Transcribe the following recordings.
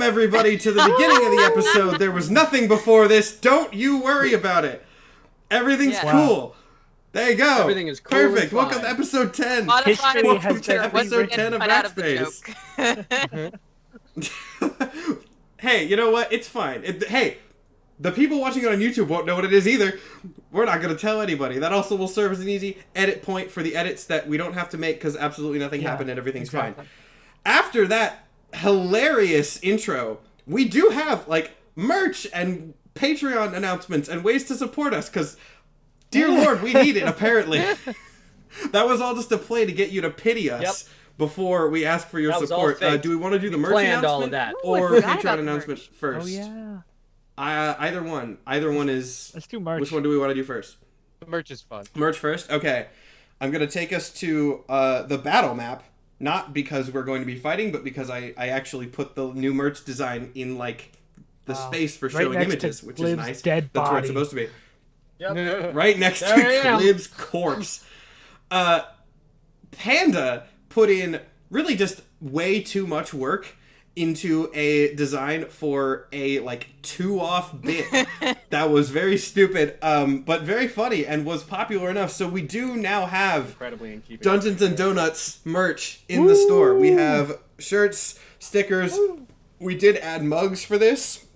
everybody, to the beginning of the episode. There was nothing before this. Don't you worry about it. Everything's cool. There you go. Everything is cool. Perfect. Welcome to episode 10. Welcome to episode 10 of Backspace. Hey, you know what? It's fine. Hey, the people watching it on YouTube won't know what it is either. We're not going to tell anybody. That also will serve as an easy edit point for the edits that we don't have to make because absolutely nothing happened and everything's fine. After that hilarious intro, we do have, like, merch and Patreon announcements and ways to support us because, dear Lord, we need it, apparently. That was all just a play to get you to pity us before we ask for your support. Do we want to do the merch announcement all of that. or Patreon announcement first? Oh, yeah. Either one. Either one is... Let's do merch. Which one do we want to do first? The merch is fun. Merch first? Okay. I'm going to take us to the battle map. Not because we're going to be fighting, but because I actually put the new merch design in, like, the space for showing images, which is nice. Dead That's body. where it's supposed to be. Yep. Right next to Glib's corpse. Panda put in really just way too much work into a design for a, like, 2-off bit that was very stupid, but very funny and was popular enough. So we do now have Dungeons and Donuts merch in the store. We have shirts, stickers. We did add mugs for this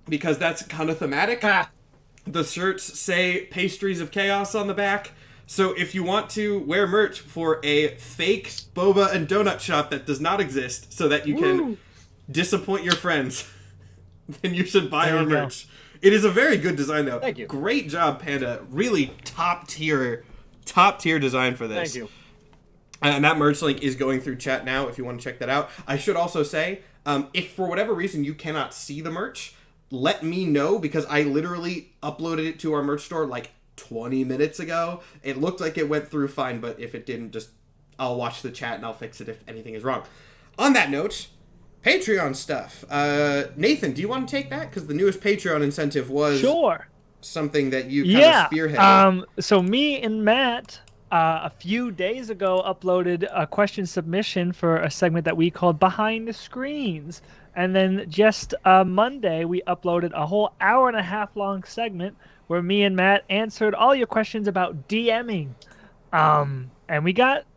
because that's kind of thematic. The shirts say Pastries of Chaos on the back. So if you want to wear merch for a fake boba and donut shop that does not exist so that you can disappoint your friends, then you should buy our merch. It is a very good design, though. Thank you. Great job, Panda. Really top tier design for this. Thank you. And that merch link is going through chat now if you want to check that out. I should also say, if for whatever reason you cannot see the merch, let me know because I literally uploaded it to our merch store like 20 minutes ago. It looked like it went through fine, but if it didn't, just I'll watch the chat and I'll fix it if anything is wrong. On that note, Patreon stuff. Nathan, do you want to take that? Because the newest Patreon incentive was something that you kind of spearheaded. So me and Matt, a few days ago, uploaded a question submission for a segment that we called Behind the Screens. And then just Monday, we uploaded a whole hour-and-a-half long segment where me and Matt answered all your questions about DMing. And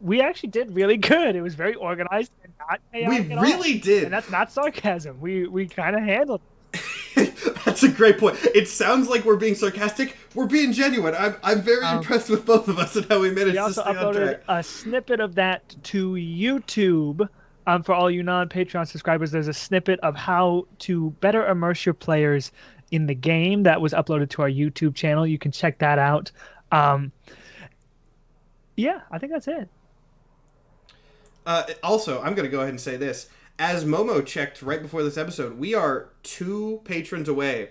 we actually did really good. It was very organized and not chaotic at all. We really did. And that's not sarcasm. We kind of handled it. That's a great point. It sounds like we're being sarcastic. We're being genuine. I'm very impressed with both of us and how we managed to stay on track. We also uploaded a snippet of that to YouTube. For all you non-Patreon subscribers, there's a snippet of how to better immerse your players in the game that was uploaded to our YouTube channel. You can check that out. Yeah, I think that's it. Also, I'm going to go ahead and say this. As Momo checked right before this episode, we are 2 patrons away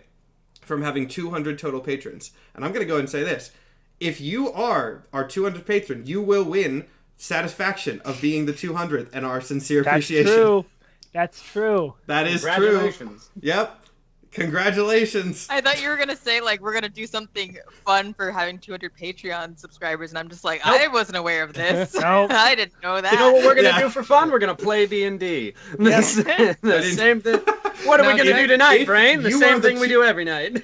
from having 200 total patrons. And I'm going to go ahead and say this. If you are our 200th patron, you will win satisfaction of being the 200th and our sincere appreciation. That's true. That is true. Congratulations. Yep. Congratulations. I thought you were going to say, like, we're going to do something fun for having 200 Patreon subscribers, and I'm just like, Nope. I wasn't aware of this. Nope. I didn't know that. You know what we're going to do for fun? We're going to play D&D. The same thing. What are we going to do tonight, Brain? The same thing we do every night.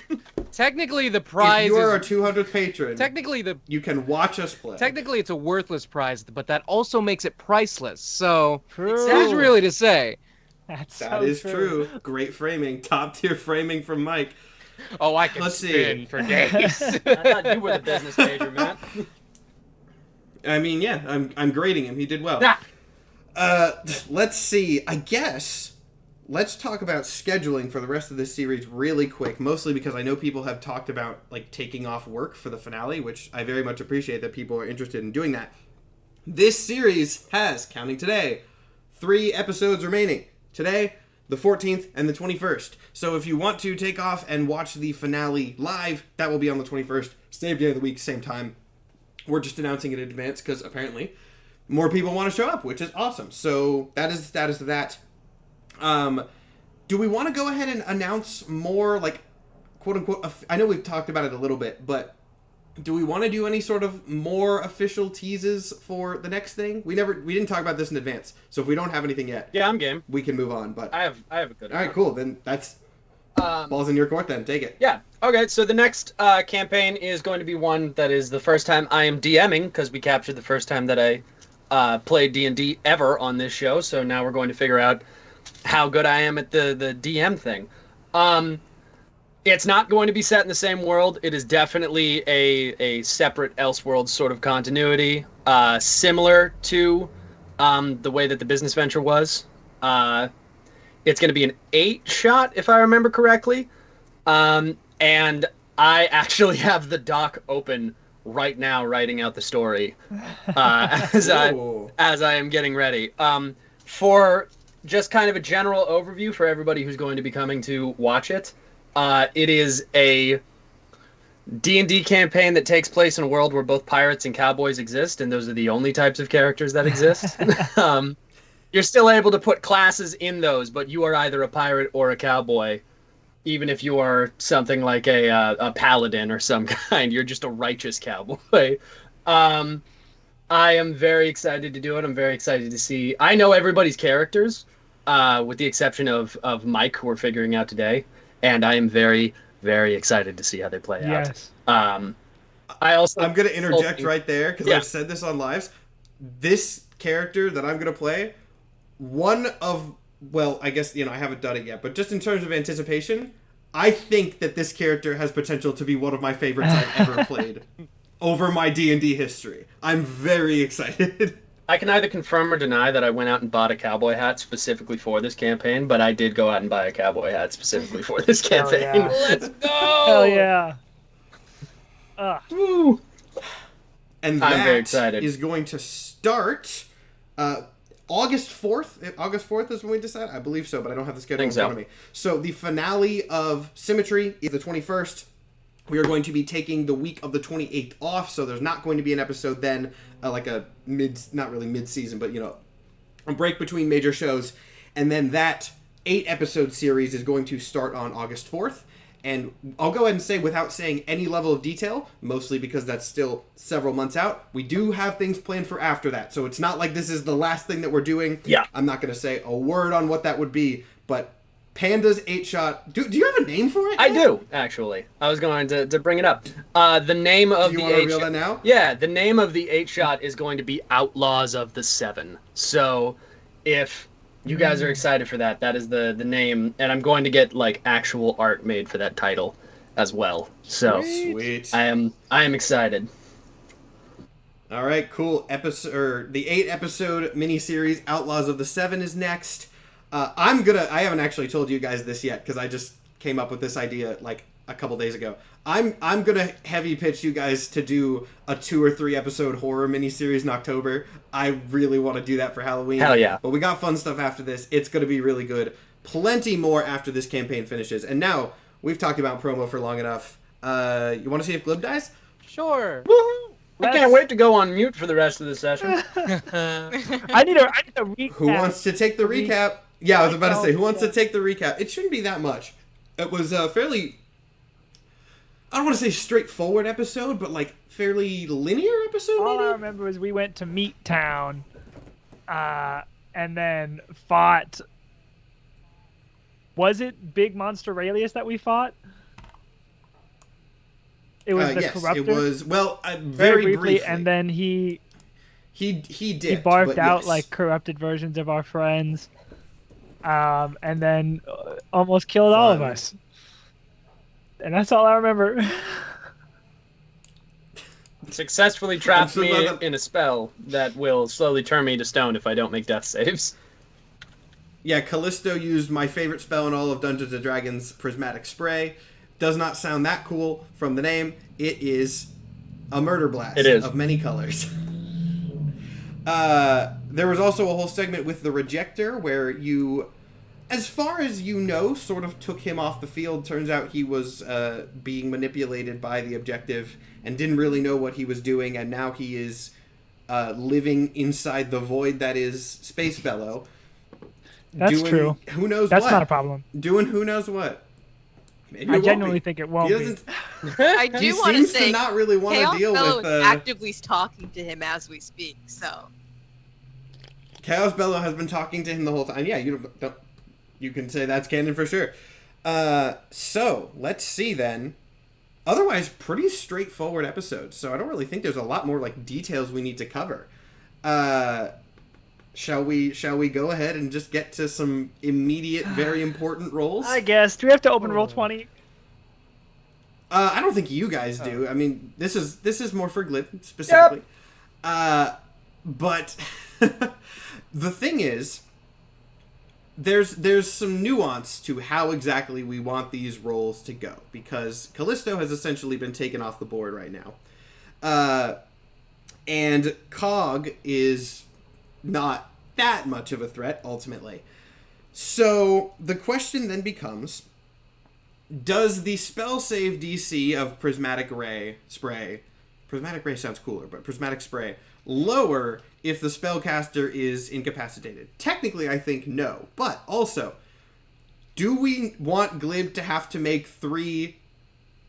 Technically, the prize if you are our 200th patron, you can watch us play. Technically, it's a worthless prize, but that also makes it priceless. So, True. who's really to say? That is true. Great framing. Top tier framing from Mike. Oh, I can spin for days. I thought you were the business major, Matt. I mean, yeah, I'm grading him. He did well. Let's see. I guess let's talk about scheduling for the rest of this series really quick, mostly because I know people have talked about, like, taking off work for the finale, which I very much appreciate that people are interested in doing that. This series has, counting today, 3 episodes remaining. Today, the 14th, and the 21st. So if you want to take off and watch the finale live, that will be on the 21st. Same day of the week, same time. We're just announcing it in advance because apparently more people want to show up, which is awesome. So that is the status of that. Do we want to go ahead and announce more, like, quote-unquote, I know we've talked about it a little bit, but do we want to do any sort of more official teases for the next thing? We didn't talk about this in advance, so if we don't have anything yet, yeah, I'm game. We can move on. But I have a good. All right, cool. Then that's balls in your court. Then take it. Yeah. Okay. So the next campaign is going to be one that is the first time I am DMing, because we captured the first time that I played D&D ever on this show. So now we're going to figure out how good I am at the DM thing. It's not going to be set in the same world. It is definitely a separate Elseworlds sort of continuity, similar to the way that the business venture was. It's going to be an 8-shot, if I remember correctly. And I actually have the doc open right now, writing out the story as I am getting ready. For just kind of a general overview for everybody who's going to be coming to watch it. It is a D&D campaign that takes place in a world where both pirates and cowboys exist, and those are the only types of characters that exist. You're still able to put classes in those, but you are either a pirate or a cowboy, even if you are something like a paladin or some kind. You're just a righteous cowboy. I am very excited to do it. I'm very excited to see. I know everybody's characters, with the exception of Mike, who we're figuring out today. And I am very, very excited to see how they play yes. out. I'm going to interject right there, because I've said this on lives. This character that I'm going to play, I guess, I haven't done it yet, but just in terms of anticipation, I think that this character has potential to be one of my favorites I've ever played over my D&D history. I'm very excited. I can either confirm or deny that I went out and bought a cowboy hat specifically for this campaign, but I did go out and buy a cowboy hat specifically for this campaign. Yeah. Let's go! Hell yeah. Woo. And I'm very that excited. is going to start August 4th. August 4th is when we decide? I believe so, but I don't have the schedule in front of me. So the finale of Symmetry is the 21st. We are going to be taking the week of the 28th off, so there's not going to be an episode then, like a not really mid-season, but, a break between major shows. And then that 8-episode series is going to start on August 4th. And I'll go ahead and say, without saying any level of detail, mostly because that's still several months out, we do have things planned for after that. So it's not like this is the last thing that we're doing. Yeah. I'm not going to say a word on what that would be, but Panda's 8-shot. Do you have a name for it? I do, actually. I was going to bring it up. The name of the 8-shot. Do you want to reveal that now? Yeah, the name of the 8-shot is going to be Outlaws of the Seven. So if you guys are excited for that, that is the name. And I'm going to get actual art made for that title as well. So sweet. I am excited. All right, cool. The 8-episode miniseries Outlaws of the Seven is next. I haven't actually told you guys this yet, because I just came up with this idea a couple days ago. I'm gonna heavy pitch you guys to do a 2 or 3 episode horror miniseries in October. I really want to do that for Halloween. Hell yeah. But we got fun stuff after this. It's gonna be really good. Plenty more after this campaign finishes. And now, we've talked about promo for long enough. You want to see if Glib dies? Sure. Woo-hoo! I can't wait to go on mute for the rest of the session. I need a recap. Who wants to take the recap? Yeah, I was about to say, who wants to take the recap? It shouldn't be that much. It was a fairly, I don't want to say straightforward episode, but fairly linear episode, All maybe? I remember is we went to Meat Town, and then fought. Was it Big Monster Aurelius that we fought? It was the yes, corruptor. It was, very briefly. And then he dipped, he barfed out yes. corrupted versions of our friends. And then almost killed all of us. And that's all I remember. Successfully trapped me in a spell that will slowly turn me to stone if I don't make death saves. Yeah, Callisto used my favorite spell in all of Dungeons & Dragons, Prismatic Spray. Does not sound that cool from the name. It is a murder blast of many colors. There was also a whole segment with the Rejector where you, as far as you know, sort of took him off the field. Turns out he was being manipulated by the Objective and didn't really know what he was doing, and now he is living inside the void that is Space Bellow. That's true. Who knows That's what? not a problem. Doing who knows what. Maybe I genuinely think it won't he doesn't, be. I He do want to seems say to not really want Chaos to deal Bellow with. is actively talking to him as we speak. So Chaos Bellow has been talking to him the whole time. Yeah, don't you can say that's canon for sure. So let's see then. Otherwise, pretty straightforward episode. So I don't really think there's a lot more like details we need to cover. Shall we go ahead and just get to some immediate, very important roles? I guess. Do we have to open roll 20? I don't think you guys do. I mean, this is more for Glib specifically. But the thing is, there's some nuance to how exactly we want these roles to go, because Callisto has essentially been taken off the board right now. And Cog is not that much of a threat, ultimately. So the question then becomes, does the spell save DC of Prismatic Ray sounds cooler, but Prismatic Spray lower if the spellcaster is incapacitated? Technically, I think no. But also, do we want Glib to have to make 3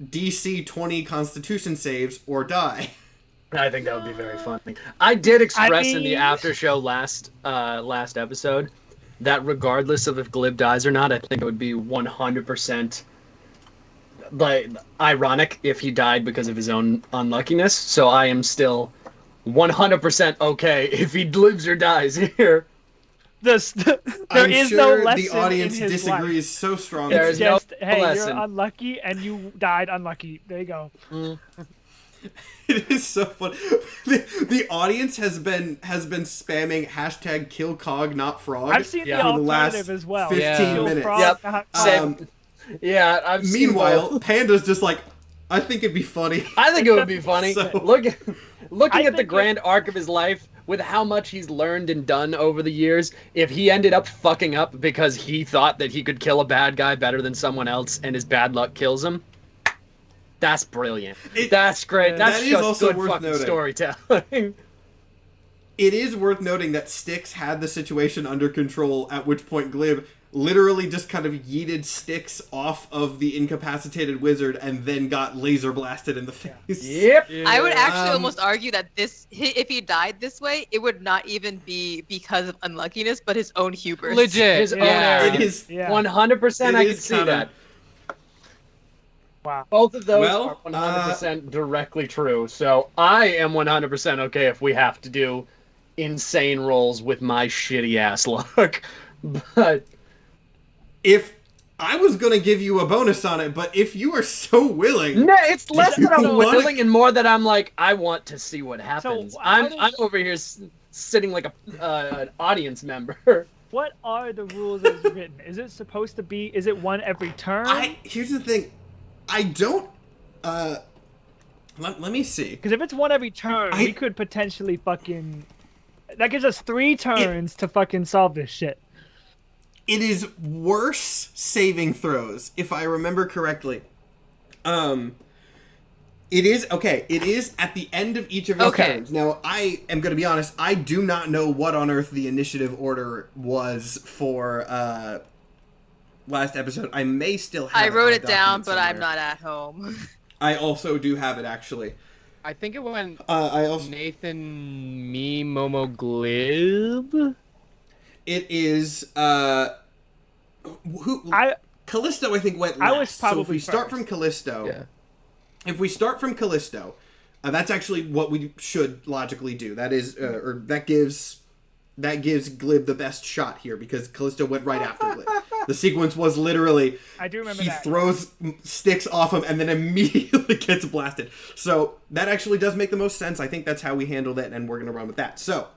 DC 20 Constitution saves or die? I think that would be very funny. I did express in the after show last episode that regardless of if Glib dies or not, I think it would be 100% like ironic if he died because of his own unluckiness. So I am still 100% okay if he lives or dies here. There I'm is sure no lesson the audience in his disagrees life. so strongly. There is Just, no hey, lesson. you're unlucky and you died unlucky. There you go. It is so funny. The audience has been spamming hashtag kill Cog not frog. I've seen Yeah. the For the last alternative as well. 15 Kill minutes. frog, Yep. not Same. frog. Yeah, I've seen Meanwhile, both. Panda's just like, I think it'd be funny. I think it would be funny. So- Looking at the think grand arc of his life, with how much he's learned and done over the years, if he ended up fucking up because he thought that he could kill a bad guy better than someone else and his bad luck kills him, that's brilliant. That's great. That's that is just also good worth fucking noting. storytelling. It is worth noting that Styx had the situation under control, at which point Glib literally just kind of yeeted Styx off of the incapacitated wizard and then got laser blasted in the face. Yep. I would actually Um, almost argue that if he died this way, it would not even be because of unluckiness, but his own hubris. Legit. His own Yeah. It arrogance. is. Yeah. 100% It I is can see kinda- that. Wow. Both of those Well, are 100% directly true. So I am 100% okay if we have to do insane rolls with my shitty ass luck. But If I was gonna give you a bonus on it, but if you are so willing, no, it's less You that I'm wanna- willing and more that I'm like, I want to see what happens. how I'm over here sitting like an audience member. What are the rules as written? Is it supposed to be? Is it one every turn? here's the thing, I don't. Let me see. Because if it's one every turn, we could potentially fucking. That gives us 3 turns to fucking solve this shit. It is worse saving throws, if I remember correctly. It is okay. It is at the end of each of his turns. Now, I am going to be honest. I do not know what on earth the initiative order was for last episode. I may still have. I wrote on it down, document but I'm somewhere. not at home. I also do have it actually. I think it went I also. Nathan, me, Momo, Glib. It is who I Callisto. I think went last. I was So if probably we start first. from Callisto. Yeah. If we start from Callisto, that's actually what we should logically do. That is, or that gives Glib the best shot here because Callisto went right after Glib. The sequence was literally I do remember he that. throws sticks off him and then immediately gets blasted. So that actually does make the most sense. I think that's how we handled it, and we're gonna run with that. So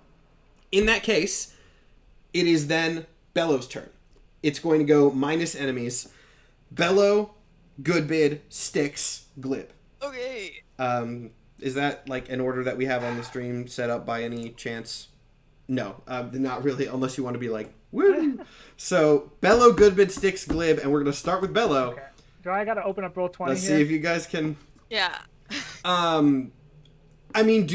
in that case, it is then Bellow's turn. It's going to go minus enemies. Bellow, Goodbid, Styx, Glib. Okay. Is that like an order that we have on the stream set up by any chance? No, not really, unless you want to be like, woo! So, Bellow, Goodbid, Styx, Glib, and we're going to start with Bellow. Okay. Do I gotta open up roll 20 Let's here? see if you guys can... Yeah. I mean,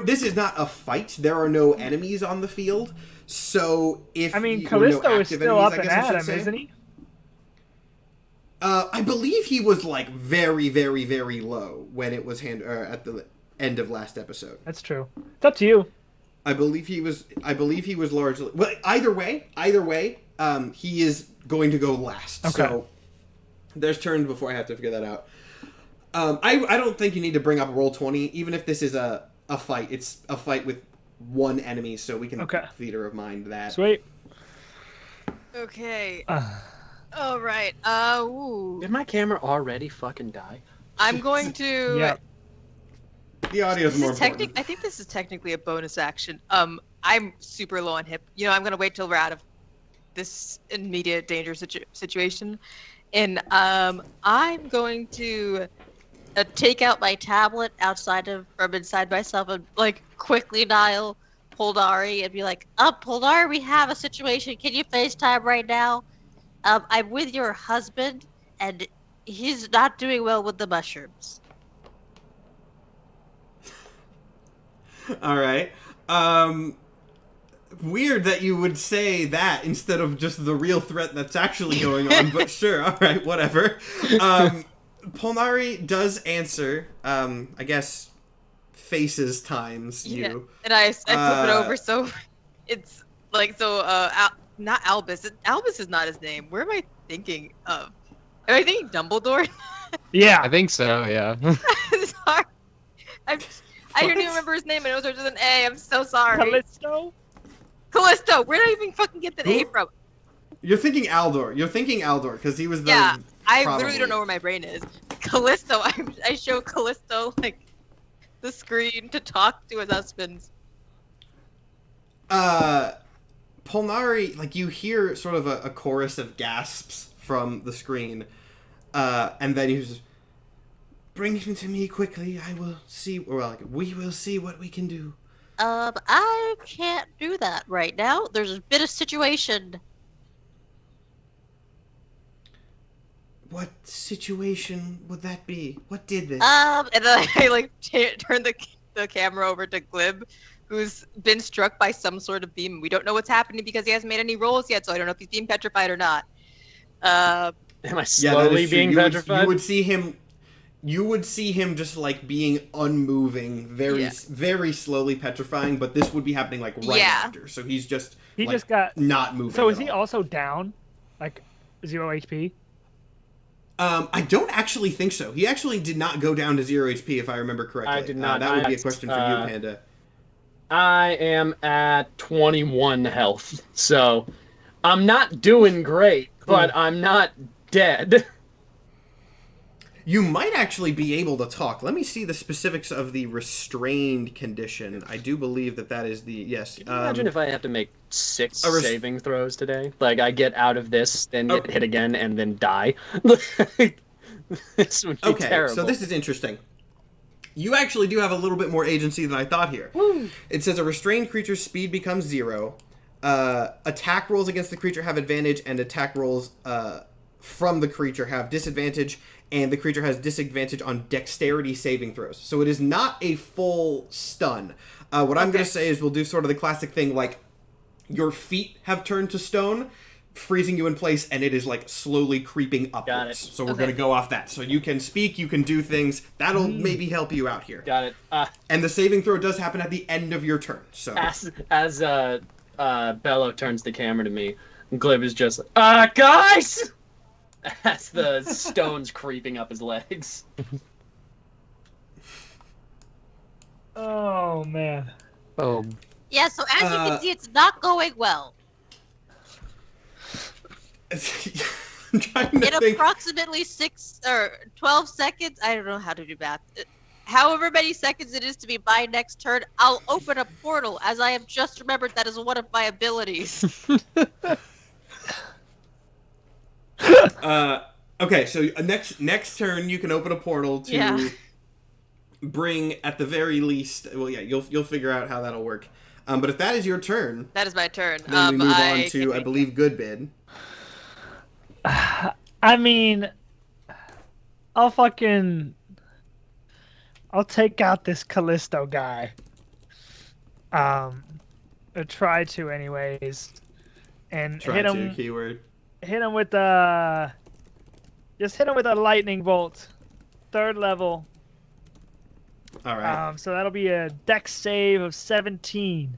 this is not a fight. There are no enemies on the field. So, if I mean, or no Callisto is active still enemies, up I and guess I at should him, say. isn't he? I believe he was like very, very, very low when it was at the end of last episode. That's true. It's up to you. I believe he was largely. Well, either way, he is going to go last. Okay. So there's turns before I have to figure that out. I don't think you need to bring up Roll20, even if this is a fight. It's a fight with one enemy, so we can theater of mind that. Sweet. Okay. All right. Ooh. Did my camera already fucking die? I'm going to. Yeah. The audio is more important. I think this is technically a bonus action. I'm super low on hip. I'm gonna wait till we're out of this immediate danger situation, and I'm going to take out my tablet from inside myself and like quickly dial Polnari and be like, Polnari, we have a situation. Can you FaceTime right now? I'm with your husband, and he's not doing well with the mushrooms. All right. Weird that you would say that instead of just the real threat that's actually going on, but sure. All right, whatever. Polnari does answer, I guess, faces times you. And I flip it over, so it's like, not Albus. Albus is not his name. Where am I thinking of? Am I thinking Dumbledore? Yeah. I think so, yeah. Sorry. I don't even remember his name, and it was just an A. I'm so sorry. Callisto! Where did I even fucking get that A from? You're thinking Aldor. Because he was the... Yeah, I probably. literally don't know where my brain is. Callisto, I show Callisto, like, the screen to talk to his husband. Polnari, like, you hear sort of a chorus of gasps from the screen, and then he just, bring him to me quickly, I will see, or like, we will see what we can do. I can't do that right now. There's a bit of situation. What situation would that be? What did this? And then I, like, turn the camera over to Glib, who's been struck by some sort of beam. We don't know what's happening because he hasn't made any rolls yet, so I don't know if he's being petrified or not. Am I slowly being petrified? You would see him just like being unmoving, very slowly petrifying, but this would be happening like right after. So he's just just got not moving. So is he also down, like 0 HP? I don't actually think so. He actually did not go down to 0 HP, if I remember correctly. I did not. That would be a question for you, Panda. I am at 21 health, so I'm not doing great, but I'm not dead. You might actually be able to talk. Let me see the specifics of the restrained condition. I do believe that is the... Yes. Can you imagine if I have to make 6 saving throws today? Like, I get out of this, then get hit again, and then die. This would be terrible. So this is interesting. You actually do have a little bit more agency than I thought here. Woo. It says a restrained creature's speed becomes 0. Attack rolls against the creature have advantage, and attack rolls from the creature have disadvantage, and the creature has disadvantage on dexterity saving throws. So it is not a full stun. What I'm going to say is we'll do sort of the classic thing, like your feet have turned to stone, freezing you in place, and it is like slowly creeping upwards. Got it. So we're going to go off that. So you can speak, you can do things. That'll maybe help you out here. Got it. And the saving throw does happen at the end of your turn. So as Bello turns the camera to me, Glib is just like, guys! As the stone's creeping up his legs. Oh, man. Oh. Yeah, so as you can see, it's not going well. I'm trying to think. Approximately 6 or 12 seconds, I don't know how to do math. However many seconds it is to be my next turn, I'll open a portal, as I have just remembered that is one of my abilities. Okay, so next turn you can open a portal to bring, at the very least, you'll figure out how that'll work. But if that is your turn, that is my turn. Then we move on to, I believe, Goodbid. I mean, I'll take out this Callisto guy. I'll try to anyways, and hit him. Keyword. Hit him with Just hit him with a lightning bolt. 3rd level. All right. So that'll be a dex save of 17.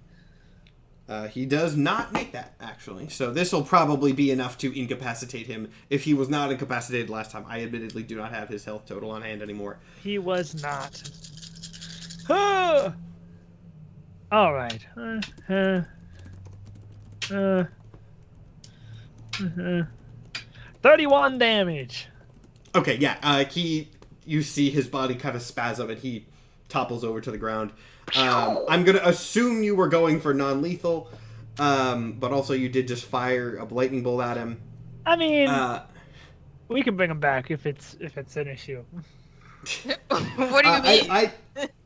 He does not make that, actually. So this will probably be enough to incapacitate him if he was not incapacitated last time. I admittedly do not have his health total on hand anymore. He was not. All right. 31 damage. Okay, yeah. You see his body kind of spasm and he topples over to the ground. I'm going to assume you were going for non-lethal, but also you did just fire a lightning bolt at him. I mean, we can bring him back if it's an issue. What do you mean?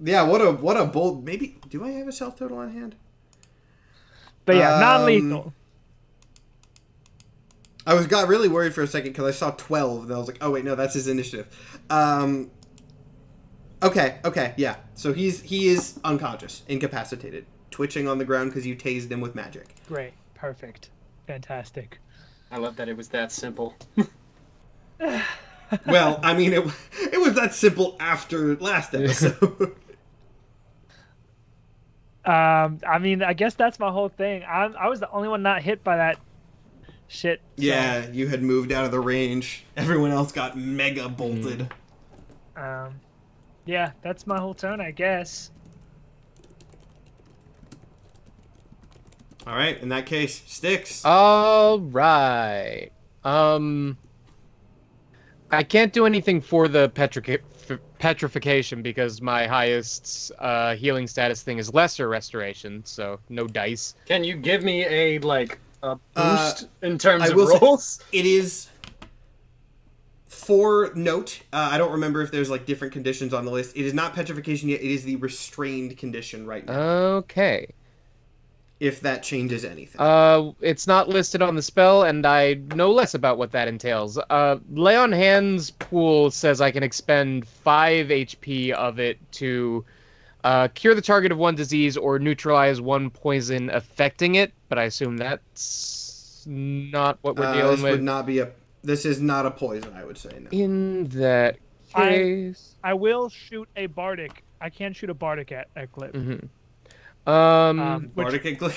Yeah, what a bold. Maybe do I have his health total on hand? But yeah, non-lethal. I got really worried for a second because I saw 12 and I was like, oh wait, no, that's his initiative. Okay, yeah. So he is unconscious, incapacitated, twitching on the ground because you tased him with magic. Great, perfect, fantastic. I love that it was that simple. Well, I mean, it was that simple after last episode. I mean, I guess that's my whole thing. I was the only one not hit by that shit. So. Yeah, you had moved out of the range. Everyone else got mega bolted. Yeah, that's my whole turn, I guess. All right, in that case, Sticks. All right. I can't do anything for the petrification because my highest healing status thing is lesser restoration, so no dice. Can you give me a boost in terms of will rolls? say it is for note. I don't remember if there's like different conditions on the list. It is not petrification yet. It is the restrained condition right now. Okay. If that changes anything. It's not listed on the spell, and I know less about what that entails. Lay on Hands pool says I can expend 5 HP of it to cure the target of one disease or neutralize one poison affecting it, but I assume that's not what we're dealing with. This is not a poison, I would say. No. In that case... I will shoot a bardic. I can shoot a bardic at Glib. Mm-hmm. Bardic and Glib.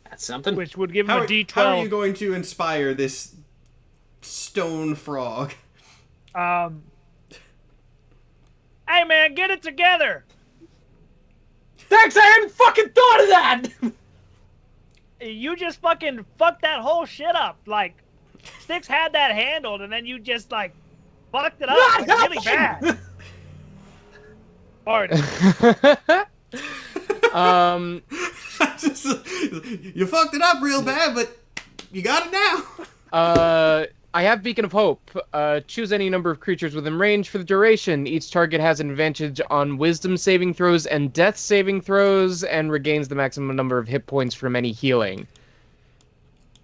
That's something. Which would give him a D12. How are you going to inspire this stone frog? Hey man, get it together! Thanks, I hadn't fucking thought of that! You just fucking fucked that whole shit up. Like, Sticks had that handled, and then you just, like, fucked it up like, really bad. Pardon. You fucked it up real bad, but you got it now. I have Beacon of Hope. Choose any number of creatures within range for the duration. Each target has an advantage on Wisdom saving throws and Death saving throws, and regains the maximum number of hit points from any healing.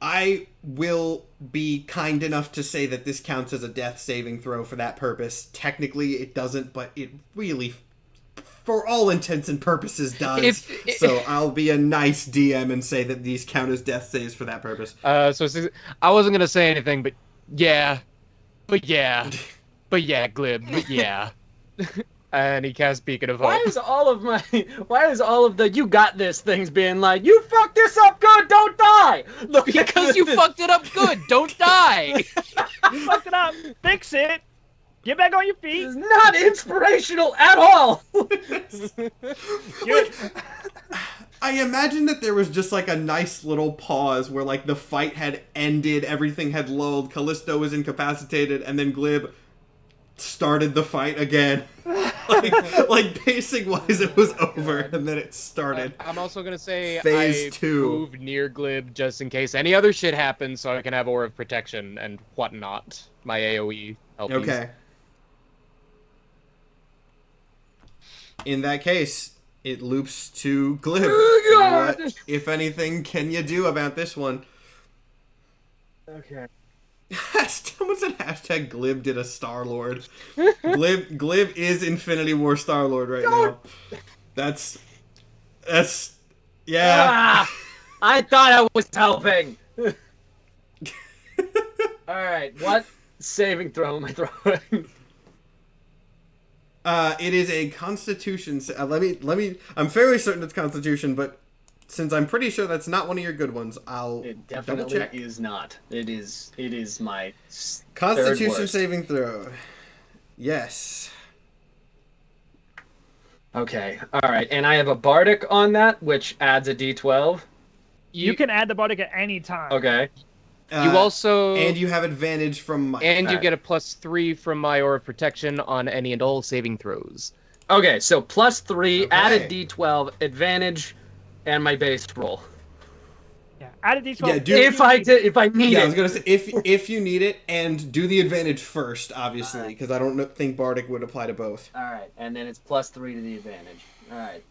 I will be kind enough to say that this counts as a Death saving throw for that purpose. Technically, it doesn't, but it really, for all intents and purposes, does. So I'll be a nice DM and say that these count as Death saves for that purpose. So I wasn't gonna say anything, but yeah, Glib, but yeah. And he casts Beacon of Hope. Why is all of the you got this things being like, you fucked this up good, don't die? Look, because you fucked it up good, don't die. You fucked it up, fix it. Get back on your feet. It's not inspirational at all. I imagine that there was just like a nice little pause where like the fight had ended, everything had lulled, Callisto was incapacitated, and then Glib started the fight again. like pacing wise, it was over, and then it started. I'm also gonna say Phase 2. Moved near Glib just in case any other shit happens, so I can have Aura of Protection and whatnot. My AOE help. Okay. In that case, it loops to Glib. Oh, what, if anything, can you do about this one? Okay. Someone said hashtag Glib did a Star-Lord. Glib is Infinity War Star-Lord right now. That's yeah. I thought I was helping. Alright, what? saving throw am I throwing? It is a Constitution. Let me. I'm fairly certain it's Constitution, but since I'm pretty sure that's not one of your good ones, I'll It double definitely check. is not. It is my Constitution third worst. saving throw. Yes. Okay, all right, and I have a bardic on that, which adds a d12. You can add the bardic at any time. Okay. You also and you have advantage from Mike. and you Alright. get a +3 from my Aura of Protection on any and all saving throws. Okay, so +3, Okay. added d12, advantage, and my base roll. Yeah, add a d12. Yeah, do- If I need Yeah, I it. was gonna say if you need it, and do the advantage first, obviously, Alright. because I don't think Bardic would apply to both. All right, and then it's +3 to the advantage. All right.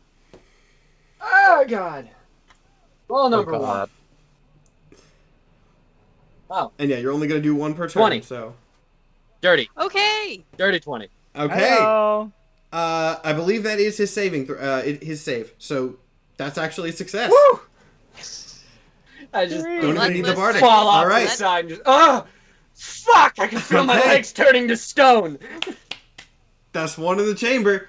Oh God. Roll number God. one. Oh, And yeah, you're only gonna do one per turn. 20. So dirty, Okay. dirty 20. okay. Hello. I believe that is his saving. His save. So that's actually a success. Woo! I just Don't Don't Let- even need the let's Bardic. fall off All right. the side and just fuck! I can feel my Okay. legs turning to stone. That's one in the chamber.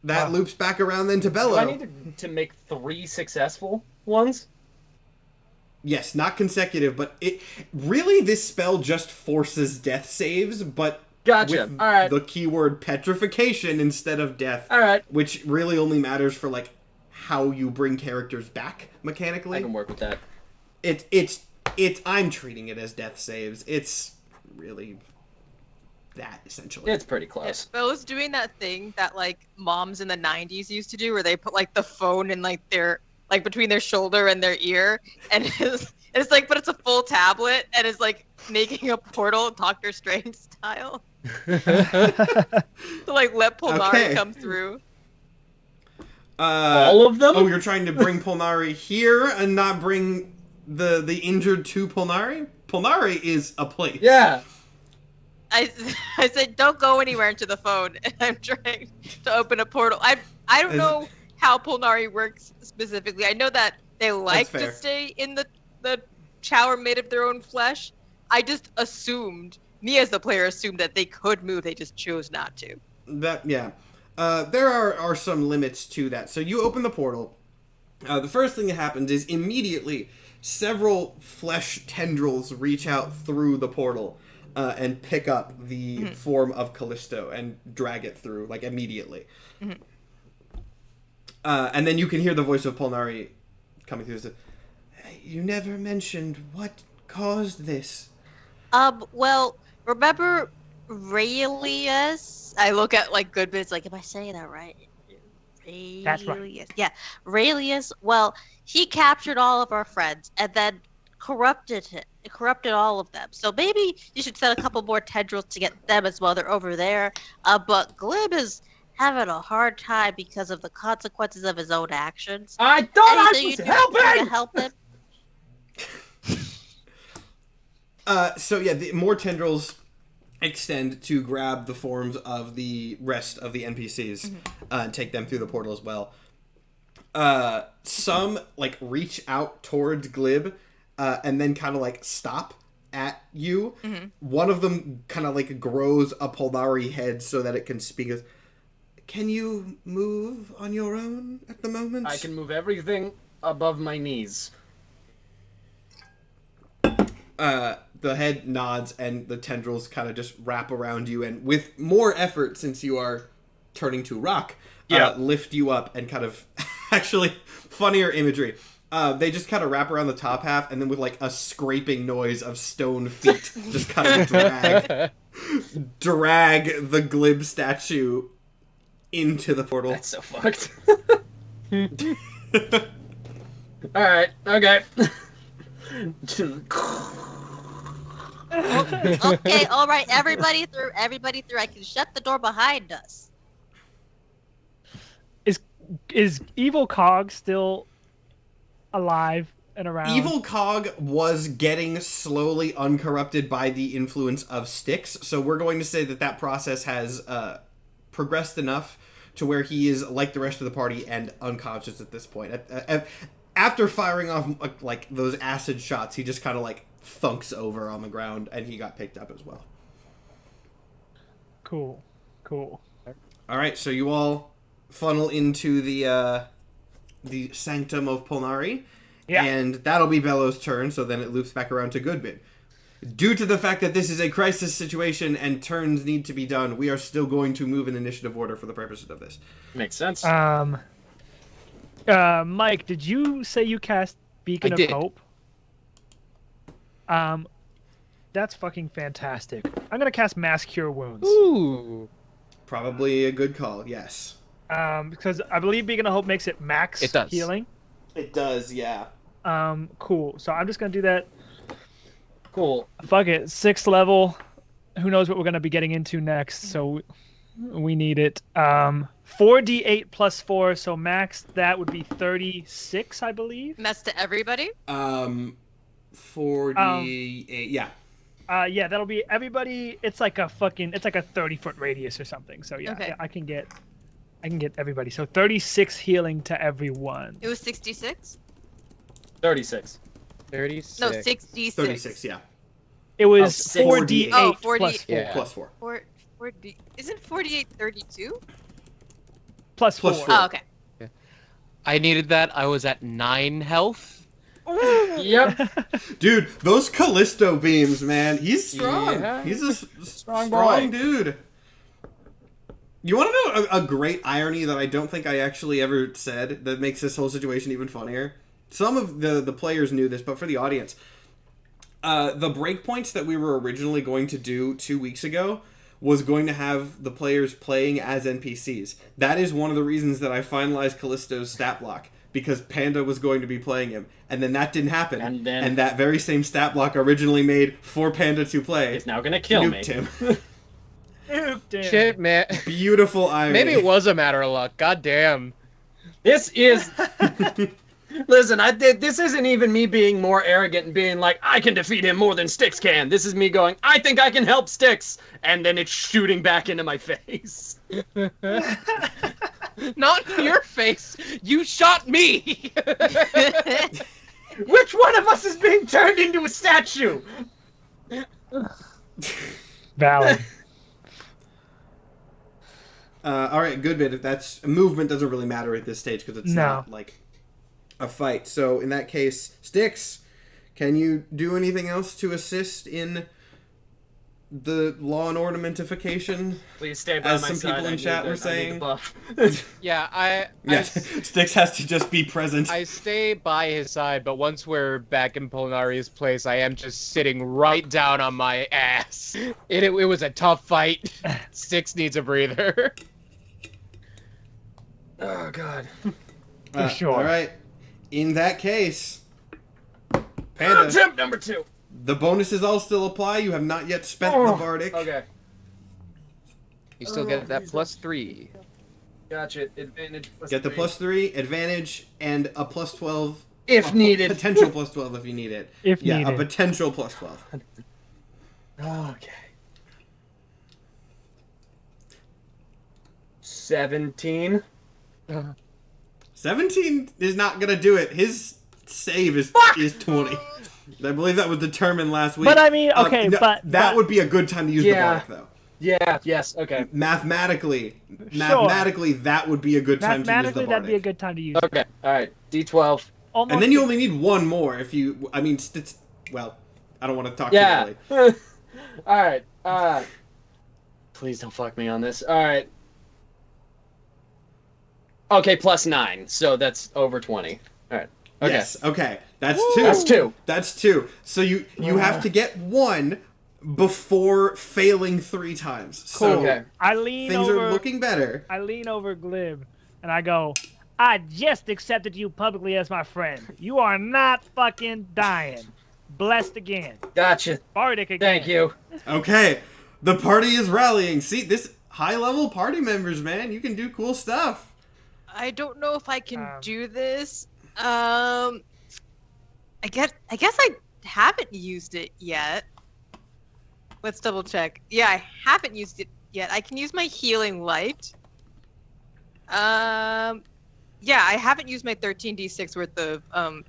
That loops back around then to Do I Bello. need to make 3 successful ones? Yes, not consecutive, but it really this spell just forces death saves, but Gotcha. with All right. the keyword petrification instead of death, All right. which really only matters for like how you bring characters back mechanically. I can work with that. It's I'm treating it as death saves. It's really that essentially. It's pretty close. Bella's doing that thing that like moms in the 90s used to do where they put like the phone in like their like between their shoulder and their ear and it's like but it's a full tablet and it's like making a portal Doctor Strange style to like let Polnari Okay. come through. All of them? Oh, you're trying to bring Polnari here and not bring the injured to Polnari? Polnari is a place. Yeah. I said don't go anywhere into the phone and I'm trying to open a portal. I don't Is- know how Polnari works specifically. I know that they like fair. to stay in the shower made of their own flesh. I just assumed, me as the player assumed that they could move, they just chose not to. Yeah. There are some limits to that. So you open the portal. The first thing that happens is immediately several flesh tendrils reach out through the portal and pick up the form of Callisto and drag it through, like, immediately. Mhm. And then you can hear the voice of Polnari coming through. Says, you never mentioned what caused this. Well, remember Raelius? I look at like good bits, like, am I saying that right? That's right. Raelius. Yeah, Raelius. Well, he captured all of our friends and then corrupted all of them. So maybe you should send a couple more tendrils to get them as well. They're over there. But Glib is having a hard time because of the consequences of his own actions. I thought I Anything was you can do to helping! help him? So yeah, the more tendrils extend to grab the forms of the rest of the NPCs and take them through the portal as well. Some like reach out towards Glib and then kind of like stop at you. One of them kind of like grows a Polnari head so that it can speak. Can you move on your own at the moment? I can move everything above my knees. The head nods and the tendrils kind of just wrap around you and with more effort since you are turning to rock, lift you up and kind of actually funnier imagery. They just kind of wrap around the top half and then with like a scraping noise of stone feet just kind of drag the Glib statue into the portal. That's so fucked. Alright, okay. Okay, all right, everybody through. I can shut the door behind us. Is Evil Cog still alive and around? Evil Cog was getting slowly uncorrupted by the influence of Styx, so we're going to say that process has progressed enough to where he is like the rest of the party and unconscious at this point. After firing off like those acid shots, he just kind of like thunks over on the ground, and he got picked up as well. Cool. All right, so you all funnel into the sanctum of Polnari, and that'll be Bello's turn. So then it loops back around to Goodbid. Due to the fact that this is a crisis situation and turns need to be done, we are still going to move in initiative order for the purposes of this. Makes sense. Mike, did you say you cast Beacon of Hope? That's fucking fantastic. I'm gonna cast Mass Cure Wounds. Ooh. Probably a good call, yes. Because I believe Beacon of Hope makes it max healing. It does, yeah. Cool. So I'm just gonna do that. Cool. Fuck it. 6th level. Who knows what we're gonna be getting into next? So we need it. 4d8 plus 4. So max that would be 36, I believe. And that's to everybody? 48, yeah. Yeah, that'll be everybody. It's like a 30-foot radius or something. So yeah, Okay. I can get everybody. So 36 healing to everyone. It was 66? 36. 36. No, 66. 36, yeah. It was 4d8 Oh, plus 4. Yeah. Plus 4. 4D. Isn't 48 32? Plus 4. Plus 4. Oh, okay. I needed that. I was at 9 health. Yep. Dude, those Callisto beams, man. He's strong. Yeah. He's a strong boy. dude. You want to know a great irony that I don't think I actually ever said that makes this whole situation even funnier? Some of the players knew this, but for the audience, the breakpoints that we were originally going to do 2 weeks ago was going to have the players playing as NPCs. That is one of the reasons that I finalized Callisto's stat block, because Panda was going to be playing him. And then that didn't happen. And that very same stat block originally made for Panda to play. It's now gonna kill me. Him. Shit, man. Beautiful irony. Maybe it was a matter of luck. God damn. This is... Listen, this isn't even me being more arrogant and being like, I can defeat him more than Styx can. This is me going, I think I can help Styx. And then it's shooting back into my face. Not in your face. You shot me. Which one of us is being turned into a statue? Valid. All right, good bit. If that's movement, doesn't really matter at this stage because it's not like a fight. So in that case, Styx, can you do anything else to assist in the law and ornamentification? Please stay by as my some side. people in chat were saying. Yeah, Styx has to just be present. I stay by his side, but once we're back in Polnari's place, I am just sitting right down on my ass. It was a tough fight. Styx needs a breather. Oh, God. For sure. All right. In that case, Panda, Attempt number 2. the bonuses all still apply. You have not yet spent the Bardic. Okay. You still get that +3. Gotcha. Advantage plus Get the 3. +3, advantage, and a +12. If needed. Potential +12 if you need it. If Yeah, needed. a potential +12. Okay. 17. 17 is not going to do it. His save is 20. I believe that was determined last week. But I mean, okay, no, but that would be a good time to use the Bardic, though. Yeah, yes, okay. Mathematically, that would be a good time to use the mathematically, Bardic. that'd be a good time to use. Okay, alright. D12. Almost And then you only need one more if you... I mean, well, I don't want to talk too Yeah. early. Alright, please don't fuck me on this. Alright. Okay, +9, so that's over 20. Alright. Okay. Yes, okay. That's 2. That's 2. That's 2. So you have to get 1 before failing 3 times. So Okay. I lean things over. are looking better. I lean over Glib, and I go, I just accepted you publicly as my friend. You are not fucking dying. Blessed again. Gotcha. Bardic again. Thank you. Okay. The party is rallying. See, this high-level party members, man. You can do cool stuff. I don't know if I can do this. I guess I haven't used it yet. Let's double check. Yeah, I haven't used it yet. I can use my healing light. Yeah, I haven't used my 13d6 worth of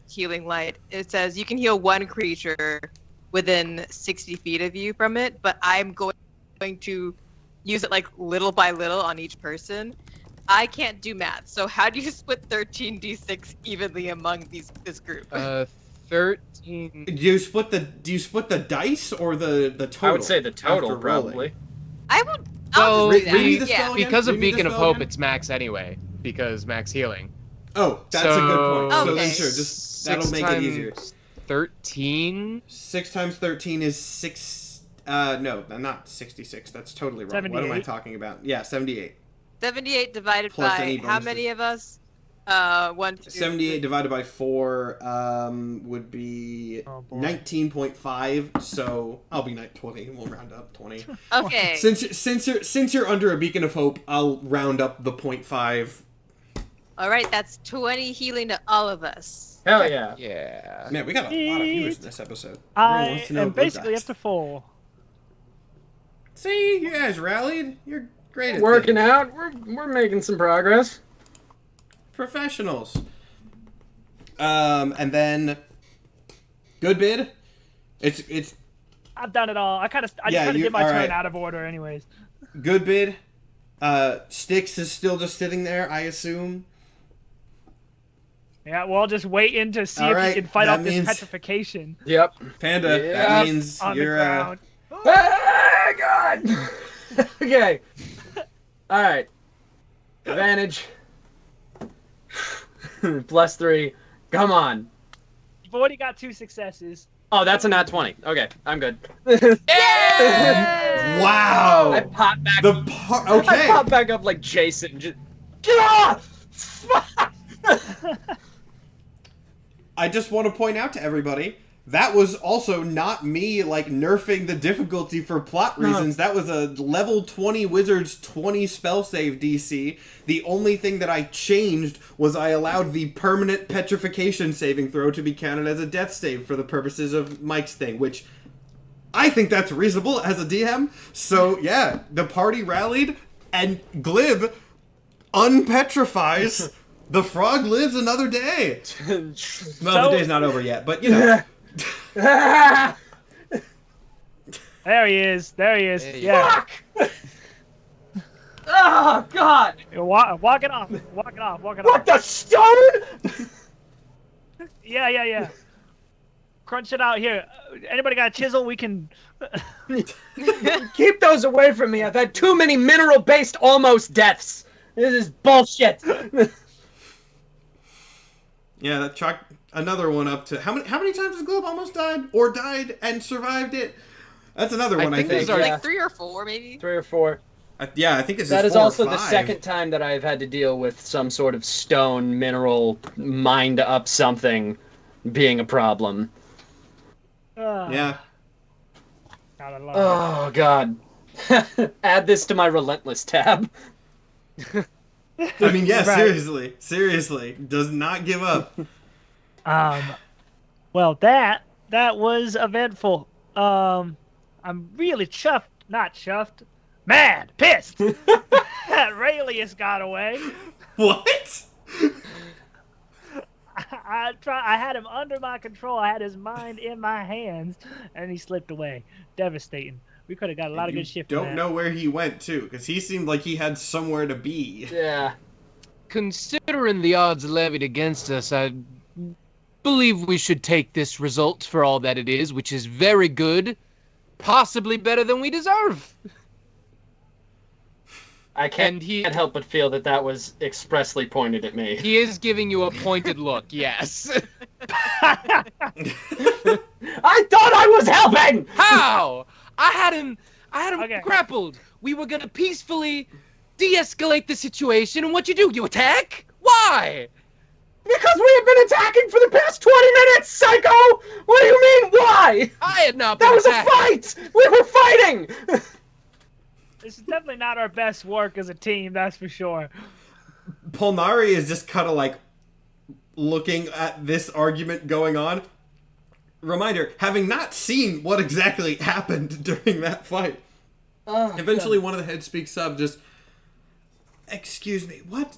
healing light. It says you can heal 1 creature within 60 feet of you from it, but I'm going to use it like little by little on each person. I can't do math, so how do you split 13d6 evenly among this group? 13. Do you split the dice or the total? I would say the total, after rolling? probably. I would. Well, I'll just do read me that. the Yeah. spell again? Because of Read me the Beacon of spell Hope, again? it's max anyway. Because max healing. Oh, that's a good point. So then Okay. sure, just that'll make it easier. 13? 6 times 13 is 6. No, not 66. That's totally wrong. What am I 78? talking about? Yeah, 78. 78 divided Plus by any how bonuses. many of us? 1, 2, 78 divided by 4 would be Oh, boy. 19.5. So I'll be 20. We'll round up 20. Okay. Since you're under a Beacon of Hope, I'll round up the 0.5. All right, that's 20 healing to all of us. Hell yeah. Yeah. Man, we got a lot of viewers in this episode. Everyone I wants to know am Glib basically dies. up to 4. See, you guys rallied. You're great at Working things. out. We're making some progress. Professionals. And then good bid. It's I've done it all. I Yeah, just kind of you- did my turn alright. out of order, anyways. good bid. Styx is still just sitting there, I assume. Yeah, we're all just waiting to see if Alright, you can fight that off means- this petrification Yep. Panda, Yeah. that means on you're the ground. Ah, God. Okay. All right. Advantage. +3. Come on. You've already got 2 successes. Oh, that's a nat 20. Okay, I'm good. Wow. I pop back. I I pop back up like Jason. And just get off. I just want to point out to everybody that was also not me like nerfing the difficulty for plot reasons. That was a level 20 wizard's 20 spell save DC. The only thing that I changed was I allowed the permanent petrification saving throw to be counted as a death save for the purposes of Mike's thing, which I think that's reasonable as a DM. So yeah, the party rallied and Glib unpetrifies. The frog lives another day. Well, the day's not over yet, but you know. There he is. There he is. There you Yeah. Fuck! Oh God! Walk it off. Walk it off. Walk it What off. the stone? Yeah. Crunch it out here. Anybody got a chisel? We can. Keep those away from me. I've had too many mineral-based almost deaths. This is bullshit. Yeah, that chalked another one up to how many times has Glib almost died or died and survived it? That's another one. I think think. these are- Like 3 or 4, maybe. 3 or 4. Yeah, I think it's That is 4 or also the 5. second time that I've had to deal with some sort of stone mineral mined up something being a problem. Yeah. Gotta love Oh God. Add this to my relentless tab. I mean, yeah, Right. seriously, does not give up. Well, that was eventful. I'm really not chuffed, mad, pissed that Raelius got away. What? I had him under my control. I had his mind in my hands, and he slipped away. Devastating. We could have got a lot of You good shit from don't that. know where he went to, because he seemed like he had somewhere to be. Yeah. Considering the odds levied against us, I believe we should take this result for all that it is, which is very good, possibly better than we deserve. I can't And he help but feel that that was expressly pointed at me. he is giving you a pointed look, yes. I thought I was helping! How? I had him Okay. grappled. We were gonna peacefully de-escalate the situation, and what you do? You attack? Why? Because we have been attacking for the past 20 minutes, psycho! What do you mean, why? I had not been That was a attacking. fight! We were fighting! This is definitely not our best work as a team, that's for sure. Polnari is just kind of like looking at this argument going on. Reminder, having not seen what exactly happened during that fight. Eventually one of the heads speaks up, just, excuse me, what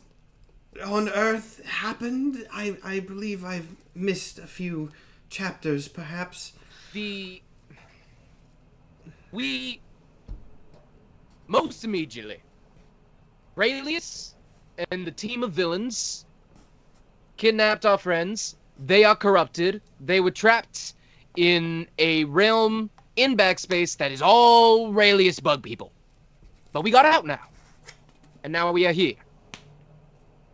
on earth happened? I believe I've missed a few chapters, perhaps. The we most immediately, Raelius and the team of villains kidnapped our friends. They are corrupted. They were trapped in a realm in Backspace that is all Raelius bug people. But we got out now. And now we are here.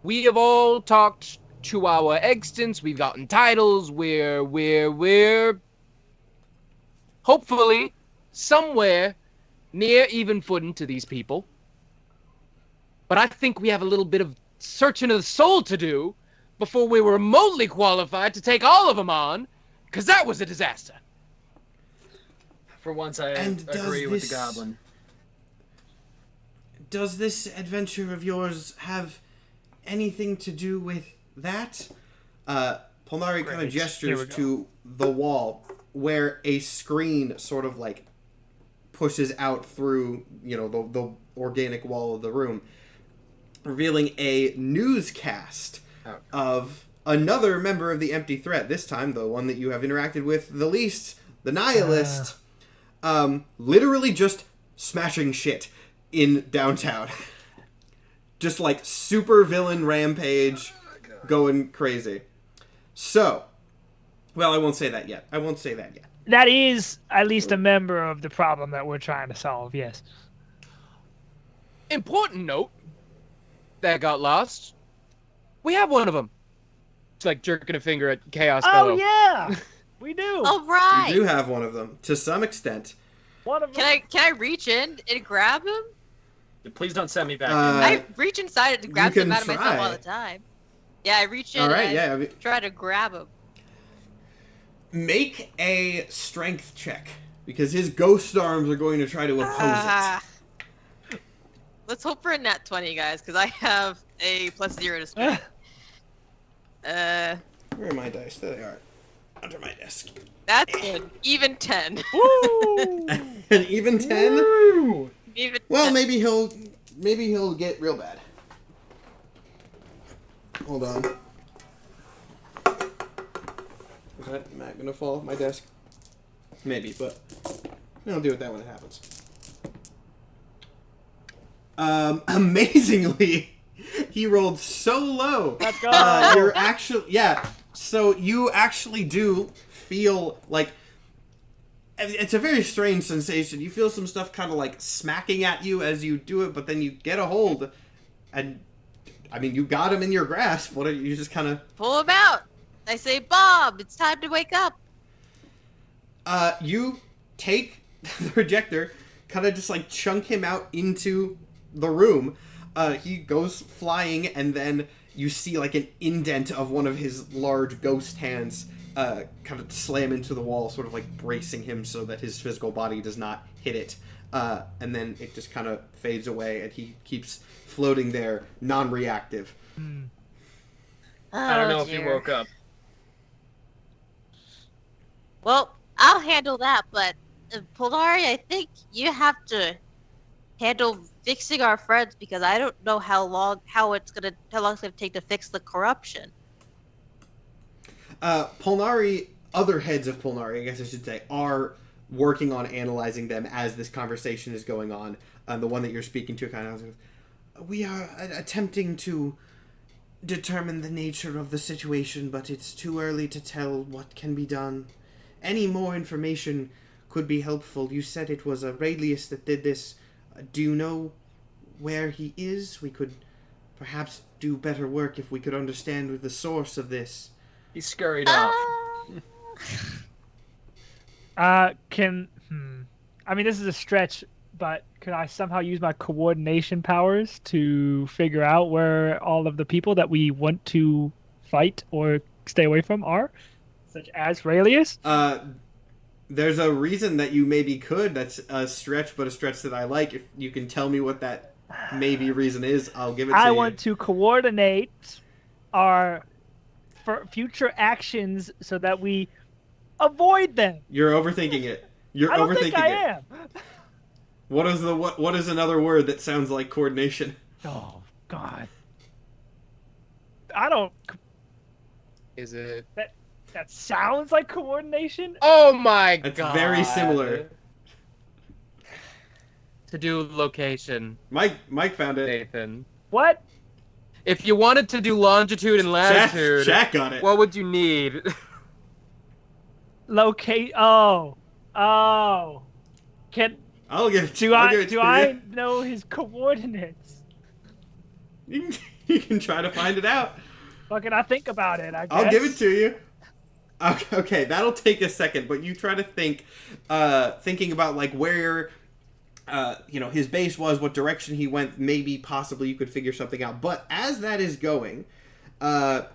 We have all talked to our extents. We've gotten titles. We're hopefully somewhere near even footing to these people. But I think we have a little bit of searching of the soul to do before we were remotely qualified to take all of them on, because that was a disaster. For once, I agree with the goblin. Does this adventure of yours have anything to do with that? Polnari kind of gestures to the wall where a screen sort of like pushes out through, the organic wall of the room, revealing a newscast of another member of the Empty Threat, this time the one that you have interacted with the least, the Nihilist, literally just smashing shit in downtown. Just like super villain rampage going crazy. So, well, I won't say that yet. That is at least a member of the problem that we're trying to solve, yes. Important note that got lost. We have one of them. It's like jerking a finger at Chaos Fellow. Oh, yeah! We do! All right. You do have one of them, to some extent. One of them. Can I reach in and grab him? Please don't send me back. I reach inside it to grab you him can out of myself try. all the time. Yeah, I reach in Alright, and yeah. try to grab him. Make a strength check, because his ghost arms are going to try to oppose it. Let's hope for a nat 20, guys, because I have a +0 to strength. Where are my dice? There they are. Under my desk. That's good. Even 10. Woo! An even 10? Woo! Even Well, 10. maybe he'll get real bad. Hold on. Is that mat gonna fall off my desk? Maybe, but I'll do it that when it happens. Amazingly, he rolled so low. Let's go! You're actually, yeah. So you actually do feel like it's a very strange sensation. You feel some stuff kind of like smacking at you as you do it, but then you get a hold, and I mean, you got him in your grasp. What are you just kind of Pull him out. I say, Bob, it's time to wake up. You take the projector, kind of just like chunk him out into the room. He goes flying, and then you see like an indent of one of his large ghost hands kind of slam into the wall, sort of like bracing him so that his physical body does not hit it. And then it just kind of fades away, and he keeps floating there, non-reactive. I don't know Oh, if he dear. woke up. Well, I'll handle that, but Polari, I think you have to handle fixing our friends, because I don't know how long it's gonna take to fix the corruption. Polnari, other heads of Polnari, I guess I should say, are working on analyzing them as this conversation is going on. The one that you're speaking to kind of, we are attempting to determine the nature of the situation, but it's too early to tell what can be done. Any more information could be helpful. You said it was Aurelius that did this. Do you know where he is? We could perhaps do better work if we could understand the source of this. He scurried off. I mean, this is a stretch, but could I somehow use my coordination powers to figure out where all of the people that we want to fight or stay away from are? Such as Raelius? There's a reason that you maybe could. That's a stretch, but a stretch that I like. If you can tell me what that maybe reason is, I'll give it to you. I want to coordinate our future actions so that we avoid them. You're overthinking it. You're I don't overthinking think I it. am. What is another word that sounds like coordination? Oh, God. I don't... Is it? That sounds like coordination? Oh my That's god. very similar. to do location, Mike found it. Nathan? What? If you wanted to do longitude and latitude, Jack got it. what would you need? Locate. Oh. Can I'll give it to do you. I know his coordinates? You can try to find it out. Fucking, I think about it. I guess. I'll give it to you. Okay, that'll take a second, but you try to think, thinking about like where, his base was, what direction he went. Maybe, possibly, you could figure something out. But as that is going, one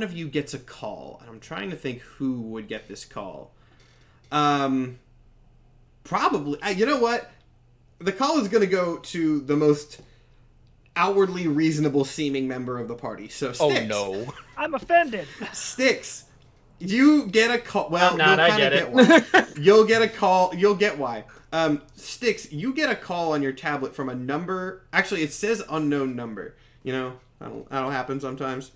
of you gets a call, and I'm trying to think who would get this call. Probably, you know what? The call is going to go to the most outwardly reasonable seeming member of the party. So Styx. Oh no. I'm offended. Styx, you get a call. Well, I'm not, you'll I kind of get get why. You'll get a call. You'll get why. Styx, you get a call on your tablet from a number. Actually, it says unknown number. You know, that'll happen sometimes.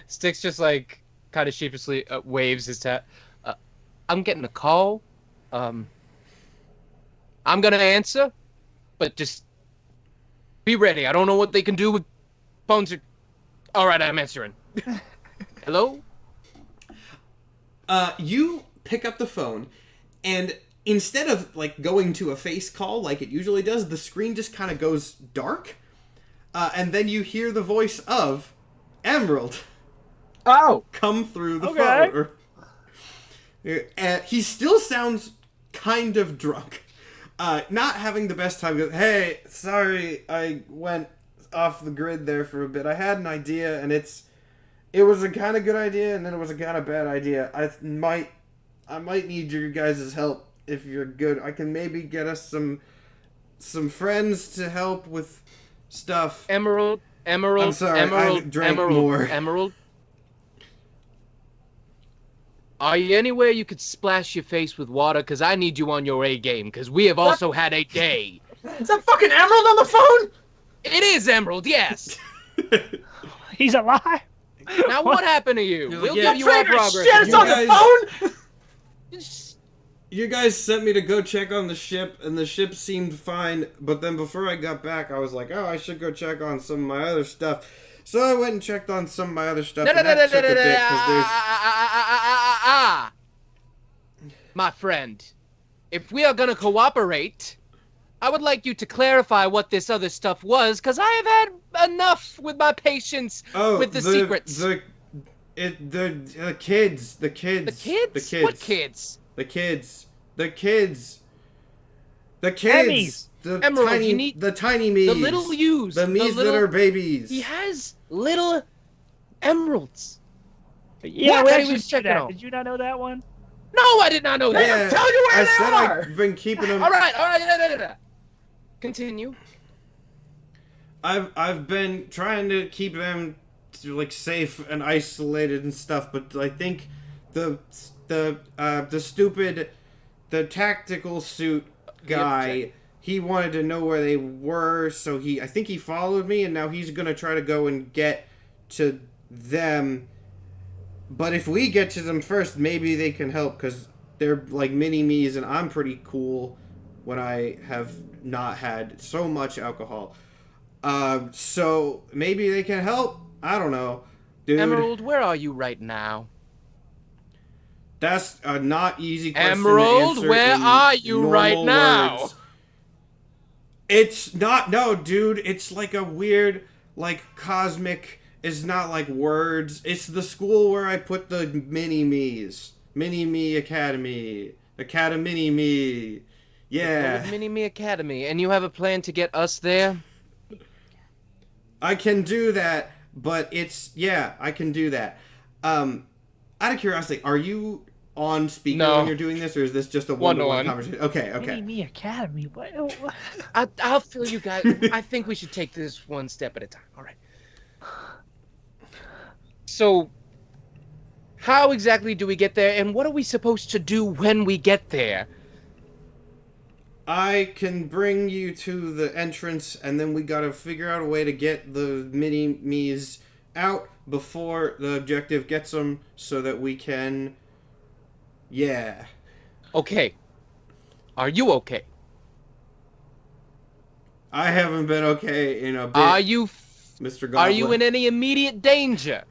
Styx just like kind of sheepishly waves his I'm getting a call. I'm gonna answer, but just be ready. I don't know what they can do with phones. All right, I'm answering. Hello? You pick up the phone, and instead of like going to a face call like it usually does, the screen just kind of goes dark, and then you hear the voice of Emerald Oh! come through the Okay. phone. He still sounds kind of drunk. Not having the best time. Goes, hey, sorry, I went off the grid there for a bit. I had an idea, and it was a kind of good idea, and then it was a kind of bad idea. I might need your guys' help if you're good. I can maybe get us some friends to help with stuff. Emerald. I'm sorry, I drank more. Emerald. Are you anywhere you could splash your face with water? Because I need you on your A game, because we have also had a day. Is that fucking Emerald on the phone? It is Emerald, yes. He's alive. Now what happened to you? No, We'll yeah. give you our Traitor progress. shit, it's You on guys- the phone? You guys sent me to go check on the ship, and the ship seemed fine, but then before I got back, I was like, oh, I should go check on some of my other stuff. So I went and checked on some of my other stuff, and that took a bit, because there's... My friend, if we are gonna cooperate, I would like you to clarify what this other stuff was, because I have had enough with my patience with the secrets. The kids. The kids? The kids. What kids? The kids. The kids. The Emmys. kids. The Emerald, tiny, you need- the tiny me's. The little U's. The me's that are babies. He has little emeralds. Yeah, What? we He actually was did checking that. on. Did you not know that one? No, I did not know that. Yeah, Tell you where I they said are. I've been keeping them. All right. Continue. I've been trying to keep them like safe and isolated and stuff, but I think the stupid, the tactical suit guy, he wanted to know where they were, so I think he followed me, and now he's gonna try to go and get to them. But if we get to them first, maybe they can help, because they're like mini-me's, and I'm pretty cool when I have not had so much alcohol. So maybe they can help? I don't know. Dude, Emerald, where are you right now? that's a not easy question Emerald, to answer where in are you right normal now? words. It's not, no, dude, it's like a weird, like, cosmic, it's not like words. It's the school where I put the mini-me's. Mini-me Academy. Academy-me. Yeah. Mini-Me Academy, and you have a plan to get us there? I can do that, but I can do that. Out of curiosity, are you on speaker No. when you're doing this, or is this just a one-to-one One-to-one. conversation? Okay. Mini-Me Academy. What? I'll fill you guys. I think we should take this one step at a time. All right. So, how exactly do we get there, and what are we supposed to do when we get there? I can bring you to the entrance, and then we gotta figure out a way to get the mini-me's out before the objective gets them, so that we can... Yeah. Okay. Are you okay? I haven't been okay in a bit. Mr. Goblin? Are you in any immediate danger?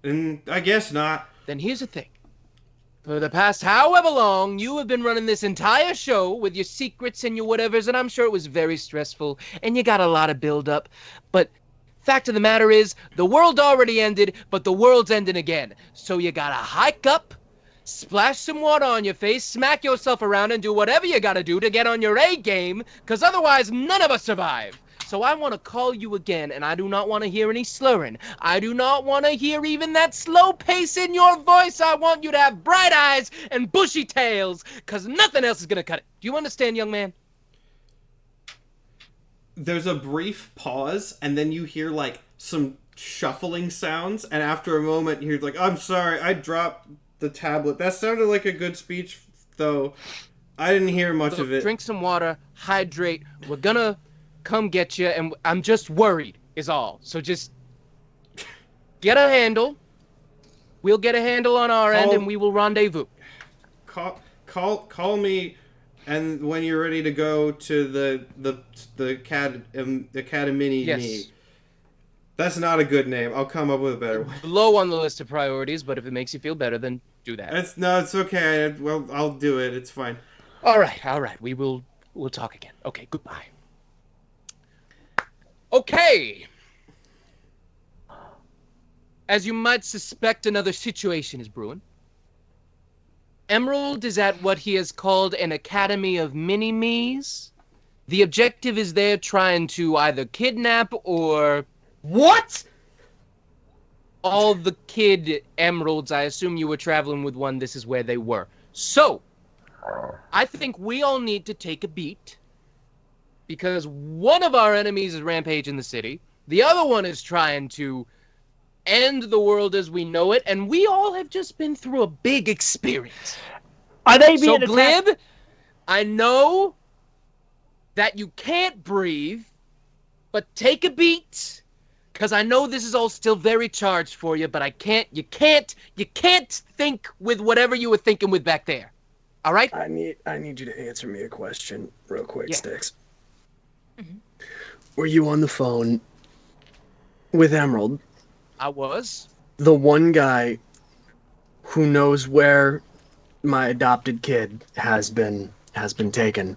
I guess not. Then here's the thing. For the past however long, you have been running this entire show with your secrets and your whatevers, and I'm sure it was very stressful, and you got a lot of build-up. But fact of the matter is, the world already ended, but the world's ending again. So you gotta hike up, splash some water on your face, smack yourself around, and do whatever you gotta do to get on your A game, because otherwise none of us survive. So I want to call you again, and I do not want to hear any slurring. I do not want to hear even that slow pace in your voice. I want you to have bright eyes and bushy tails, because nothing else is going to cut it. Do you understand, young man? There's a brief pause, and then you hear, like, some shuffling sounds, and after a moment, you're like, I'm sorry, I dropped the tablet. That sounded like a good speech, though. I didn't hear much of it. Drink some water, hydrate. We're gonna come get you, and I'm just worried is all. So just get a handle. We'll get a handle on our end, and we will rendezvous. Call me, and when you're ready to go to the academy. Yes. That's not a good name. I'll come up with a better one. Low on the list of priorities, but if it makes you feel better, then do that. It's okay. Well, I'll do it. It's fine. All right. We'll talk again. Okay, goodbye. Okay. As you might suspect, another situation is brewing. Emerald is at what he has called an academy of mini-me's. The objective is they're trying to either kidnap or... What? All the kid emeralds. I assume you were traveling with one. This is where they were. So, I think we all need to take a beat. Because one of our enemies is rampaging the city. The other one is trying to end the world as we know it. And we all have just been through a big experience. Are they being So, Glib, I know that you can't breathe, but take a beat. Because I know this is all still very charged for you, but you can't think with whatever you were thinking with back there. All right? I need you to answer me a question real quick, Yeah. Styx. Mm-hmm. Were you on the phone with Emerald, I was. the one guy who knows where my adopted kid has been taken?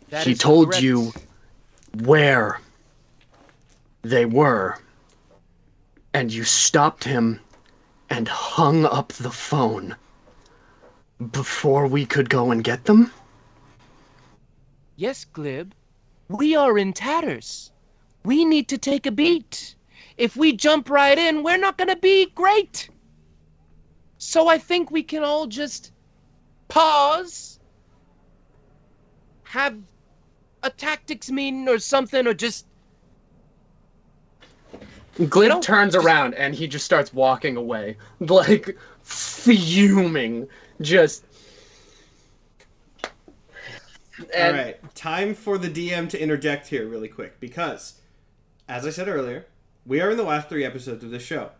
That He is told correct. you where they were, and you stopped him and hung up the phone before we could go and get them? Yes, Glib. We are in tatters. We need to take a beat. If we jump right in, we're not going to be great. So I think we can all just pause, have a tactics meeting or something, or just... Glib turns around and he just starts walking away, like fuming. Just. All right, time for the DM to interject here really quick, because, as I said earlier, we are in the last 3 episodes of this show.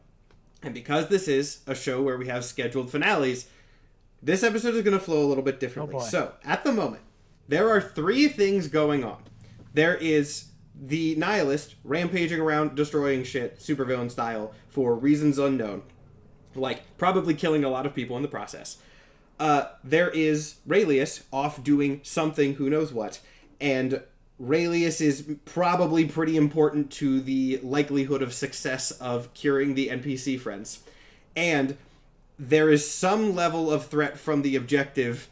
And because this is a show where we have scheduled finales, this episode is going to flow a little bit differently. Oh boy. So, at the moment, there are 3 things going on. There is the Nihilist rampaging around, destroying shit, supervillain style, for reasons unknown. Like, probably killing a lot of people in the process. There is Raelius off doing something, who knows what, and Raelius is probably pretty important to the likelihood of success of curing the NPC friends. And there is some level of threat from the objective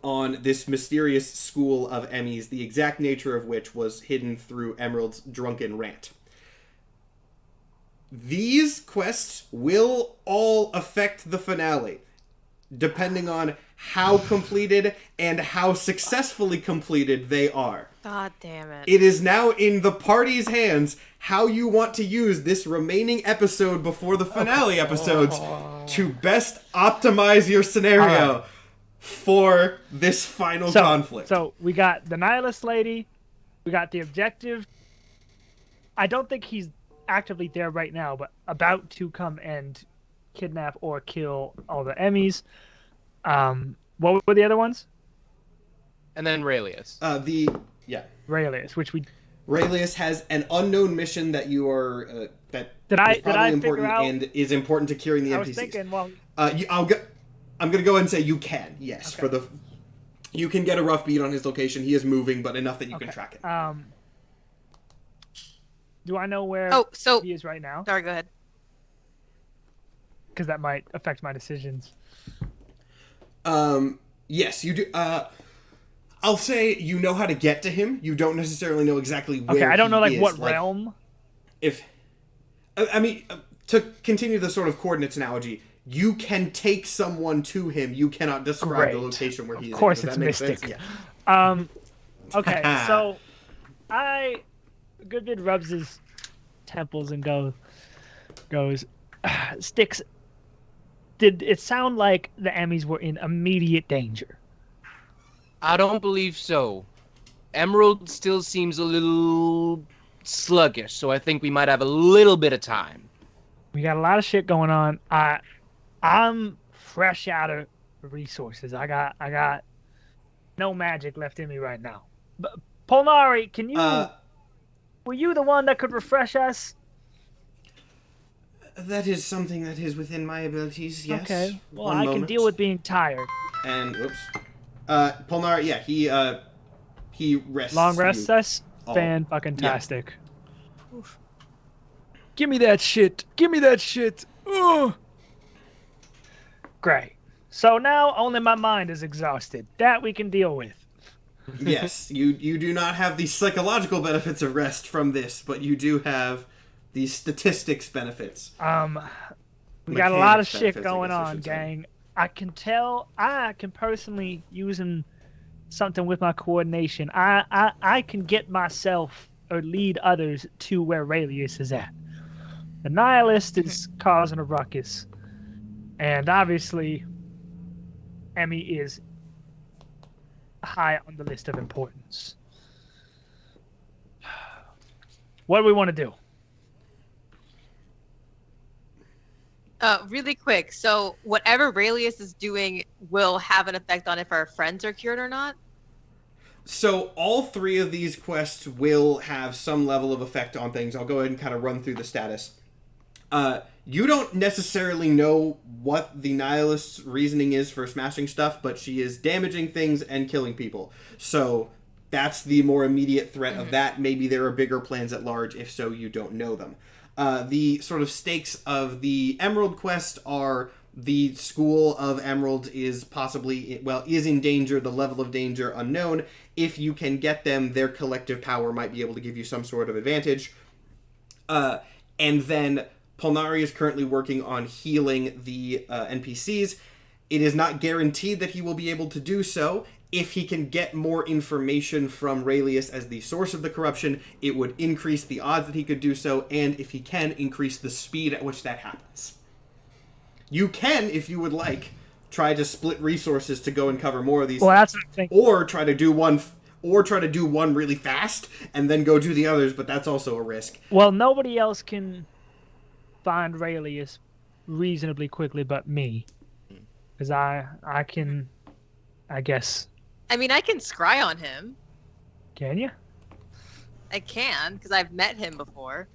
on this mysterious school of Emmys, the exact nature of which was hidden through Emerald's drunken rant. These quests will all affect the finale, depending on how completed and how successfully completed they are. God damn it. It is now in the party's hands how you want to use this remaining episode before the finale episodes to best optimize your scenario for this final conflict. So we got the Nihilist lady, we got the objective. I don't think he's actively there right now, but about to come and kidnap or kill all the Emmys. What were the other ones? And then Raelius. Raelius, which we... Raelius has an unknown mission that you are that Did I is probably important figure out... and is important to curing the NPCs. I was thinking, well... I'm gonna go ahead and say you can. Yes, okay. You can get a rough beat on his location. He is moving, but enough that you can track it. Do I know where he is right now? Sorry, go ahead. Because that might affect my decisions. Yes, you do. I'll say you know how to get to him. You don't necessarily know exactly where. Okay, I don't know he is. what realm. I mean, to continue the sort of coordinates analogy, you can take someone to him. You cannot describe the location where he is. Of course, Does it's that make mystic. sense? Yeah. Okay, so Goodvid rubs his temples and goes, Styx, did it sound like the Emmys were in immediate danger? I don't believe so. Emerald still seems a little sluggish, so I think we might have a little bit of time. We got a lot of shit going on. I'm fresh out of resources. I got no magic left in me right now. But Polnari, can you... were you the one that could refresh us? That is something that is within my abilities, yes. Okay. Well, One I moment. can deal with being tired. And, whoops. Polnari, yeah, he rests. Long rest us? all. Fan-fucking-tastic. Yeah. Give me that shit. Give me that shit. Ugh. Great. So now only my mind is exhausted. That we can deal with. Yes, you do not have the psychological benefits of rest from this, but you do have the statistics benefits. We got a lot of Mechanics shit benefits, going I guess I on, should say. gang. I can tell. I can personally using something with my coordination. I can get myself or lead others to where Raelius is at. The Nihilist is causing a ruckus, and obviously, Emmy is high on the list of importance. What do we want to do? Really quick. So whatever Raelius is doing will have an effect on if our friends are cured or not? So all three of these quests will have some level of effect on things. I'll go ahead and kind of run through the status. You don't necessarily know what the Nihilist's reasoning is for smashing stuff, but she is damaging things and killing people. So that's the more immediate threat of that. Maybe there are bigger plans at large. If so, you don't know them. The sort of stakes of the Emerald quest are the school of Emerald is possibly, is in danger, the level of danger unknown. If you can get them, their collective power might be able to give you some sort of advantage. And then Polnari is currently working on healing the NPCs. It is not guaranteed that he will be able to do so. If he can get more information from Raelius as the source of the corruption, it would increase the odds that he could do so, and if he can, increase the speed at which that happens. You can, if you would like, try to split resources to go and cover more of these Well, things. that's what I'm thinking. Or try to do one really fast and then go do the others, but that's also a risk. Well, nobody else can find Raelius reasonably quickly but me. Because I can, I guess. I mean, I can scry on him. Can you? I can, because I've met him before.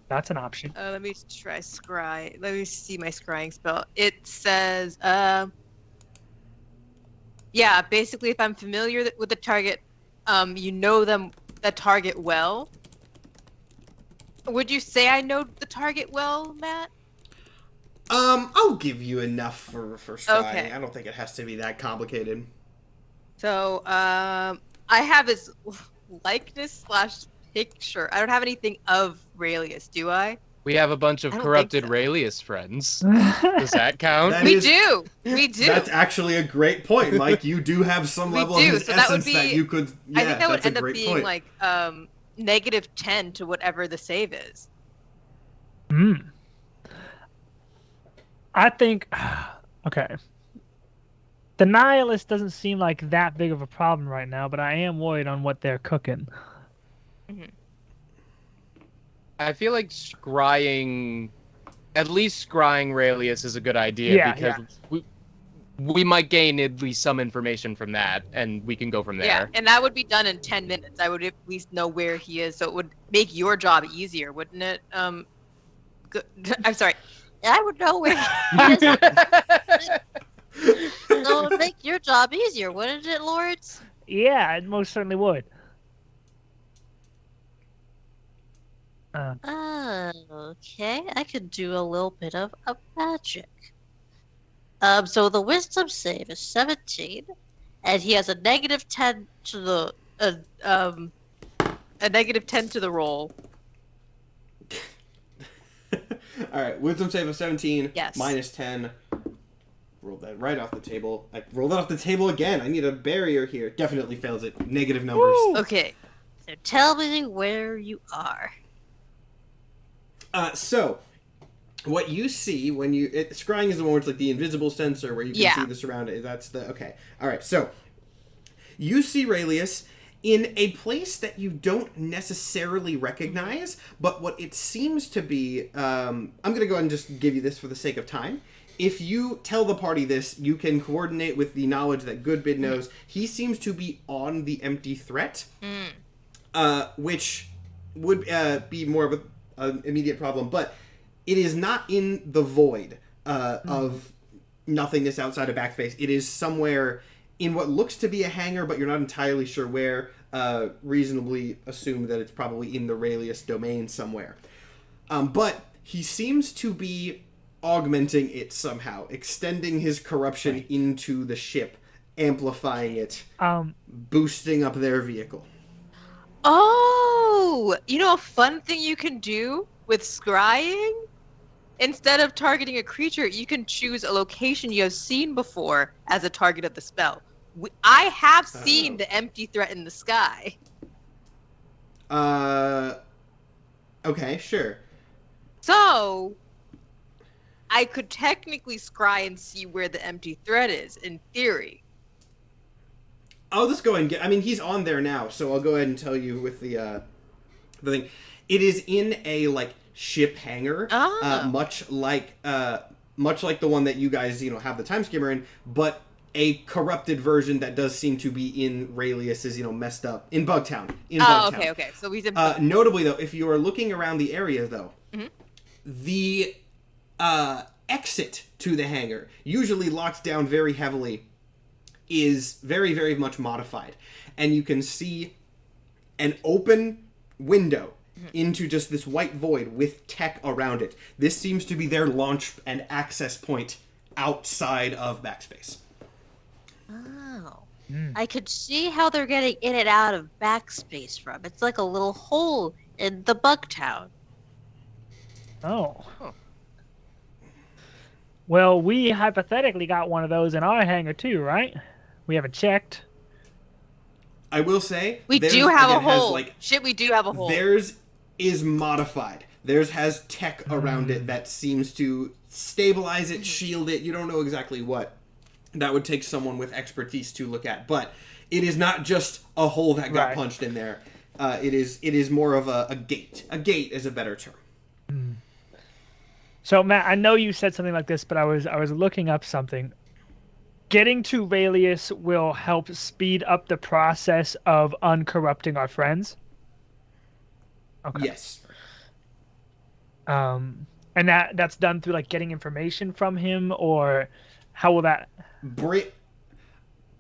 That's an option. Let me try scry. Let me see my scrying spell. It says, yeah, basically if I'm familiar with the target, you know the target well. Would you say I know the target well, Matt? I'll give you enough for scrying. Okay. I don't think it has to be that complicated. So, I have his likeness / picture. I don't have anything of Raelius, do I? We have a bunch of I don't corrupted think so. Raelius friends. Does that count? That We is- do. We do. That's actually a great point, Mike. You do have some We level do, of his so that would essence that be- you could. Yeah, I think that would that's end a up great being point. like -10 to whatever the save is. I think, okay. The Nihilist doesn't seem like that big of a problem right now, but I am worried on what they're cooking. I feel like at least scrying Raelius is a good idea Yeah, because we might gain at least some information from that, and we can go from there. Yeah, and that would be done in 10 minutes. I would at least know where he is, so it would make your job easier, wouldn't it? I'm sorry. I would know where he is. So it would make your job easier, wouldn't it, Lords? Yeah, it most certainly would. Okay, I could do a little bit of magic. So the wisdom save is 17, and he has a negative 10 to the A negative 10 to the roll. All right, wisdom save of 17. Yes. Minus 10. Roll that right off the table. I rolled that off the table again. I need a barrier here. Definitely fails it. Negative numbers. Woo! Okay. So tell me where you are. So, what you see when you... scrying is the one where it's like the invisible sensor where you can see the surrounding. That's the... Okay. All right, so... You see Raelius in a place that you don't necessarily recognize, but what it seems to be... I'm going to go ahead and just give you this for the sake of time. If you tell the party this, you can coordinate with the knowledge that Goodbid knows. He seems to be on the empty threat, which would be more of an immediate problem, but it is not in the void of nothingness outside of Backspace. It is somewhere in what looks to be a hangar, but you're not entirely sure where. Reasonably assume that it's probably in the Raelius domain somewhere. But he seems to be augmenting it somehow, extending his corruption into the ship, amplifying it, boosting up their vehicle. Oh, you know a fun thing you can do with scrying? Instead of targeting a creature, you can choose a location you have seen before as a target of the spell. I have seen the empty threat in the sky. Okay, sure. So, I could technically scry and see where the empty threat is, in theory. I'll just go ahead and get... I mean, he's on there now, so I'll go ahead and tell you with the thing. It is in a, like, ship hangar, much like the one that you guys, have the time skimmer in, but a corrupted version that does seem to be in Raelius's, messed up... In Bugtown. Okay. So he's in... Notably, though, if you are looking around the area, though, the exit to the hangar, usually locked down very heavily, is very, very much modified. And you can see an open window into just this white void with tech around it. This seems to be their launch and access point outside of Backspace. Oh. I could see how they're getting in and out of Backspace from. It's like a little hole in the Bugtown. Oh. Huh. Well, we hypothetically got one of those in our hangar too, right? We haven't checked. I will say... We do have a hole. We do have a hole. Theirs is modified. Theirs has tech around it that seems to stabilize it, shield it. You don't know exactly what. That would take someone with expertise to look at. But it is not just a hole that got punched in there. It is more of a gate. A gate is a better term. So, Matt, I know you said something like this, but I was looking up something. Getting to Raelius will help speed up the process of uncorrupting our friends? Okay. Yes. And that's done through, like, getting information from him, or how will that...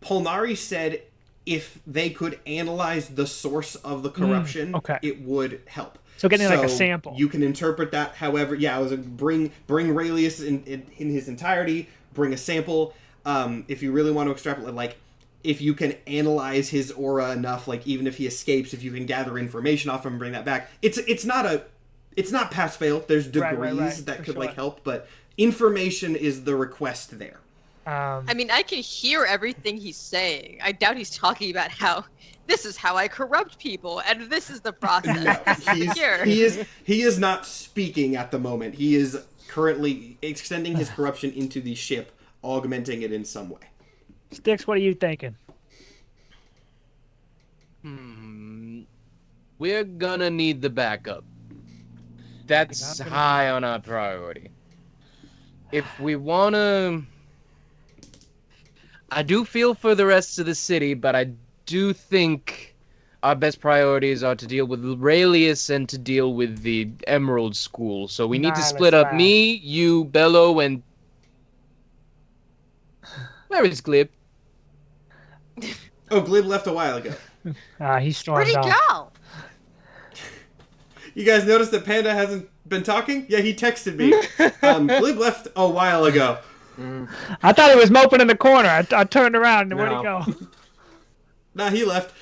Polnari said if they could analyze the source of the corruption, it would help. So getting like a sample. You can interpret that however... Yeah, I was like, bring Raelius in his entirety, bring a sample. If you really want to extrapolate, like, if you can analyze his aura enough, like, even if he escapes, if you can gather information off him and bring that back. It's not pass-fail. There's degrees that could, like, help, but information is the request there. I mean, I can hear everything he's saying. I doubt he's talking about how this is how I corrupt people, and this is the process. He is not speaking at the moment. He is currently extending his corruption into the ship, augmenting it in some way. Sticks, what are you thinking? We're gonna need the backup. That's high on our priority. If we wanna... I do feel for the rest of the city, but I do think our best priorities are to deal with Aurelius and to deal with the Emerald School. So we need to split up me, you, Bello, and... Where is Glib? Oh, Glib left a while ago. He stormed Where'd he off. go? You guys noticed that Panda hasn't been talking? Yeah, he texted me. Glib left a while ago. I thought he was moping in the corner. I turned around and where'd he go? Nah, he left.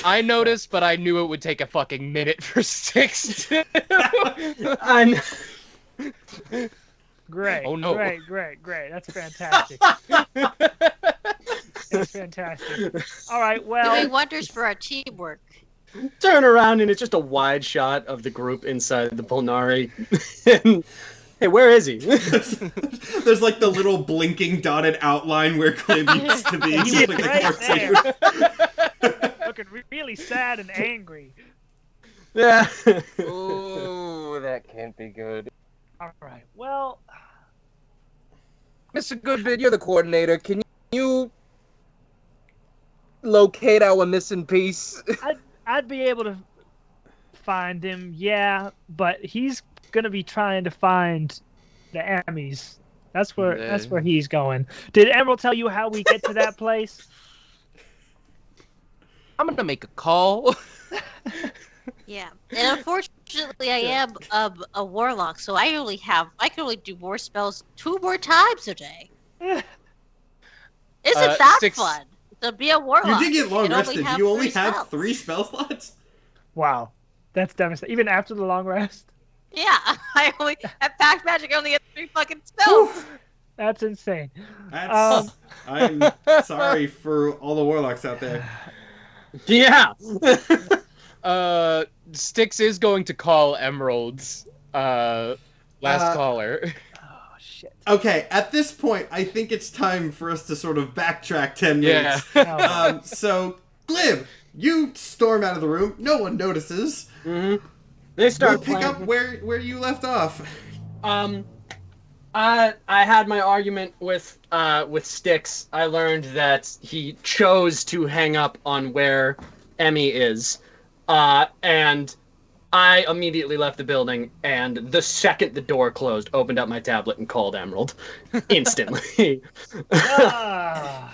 I noticed, but I knew it would take a fucking minute for Styx to... Great. Oh, no. Great. That's fantastic. It's fantastic. All right, well... Doing wonders for our teamwork. Turn around and it's just a wide shot of the group inside the Polnari. Hey, where is he? There's like the little blinking dotted outline where Glib used to be. He was Like the right cartoon. there. Looking really sad and angry. Yeah. Ooh, that can't be good. All right, well... Mr. Goodbid, you're the coordinator. Can you locate our missing piece? I'd be able to find him, yeah, but he's gonna be trying to find the Emmys. That's where he's going. Did Emerald tell you how we get to that place? I'm gonna make a call. Yeah, and unfortunately, I am a warlock, so I can only do more spells 2 more times a day. Isn't that 6. fun? To be a warlock. You did get long and only rested. have You only 3 have spells. 3 spell slots? Wow, that's devastating. Even after the long rest? Yeah, at Pact Magic I only have 3 fucking spells. That's insane. That's... I'm sorry for all the warlocks out there. Yeah. Styx is going to call Emerald's last caller. Oh, shit. Okay, at this point, I think it's time for us to sort of backtrack 10 minutes. Oh. So, Glib, you storm out of the room. No one notices. Mm-hmm. They start We'll pick playing. up where you left off. I had my argument with Styx. I learned that he chose to hang up on where Emmy is, and I immediately left the building. And the second the door closed, opened up my tablet and called Emerald instantly. Ah.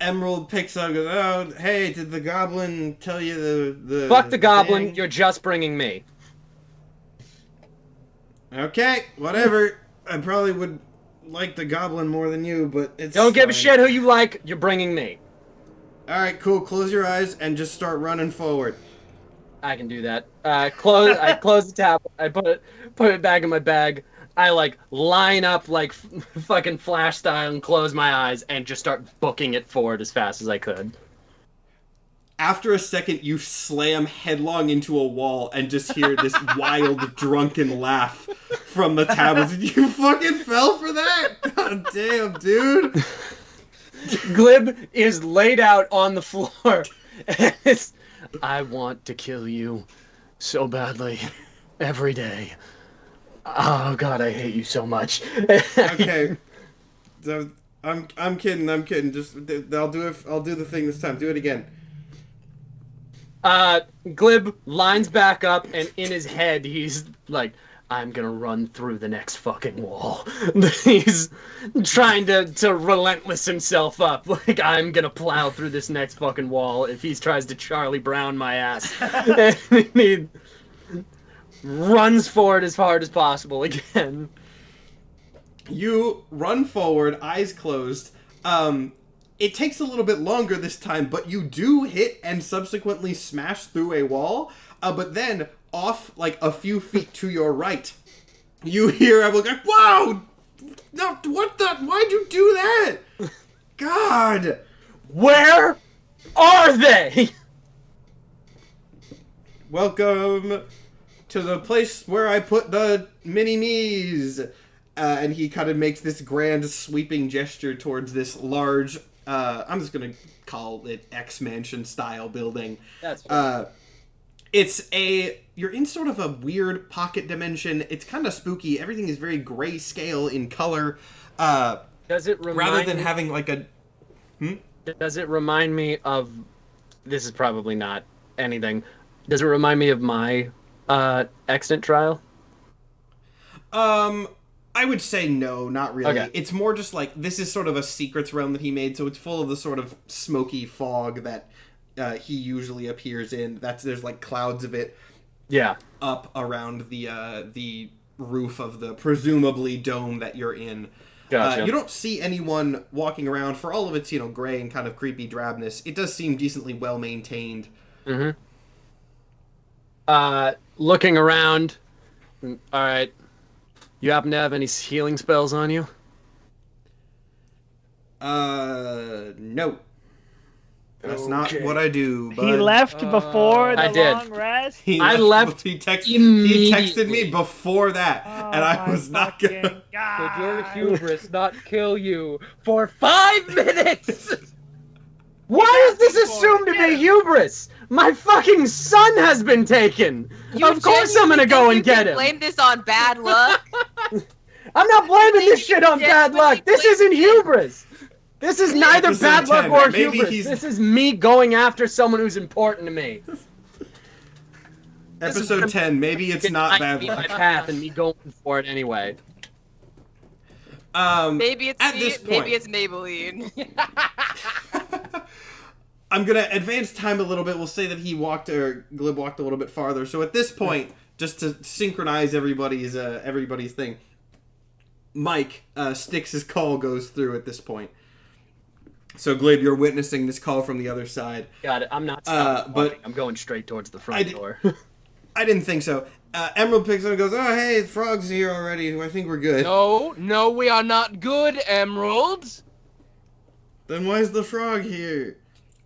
Emerald picks up and goes, oh, hey, did the goblin tell you the Fuck the goblin. thing? You're just bringing me. Okay, whatever. I probably would like the goblin more than you, but it's Don't give a fine. shit who you like. You're bringing me. Alright, cool. Close your eyes and just start running forward. I can do that. I close the tablet. I put it back in my bag. I line up fucking Flash style and close my eyes and just start booking it forward as fast as I could. After a second, you slam headlong into a wall and just hear this wild, drunken laugh from the tablets. You fucking fell for that? God damn, dude. Glib is laid out on the floor. I want to kill you so badly every day. Oh God, I hate you so much. Okay. So, I'm kidding. Just I'll do the thing this time. Do it again. Glib lines back up, and in his head, he's like, I'm gonna run through the next fucking wall. He's trying to relentless himself up. Like, I'm gonna plow through this next fucking wall if he tries to Charlie Brown my ass. And he runs forward as hard as possible again. You run forward, eyes closed. It takes a little bit longer this time, but you do hit and subsequently smash through a wall. But then, off a few feet to your right, you hear everyone go, "Wow! No, what the? Why'd you do that? God! Where are they?" Welcome to the place where I put the mini-me's." And he kind of makes this grand sweeping gesture towards this large, I'm just going to call it X-Mansion style building. That's fine. You're in sort of a weird pocket dimension. It's kind of spooky. Everything is very grayscale in color. Does it remind Rather than having Does it remind me of... This is probably not anything. Does it remind me of my extant trial? I would say no, not really. Okay. It's more just like, this is sort of a secrets realm that he made, so it's full of the sort of smoky fog that he usually appears in. There's like clouds of it Yeah. up around the roof of the presumably dome that you're in. Gotcha. You don't see anyone walking around. For all of its, gray and kind of creepy drabness, it does seem decently well maintained. Mm-hmm. Looking around. All right. You happen to have any healing spells on you? No. That's not what I do. But He left before the I did. long rest. I left He texted immediately. me before that, and I was not gonna. Could your hubris not kill you for 5 minutes? Why is this assumed to be hubris? My fucking son has been taken. Of course I'm gonna go and get him. Blame this on bad luck. I'm not blaming this shit on bad luck. This isn't hubris. This is neither Episode bad luck 10. or Maybe hubris. he's- This is me going after someone who's important to me. Episode 10. Maybe it's not bad My luck. path and me going for it anyway. Maybe it's At me, this point- maybe it's Maybelline. I'm gonna advance time a little bit. We'll say that Glib walked a little bit farther. So at this point, just to synchronize everybody's thing, Mike Styx's call goes through at this point. So Glib, you're witnessing this call from the other side. Got it. I'm not stopping. but I'm going straight towards the front door. I didn't think so. Emerald picks up and goes, "Oh, hey, the frog's here already. I think we're good." No, we are not good, Emerald. Then why is the frog here?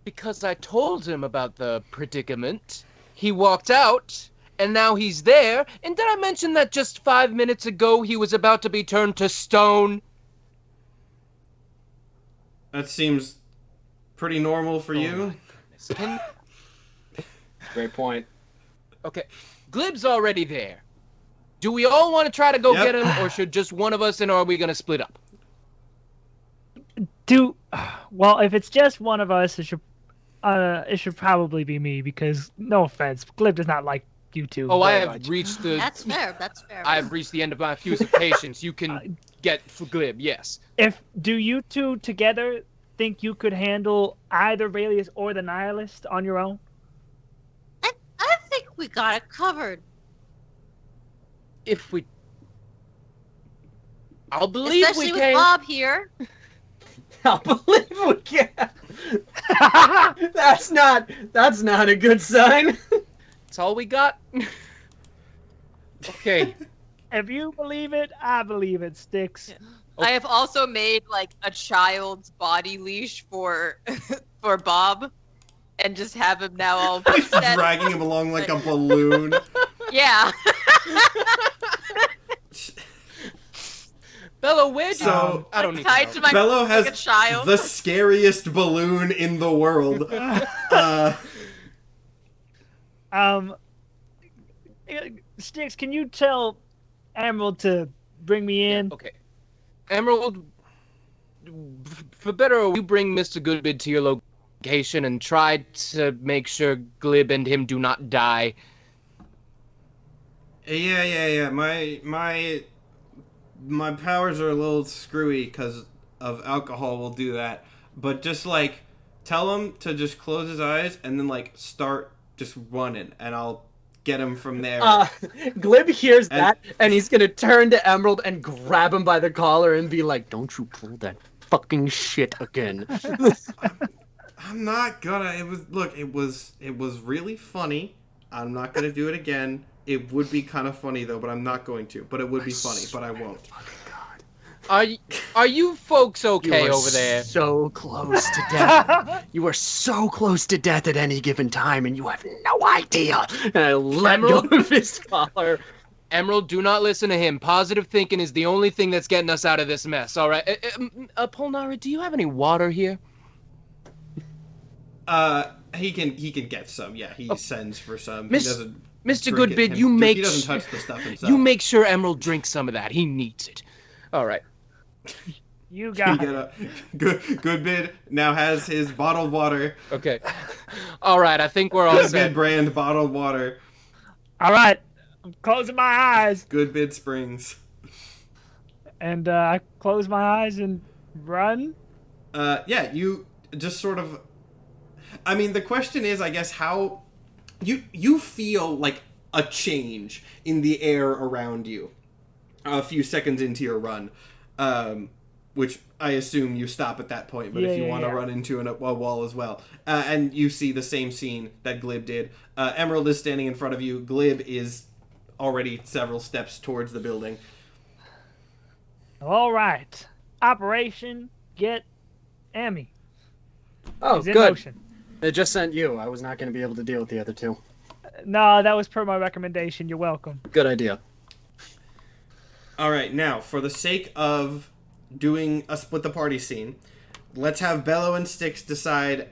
Because I told him about the predicament. He walked out, and now he's there. And did I mention that just 5 minutes ago he was about to be turned to stone? That seems pretty normal for you. my goodness. Great point. Okay, Glib's already there. Do we all want to try to go Yep. get him, or should just one of us, and are we gonna split up? Well, if it's just one of us, it should probably be me because no offense, Glib does not like you two. Oh, I very have much. reached the. That's fair. That's fair. I have reached the end of my fuse of patience. You can get for Glib, yes. Do you two together think you could handle either Valius or the Nihilist on your own? I think we got it covered. If we, I'll believe Especially we with can. Bob here. I believe we can. That's not a good sign. That's all we got. Okay. If you believe it, I believe it, Styx. I have also made like a child's body leash for for Bob, and just have him now all set. Dragging him along like a balloon. Yeah. Bello, where'd you So- go? I don't need Tied to to know. my Bello like has a child. the scariest balloon in the world. Styx, can you tell Emerald to bring me in? Okay. Emerald, for better or worse, you bring Mr. Goodbid to your location and try to make sure Glib and him do not die. Yeah. My powers are a little screwy because of alcohol. Will do that, but just like tell him to just close his eyes and then like start just running, and I'll get him from there. Glib hears And- that, and he's gonna turn to Emerald and grab him by the collar and be like, "Don't you pull that fucking shit again." I'm not gonna. It was really funny. I'm not gonna do it again. It would be kind of funny though, but I'm not going to. But it would be funny, but I won't. Are you folks okay You are over there? so close to death. You are so close to death at any given time, and you have no idea. And I let go Emerald? of his collar. Emerald, do not listen to him. Positive thinking is the only thing that's getting us out of this mess, all right? Polnara, do you have any water here? He can get some. Yeah, he sends for some. Miss- He doesn't. Mr. drink it Goodbid, you him- make He doesn't sh- touch the stuff himself. You make sure Emerald drinks some of that. He needs it. All right. You got get it. Good Bid now has his bottled water. Okay. All right, I think we're all Good set. Bid brand bottled water. All right. I'm closing my eyes. Good Bid Springs. And I close my eyes and run. Yeah, you just sort of... I mean, the question is, I guess, how... You feel like a change in the air around you a few seconds into your run. Which I assume you stop at that point, but if you want to run into a wall as well. And you see the same scene that Glib did. Emerald is standing in front of you. Glib is already several steps towards the building. All right. Operation Get Emmy. Oh, Is in good. motion. It just sent you. I was not going to be able to deal with the other two. No, that was per my recommendation. You're welcome. Good idea. All right, now, for the sake of doing a split the party scene, let's have Bello and Styx decide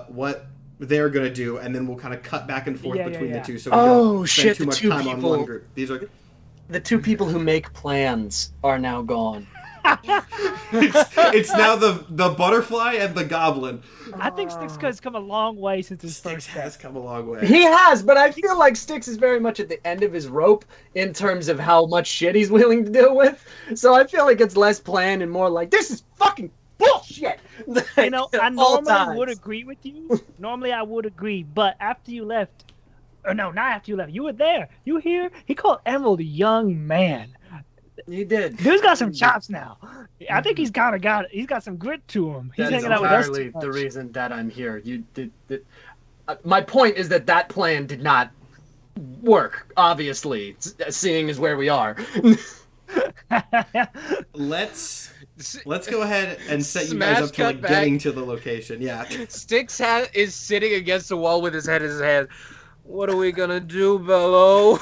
what they're going to do, and then we'll kind of cut back and forth between the two so we don't spend too much time on one group. These are... The two people who make plans are now gone. it's now the butterfly and the goblin. I think Styx has come a long way since his Styx first step. has come a long way. He has, but I feel like Styx is very much at the end of his rope in terms of how much shit he's willing to deal with. So I feel like it's less planned and more like, this is fucking bullshit! You know, I All normally would times. agree with you. Normally I would agree, but after you left, or no, not after you left, you were there. You hear? He called Emerald a young man. You did. Dude's got some chops now. I think he's kind of he's got some grit to him. He's That's hanging out with us entirely too the much. reason that I'm here. You did. My point is that plan did not work. Obviously, seeing as where we are. Let's go ahead and set you Smash guys up to like cut getting back. to the location. Yeah. Styx is sitting against the wall with his head in his hand. What are we gonna do, Bello?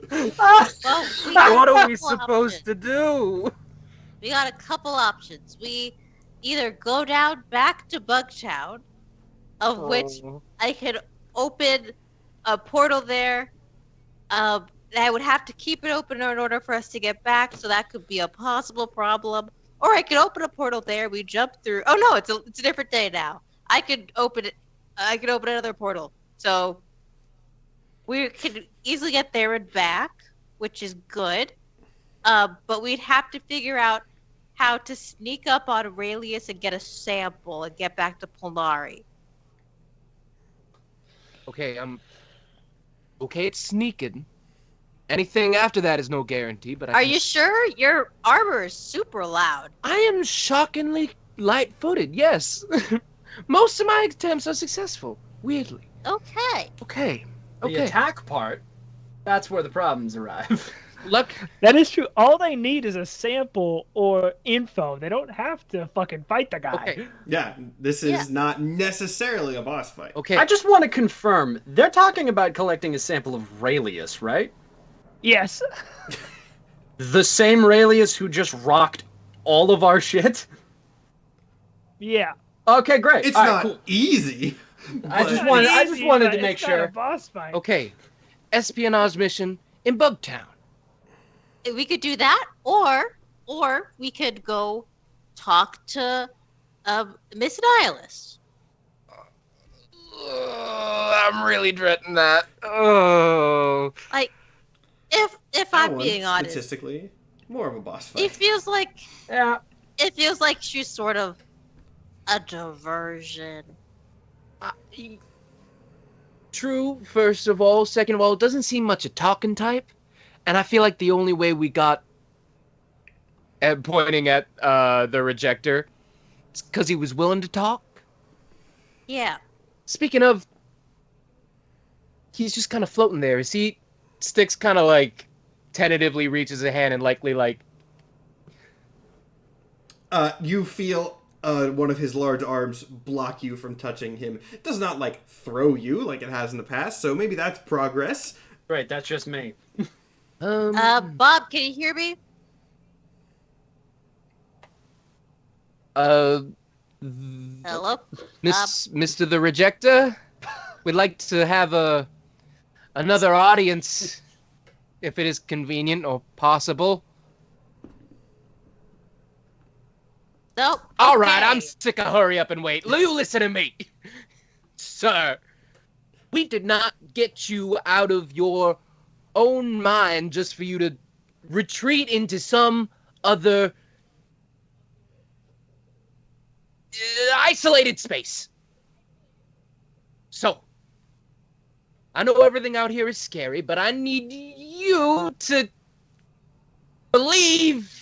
Well, we got What a are we couple supposed to options. do? We got a couple options. We either go down back to Bugtown, of which I could open a portal there. I would have to keep it open in order for us to get back, so that could be a possible problem. Or I could open a portal there. We jump through. Oh no, it's a different day now. I could open it. I could open another portal. So we could easily get there and back, which is good. But we'd have to figure out how to sneak up on Aurelius and get a sample and get back to Polnari. Okay, okay, it's sneaking. Anything after that is no guarantee, but Are you sure? Your armor is super loud. I am shockingly light-footed, yes. Most of my attempts are successful, weirdly. Okay. Okay. The attack part, that's where the problems arrive. Look, That is true. All they need is a sample or info. They don't have to fucking fight the guy. okay, Yeah, this is not necessarily a boss fight. okay. I just want to confirm, they're talking about collecting a sample of Raelius, right? Yes. The same Raelius who just rocked all of our shit? Yeah. Okay, great. It's All right, not cool. easy. I but- just wanted Easy, to but make it's not a sure. boss fight. Okay, espionage mission in Bugtown. We could do that, or we could go talk to Miss Nihilist. I'm really dreading that. Oh. Like, if That I'm one's being honest, statistically more of a boss it fight. feels like Yeah. she's sort of a diversion. True, first of all. Second of all, it doesn't seem much a talking type. And I feel like the only way we got... And pointing at the rejector, it's because he was willing to talk. Yeah. Speaking of... He's just kind of floating there. Is he... Styx kind of like... tentatively reaches a hand and likely like... You feel one of his large arms block you from touching him. It does not, like, throw you like it has in the past, so maybe that's progress. Right, that's just me. Bob, can you hear me? Hello? Mr. the Rejector, we'd like to have another audience, if it is convenient or possible. Nope. All right, okay. I'm sick of hurry up and wait. You listen to me. Sir, we did not get you out of your own mind just for you to retreat into some other isolated space. So, I know everything out here is scary, but I need you to believe.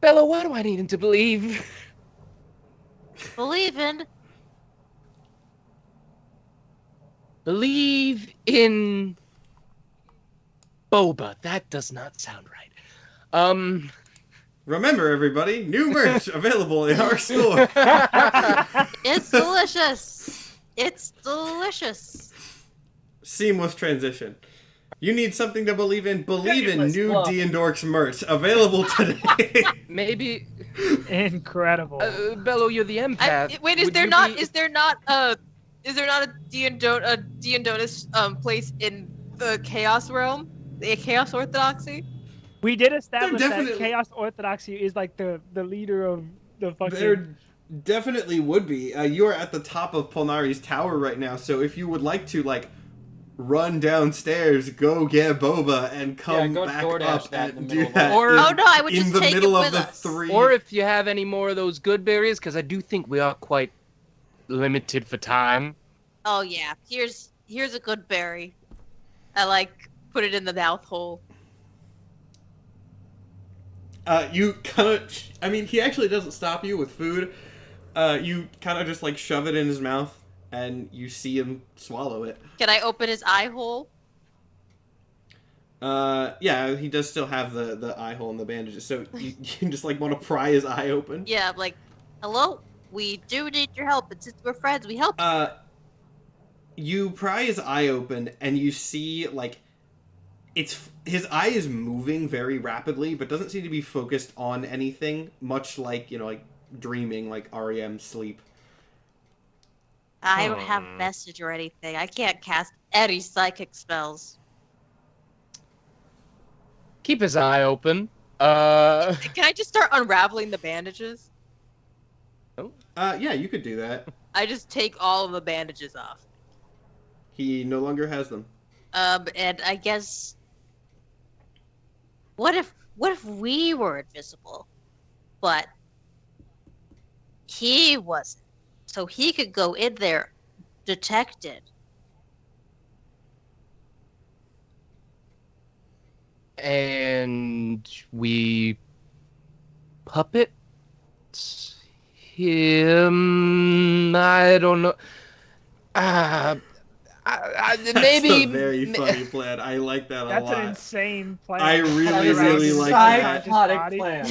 Bella, why do I need him to believe? Believe in. Believe in boba. That does not sound right. Remember, everybody, new merch available in our store. It's delicious. It's delicious. Seamless transition. You need something to believe in? Believe in Seamless new flow. D&Dorks merch available today. Maybe, Incredible. Bello, you're the empath. Wait, is Would there you not be- is there not a D&Donus place in the Chaos realm? The Chaos Orthodoxy? We did establish that definitely- Chaos Orthodoxy is like the leader of the fucking. There definitely would be. You are at the top of Polnari's tower right now, so if you would like to, like, run downstairs, go get boba, and come go back DoorDash up that in and the do middle of that the Or- in, Oh no, I would in just the take middle it of with the us. three. Or if you have any more of those good berries, because I do think we are quite limited for time. Oh yeah, here's a good berry. I like put it in the mouth hole. You kind of, I mean, he actually doesn't stop you with food. You kind of just, like, shove it in his mouth, and you see him swallow it. Can I open his eye hole? Yeah, he does still have the eye hole and the bandages, so you just, like, want to pry his eye open. Yeah, I'm like, hello? We do need your help, and since we're friends, we help. You pry his eye open, and you see, like, his eye is moving very rapidly, but doesn't seem to be focused on anything, much like, you know, like, dreaming, like REM sleep. I don't have message or anything. I can't cast any psychic spells. Keep his eye open. Can I just start unraveling the bandages? Yeah, you could do that. I just take all of the bandages off. He no longer has them. And I guess, what if we were invisible, but he wasn't, so he could go in there detected. And we puppet him. I don't know. Maybe That's a very funny plan. I like that a That's lot. an insane plan. I really, Around really his like that. Psychotic body. plan.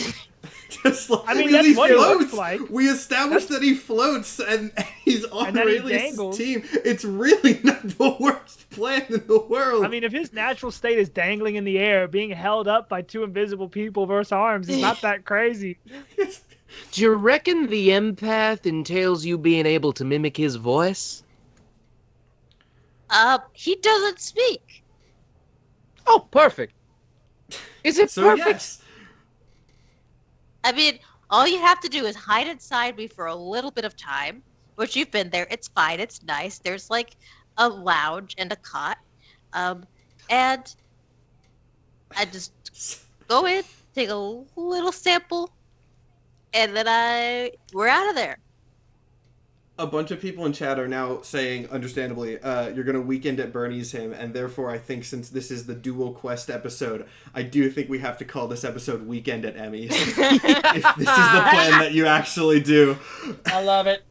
Just like, I mean, because that's he what it floats. looks like. We established that he floats, and he's on And then he Aurelius' dangles. team. It's really not the worst plan in the world. I mean, if his natural state is dangling in the air, being held up by two invisible people versus arms, is not that crazy. Do you reckon the empath entails you being able to mimic his voice? He doesn't speak. Oh, perfect. Is it so perfect? yes. I mean, all you have to do is hide inside me for a little bit of time, which you've been there. It's fine. It's nice. There's like a lounge and a cot. And I just go in, take a little sample, and then we're out of there. A bunch of people in chat are now saying, understandably, you're going to Weekend at Bernie's him, and therefore I think since this is the Dual Quest episode, I do think we have to call this episode Weekend at Emmy's. If this is the plan that you actually do. I love it.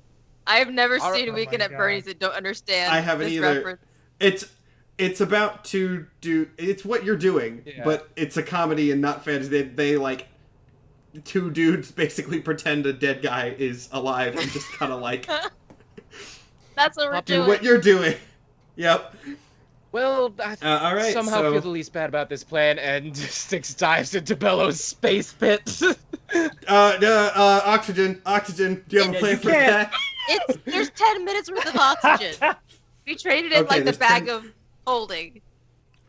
I have never All right. seen Oh Weekend my at God. Bernie's and don't understand I haven't this either. reference. It's about to do, it's what you're doing, Yeah. but it's a comedy and not fantasy. They like, two dudes basically pretend a dead guy is alive and just kind of like, That's what we're do doing. what you're doing. Yep. Well, I All right, somehow so- feel the least bad about this plan, and Styx dives into Bello's space pit. Oxygen. Do you have a Yeah, plan you for can't. that? There's 10 minutes worth of oxygen. We traded it Okay, like the there's bag 10 of holding.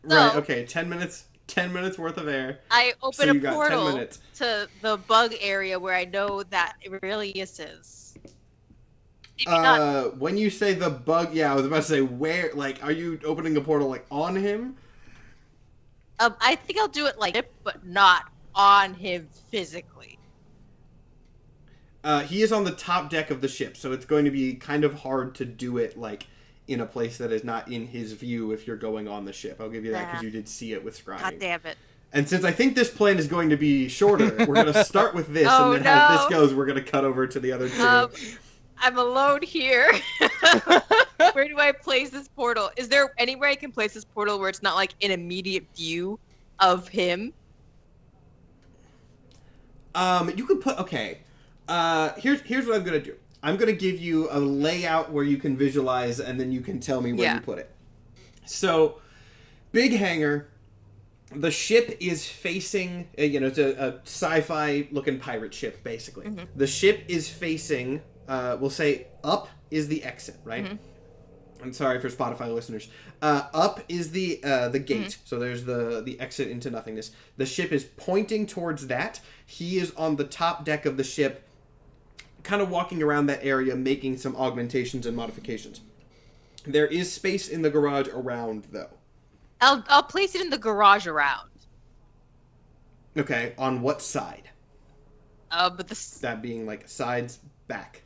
Right, So- okay, 10 minutes. 10 minutes worth of air. I open So you a got 10 portal minutes. to the bug area where I know that Aurelius is. Maybe not. When you say the bug, yeah, I was about to say where, like, are you opening a portal, like, on him? I think I'll do it like it, but not on him physically. He is on the top deck of the ship, so it's going to be kind of hard to do it, like, in a place that is not in his view if you're going on the ship. I'll give you that because you did see it with scrying. God damn it. And since I think this plan is going to be shorter, we're going to start with this, Oh, and then as this no. goes, we're going to cut over to the other two. I'm alone here. Where do I place this portal? Is there anywhere I can place this portal where it's not like an immediate view of him? You could put, okay. Here's what I'm going to do. I'm going to give you a layout where you can visualize, and then you can tell me where you put it. So, big hangar. The ship is facing, it's a sci-fi looking pirate ship, basically. Mm-hmm. The ship is facing, we'll say up is the exit, right? Mm-hmm. I'm sorry for Spotify listeners. Up is the gate, so there's the exit into nothingness. The ship is pointing towards that. He is on the top deck of the ship, kind of walking around that area, making some augmentations and modifications. There is space in the garage around, though. I'll place it in the garage around. Okay, on what side? But that being like sides, back.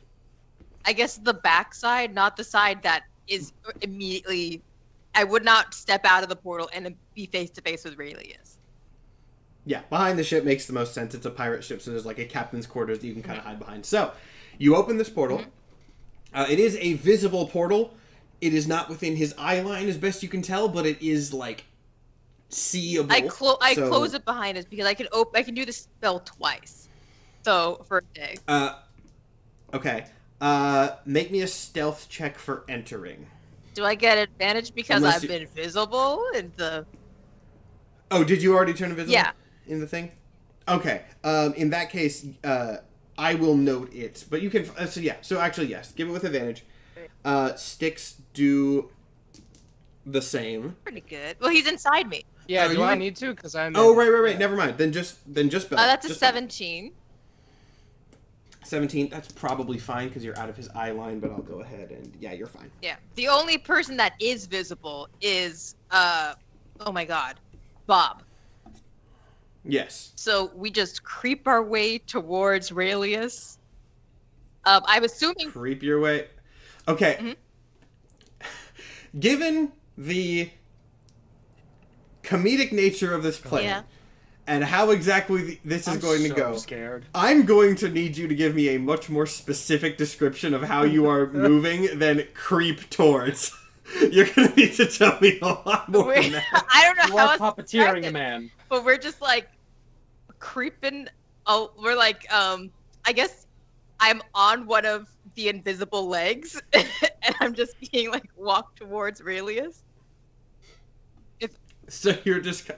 I guess the back side, not the side that is immediately. I would not step out of the portal and be face to face with Aurelius. Yeah, behind the ship makes the most sense. It's a pirate ship, so there's like a captain's quarters that you can kind of hide behind. So, you open this portal. It is a visible portal. It is not within his eye line, as best you can tell, but it is like seeable. I close it behind us because I can do the spell twice. So for a day. Okay. Make me a stealth check for entering. Do I get advantage because I've been visible in the? Oh, did you already turn invisible? Yeah. In the thing. Okay. In that case, I will note it, but you can. So actually, yes. Give it with advantage. Sticks do the same. Pretty good. Well, he's inside me. Yeah, do I need to? Because I'm. Oh, right. Never mind. Then just Bell. That's just 17. 17. That's probably fine because you're out of his eye line. But I'll go ahead and you're fine. Yeah. The only person that is visible is oh my God, Bob. Yes. So we just creep our way towards Aurelius. I'm assuming. Creep your way. Okay. Mm-hmm. Given the comedic nature of this plan and how exactly this is going to go, scared. I'm going to need you to give me a much more specific description of how you are moving than creep towards. You're going to need to tell me a lot more than that. I don't know You how are puppeteering a man. But we're just like creeping. Oh, we're like, I guess I'm on one of the invisible legs and I'm just being like walked towards Aurelius. So you're just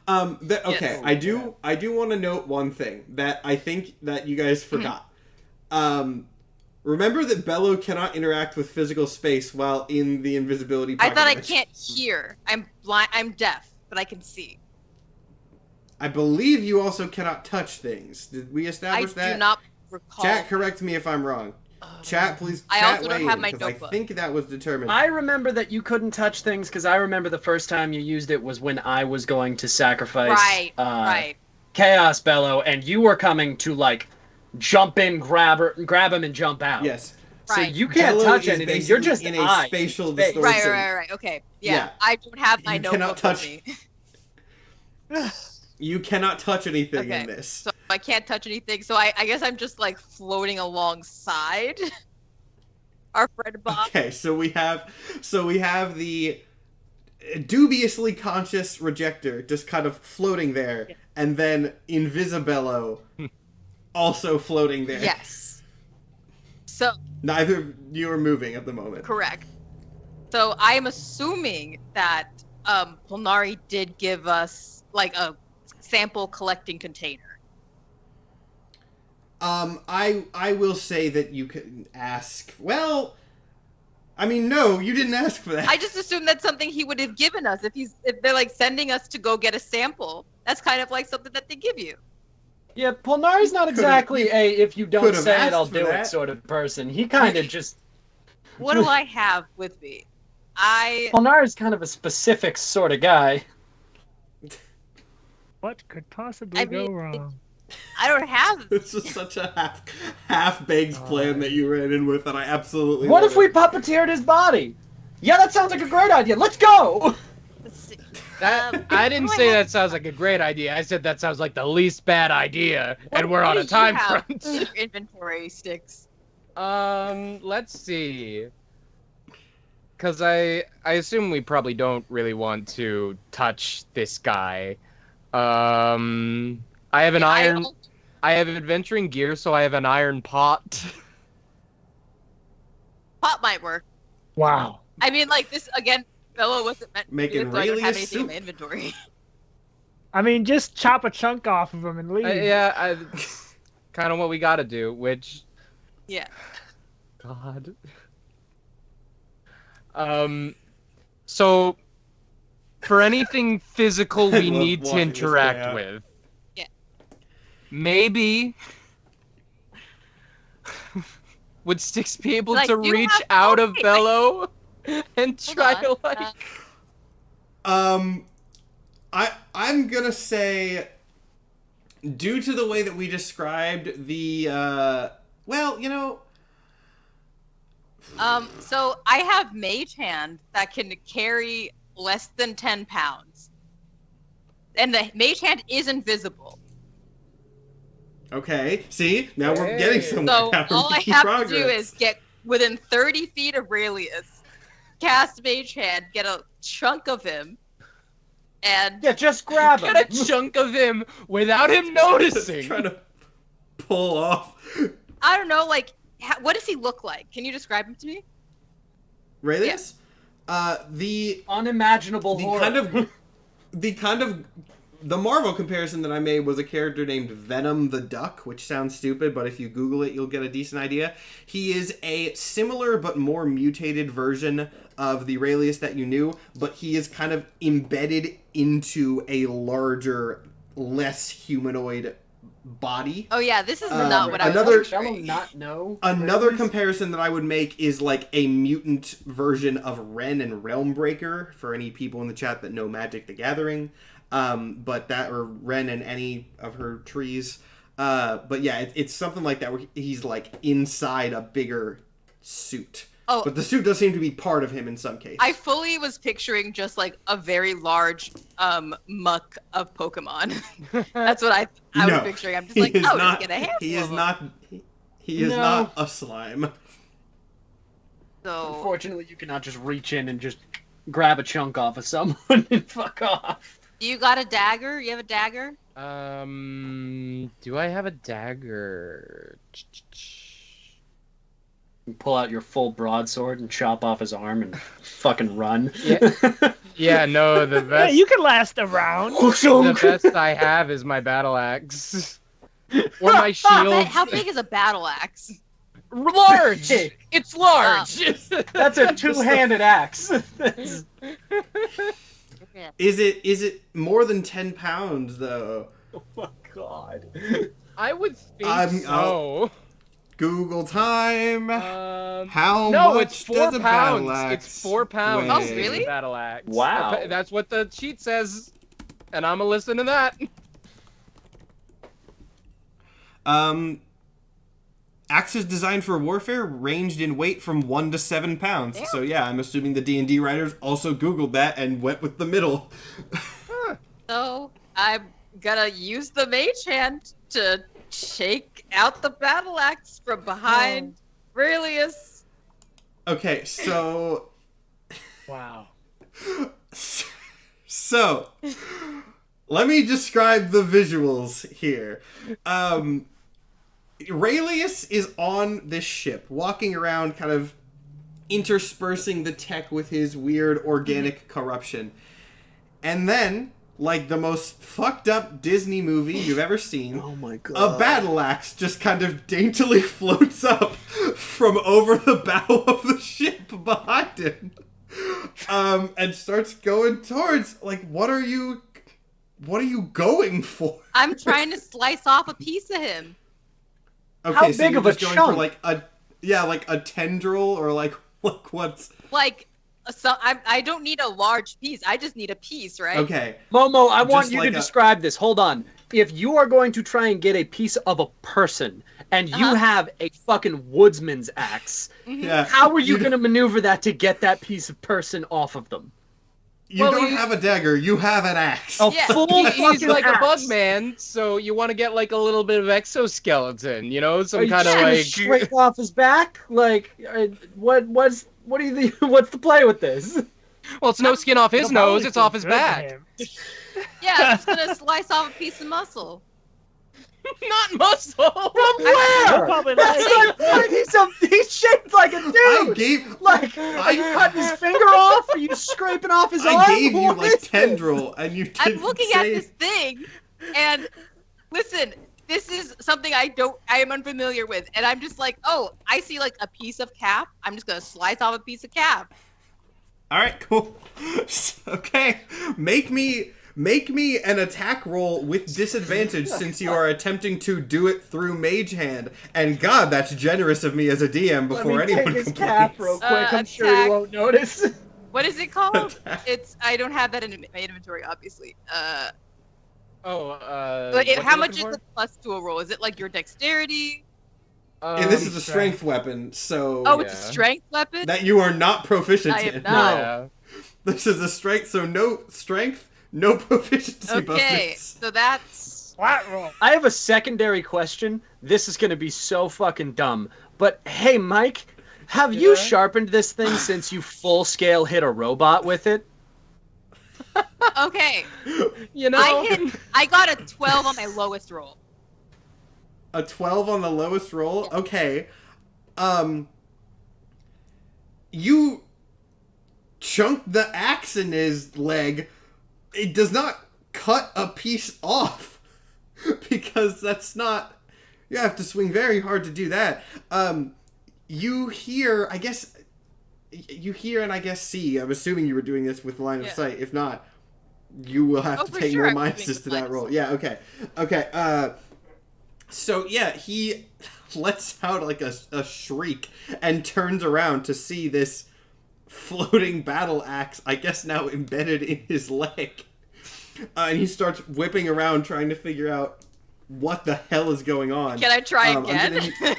okay. Yes. I do want to note one thing that I think that you guys forgot. Remember that Bello cannot interact with physical space while in the invisibility pocket. I thought I can't hear. I'm blind. I'm deaf, but I can see. I believe you also cannot touch things. Did we establish that? I do not recall. Chat, correct me if I'm wrong. Chat, please. I chat also don't have my because notebook. I think that was determined. I remember that you couldn't touch things because I remember the first time you used it was when I was going to sacrifice right. Chaos Bello, and you were coming to like jump in, grab him, and jump out. Yes. So Right. you can't Bello touch is anything. You're just in a eyes, spatial space. distortion. Right. Okay. Yeah. Yeah. I don't have my You notebook cannot touch- with me. You cannot touch anything Okay. in this. So I can't touch anything. So I guess I'm just like floating alongside our friend Bob. Okay, so we have the dubiously conscious rejector just kind of floating there, and then Invisibello also floating there. Yes. So Neither of you are moving at the moment. correct. So I'm assuming that Polnari did give us like a sample collecting container. I will say that you can ask. Well, I mean, no, you didn't ask for that. I just assumed that's something he would have given us if they're like sending us to go get a sample. That's kind of like something that they give you. Yeah, Polnari's not exactly a if you don't could've say it, asked I'll for do that. it sort of person. He kind of just... What do I have with me? Polnari's kind of a specific sort of guy. What could possibly go wrong? I don't have. This is such a half-baked plan that you ran in with, and I absolutely What love if we it. puppeteered his body? Yeah, that sounds like a great idea. Let's go! Let's see. I didn't say that sounds like a great idea. I said that sounds like the least bad idea, and we're on a time crunch. In your inventory sticks. Let's see. Because I assume we probably don't really want to touch this guy. I have an iron. I have adventuring gear, so I have an iron pot. Pot might work. Wow. I mean, like this again. Bella wasn't meant to Making do this, so I don't have Rayleigh anything in my soup. inventory. I mean, just chop a chunk off of him and leave. Yeah, kind of what we gotta do, which... Yeah. God. So, for anything physical I we love need to watching this play interact out. with, Yeah. maybe... would Styx be able Like, to you reach have- out of okay, Bello and Hold try on, to, like... I'm gonna say, due to the way that we described the, well, you know... So I have Mage Hand that can carry less than 10 pounds. And the Mage Hand is invisible. Okay, see? Now we're getting Hey. somewhere. So Now we're all I making have progress. to do is get within 30 feet of Aurelius, cast Mage Hand, get a chunk of him, and Yeah, just grab him. Get a chunk of him without him noticing. Trying to pull off. I don't know, like, what does he look like? Can you describe him to me? Rayleigh? The Unimaginable horror. the Marvel comparison that I made was a character named Venom the Duck, which sounds stupid, but if you Google it, you'll get a decent idea. He is a similar but more mutated version of the Aurelius that you knew, but he is kind of embedded into a larger, less humanoid body. Oh yeah, this is not what I another- was Shall picturing. not know? Another comparison that I would make is like a mutant version of Ren and Realmbreaker, for any people in the chat that know Magic the Gathering. But that, or Ren and any of her trees. But yeah, it's something like that where he's like inside a bigger suit. Oh. But the suit does seem to be part of him in some cases. I fully was picturing just like a very large muck of Pokemon. That's what I was No, picturing. I'm just he like, is oh, not, just get a handful he is of them. not. He is No. not a slime. So Unfortunately, you cannot just reach in and just grab a chunk off of someone and fuck off. you got a dagger? You have a dagger? Do I have a dagger? You pull out your full broadsword and chop off his arm and fucking run. Yeah. Yeah, no, the Yeah, best you can last a round. the best I have is my battle axe. Or my shield. How big is a battle axe? Large! It's large! That's a two-handed axe. Is it more than 10 pounds though? Oh my god. I would think I'm- so. Google time. How No, much it's 4 does a battle pounds. axe It's 4 pounds. weigh? Oh, really? Battle axe. Wow. That's what the sheet says, and I'm gonna listen to that. Axes designed for warfare ranged in weight from 1 to 7 pounds. So yeah, I'm assuming the D&D writers also Googled that and went with the middle. So I'm gonna use the Mage Hand to shake out the battle axe from behind Aurelius. Okay, so Wow. so let me describe the visuals here. Aurelius is on this ship, walking around, kind of interspersing the tech with his weird organic corruption. And then, like the most fucked up Disney movie you've ever seen. Oh my god. A battle axe just kind of daintily floats up from over the bow of the ship behind him. And starts going towards, like, what are you going for? I'm trying to slice off a piece of him. Okay, How so big you're of a just going chunk? for like a tendril or like what's Like, I don't need a large piece. I just need a piece, right? okay. Momo, I want Just you like to a- describe this. Hold on. If you are going to try and get a piece of a person, and you have a fucking woodsman's axe, Yeah. how are you going to maneuver that to get that piece of person off of them? You Well, don't you- have a dagger, you have an axe. Oh, Yeah. full He's fucking like a axe. bug man, so you want to get like a little bit of exoskeleton, you know, Are some you kind of trying to like. scrape off his back? Like, what do you think? What's the play with this? Well, it's no skin off his It'll nose; probably it's off feel his good to back. him. Yeah, I'm just gonna slice off a piece of muscle. Not muscle. From He'll where? probably That's like not funny. He's shaped like a dude. I gave Like, are you cutting his finger off? Are you scraping off his arm? I gave you What like is this? tendril and you didn't I'm looking at say this thing, and listen, this is something I am unfamiliar with, and I'm just like, oh, I see like a piece of cap. I'm just gonna slice off a piece of cap. Alright, cool. Okay. Make me an attack roll with disadvantage since you are attempting to do it through Mage Hand. And God, that's generous of me as a DM before Let me anyone take his complains. cap real quick. I'm sure he attack. won't notice. What is it called? Attack. I don't have that in my inventory, obviously. Oh, But what how you much looking is the plus to a roll? Is it like your dexterity? for? And this is a strength weapon, so Oh, it's a Yeah. strength weapon. that you are not proficient I am in. not. Yeah. This is a strength, so no strength, no proficiency Okay, bonus. so that's flat roll. I have a secondary question. This is gonna be so fucking dumb. But hey, Mike, have you Yeah? sharpened this thing since you full scale hit a robot with it? okay. You know. I got a 12 on my lowest roll. A 12 on the lowest roll? Okay. You chunk the axe in his leg. It does not cut a piece off. Because that's not... You have to swing very hard to do that. You hear, I guess... You hear and I guess see. I'm assuming you were doing this with line of Yeah. sight. If not, you will have Oh, to for take sure more I was doing minuses with to line that of roll. sight. Yeah, okay. Okay, so yeah, he lets out like a shriek and turns around to see this floating battle axe, I guess now embedded in his leg. And he starts whipping around trying to figure out what the hell is going on. Can I try I'm again? gonna-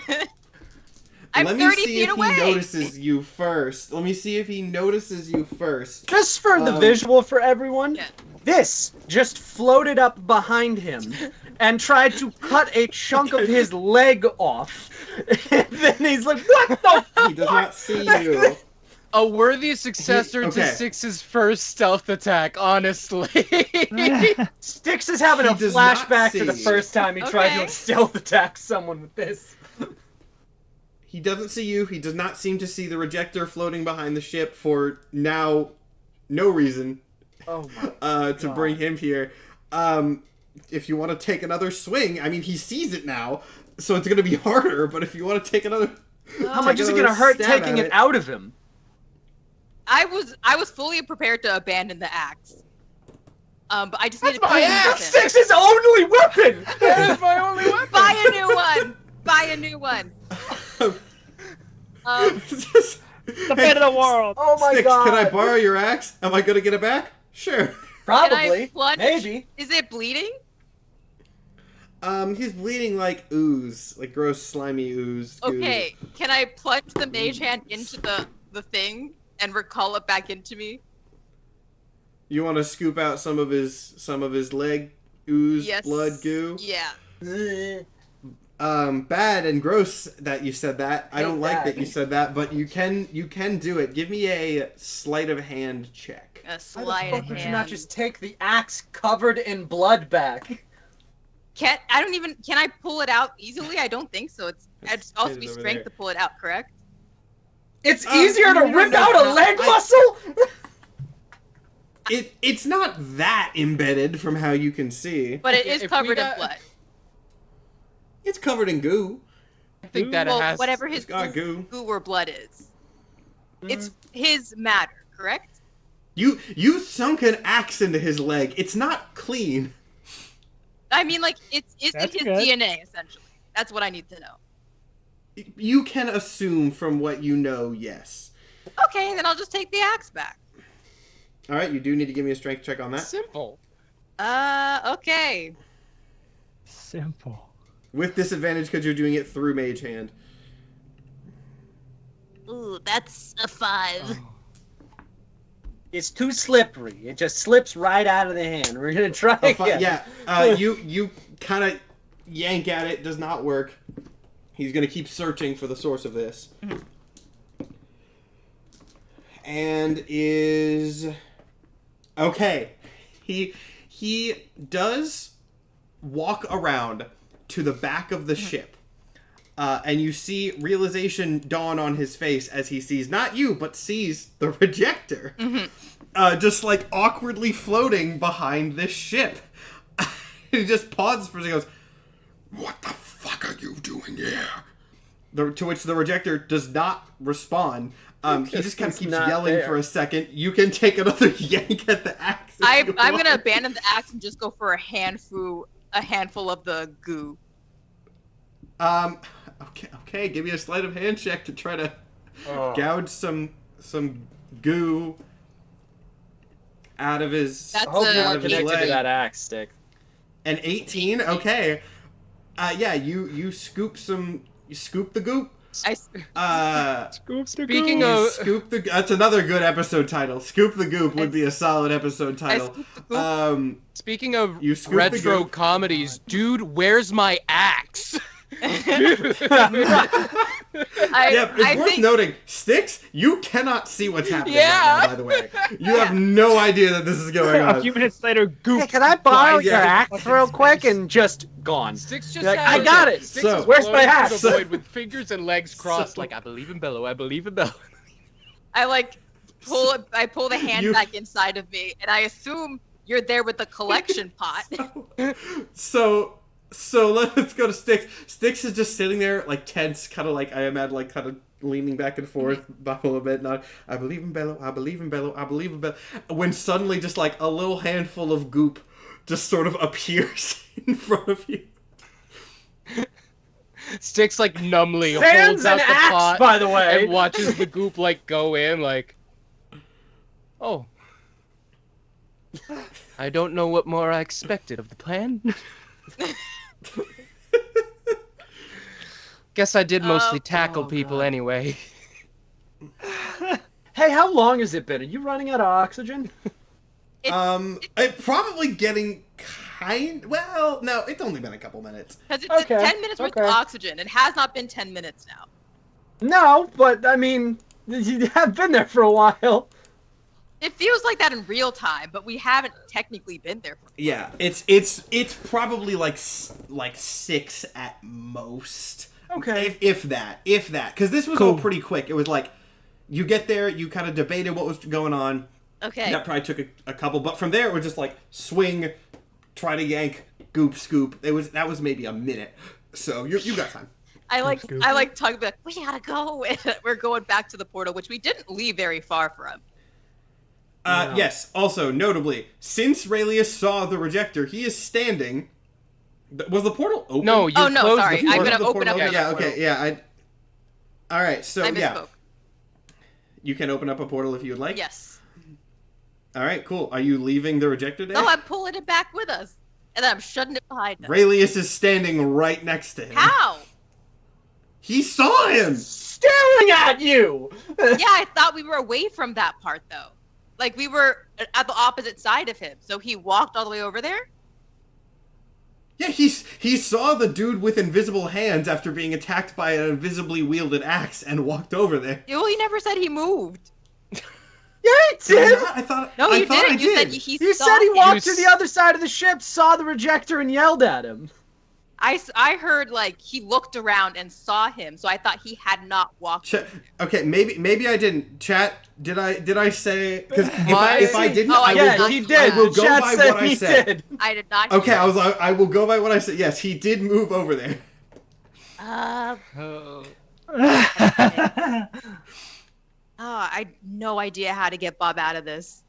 I'm Let me 30 see feet if away. he notices you first. Let me see if he notices you first. Just for the visual for everyone, Yeah. this just floated up behind him and tried to cut a chunk of his leg off. And then he's like, what the He does not see you. A worthy successor Okay. to Six's first stealth attack, honestly. Styx is having He a does not flashback to the see. first time he tried Okay. to stealth attack someone with this. He doesn't see you. He does not seem to see the rejector floating behind the ship for now no reason Oh my to bring him here. If you want to take another swing, I mean, he sees it now, so it's going to be harder, but if you want to take another... How much is it gonna hurt stab taking at it out of him? I was fully prepared to abandon the axe. But I just need to my put it axe! with him. Styx's only weapon! That is my only weapon. Buy a new one. Buy a new one. Just- The fate of the world. Oh my Styx, god. can I borrow your axe? Am I going to get it back? Sure. Can I Probably. plunge? Maybe. Is it bleeding? He's bleeding like ooze, like gross slimy ooze. goo. Okay. Can I plunge the mage hand into the thing and recall it back into me? You want to scoop out some of his leg ooze, Yes. blood goo? Yeah. Bad and gross that you said that. I don't like that you said that, but you can do it. Give me a sleight of hand check. A Why sleight the of fuck would you hand. not just take the axe covered in blood back? Can I pull it out easily? I don't think so. It's also be Kid over strength there. to pull it out, correct? It's easier to you don't rip know out a how- leg muscle? It's not that embedded from how you can see. But it is If covered we in got- blood. It's covered in goo. I think that it Well, has. whatever his It's got goo. or blood is. It's his matter, correct? You sunk an axe into his leg. It's not clean. I mean, like, it's in That's his good. DNA, essentially. That's what I need to know. You can assume from what you know, yes. Okay, then I'll just take the axe back. All right, you do need to give me a strength check on that. Simple. Okay. Simple. With disadvantage because you're doing it through Mage Hand. Ooh, that's a 5. It's too slippery. It just slips right out of the hand. We're gonna try again. Yeah, you kind of yank at it. Does not work. He's gonna keep searching for the source of this. And is okay. He does walk around to the back of the ship. And you see realization dawn on his face as he sees not you, but sees the rejector. Just like awkwardly floating behind this ship. He just pauses for a second and goes, "What the fuck are you doing here?" To which the rejector does not respond. He just kind of He's keeps not yelling there. for a second. You can take another yank at the axe. if I'm you gonna want. abandon the axe and just go for a handful of the goo. Okay. Give me a sleight of hand check to try to gouge some goo out of his. That's I hope a- you're out not of his connected to leg. that axe stick. An 18. Okay. Yeah. You scoop the goop. Speaking You of, scoop the. That's another good episode title. Scoop the goop would be a solid episode title. scoop the goop. speaking of You scoop the retro goop. comedies, dude, where's my axe? It's worth noting, Styx, you cannot see what's happening right now, by the way. You have no idea that this is going A on. few minutes later, Goop. Hey, can I borrow flies your out of axe fucking real space. quick and just gone? Sticks just Like, has I got it. Sticks So- is Where's my floating through axe? the void with fingers and legs crossed, like I believe in Bello. I believe in Bello. I pull the hand You- back inside of me, and I assume you're there with the collection pot. So let's go to Styx. Styx is just sitting there, like, tense, kind of like, I imagine, like, kind of leaning back and forth a little bit, not, I believe in Bello, I believe in Bello, I believe in Bello. When suddenly just, like, a little handful of goop just sort of appears in front of you. Sticks like numbly Sans holds out an the axe, pot by the way. and watches the goop like go in, like, oh, I don't know what more I expected of the plan. Guess I did mostly tackle people God. anyway. Hey, how long has it been? Are you running out of oxygen? It probably getting well, no, it's only been a couple minutes. Because it's Okay, 10 minutes worth of okay. oxygen. It has not been 10 minutes now. No, but I mean, you have been there for a while. It feels like that in real time, but we haven't technically been there for. Yeah, it's probably like 6 at most. Okay. If that, because this was all pretty quick. It was like, you get there, you kind of debated what was going on. Okay. That probably took a couple, but from there it was just like swing, try to yank, goop, scoop. That was maybe a minute. So you got time. I like talking about, we gotta go. And we're going back to the portal, which we didn't leave very far from. No. Yes. Also, notably, since Raelius saw the rejector, he is standing. Was the portal open? No, you Oh, no, closed sorry. the I'm portal. gonna open up Yeah, another okay, portal. yeah. All right. So I yeah, misspoke. you can open up a portal if you would like. Yes. All right. Cool. Are you leaving the rejector there? No, I'm pulling it back with us. And then I'm shutting it behind us. Raelius is standing right next to him. How? He saw him. Staring at you. Yeah, I thought we were away from that part, though. Like, we were at the opposite side of him. So he walked all the way over there? Yeah, he saw the dude with invisible hands after being attacked by an invisibly wielded axe and walked over there. Well, he never said he moved. Yeah, he Did I did. not? I thought. No, I you thought didn't. I You did. said he You saw said he him. walked to the other side of the ship, saw the rejector, and yelled at him. I heard like he looked around and saw him, so I thought he had not walked. Okay, maybe I didn't. Chat, did I say? Because if I didn't, he did. I will go Chat by said what I he said. did. I did not. Okay, I will go by what I said. Yes, he did move over there. Oh, I had no idea how to get Bob out of this.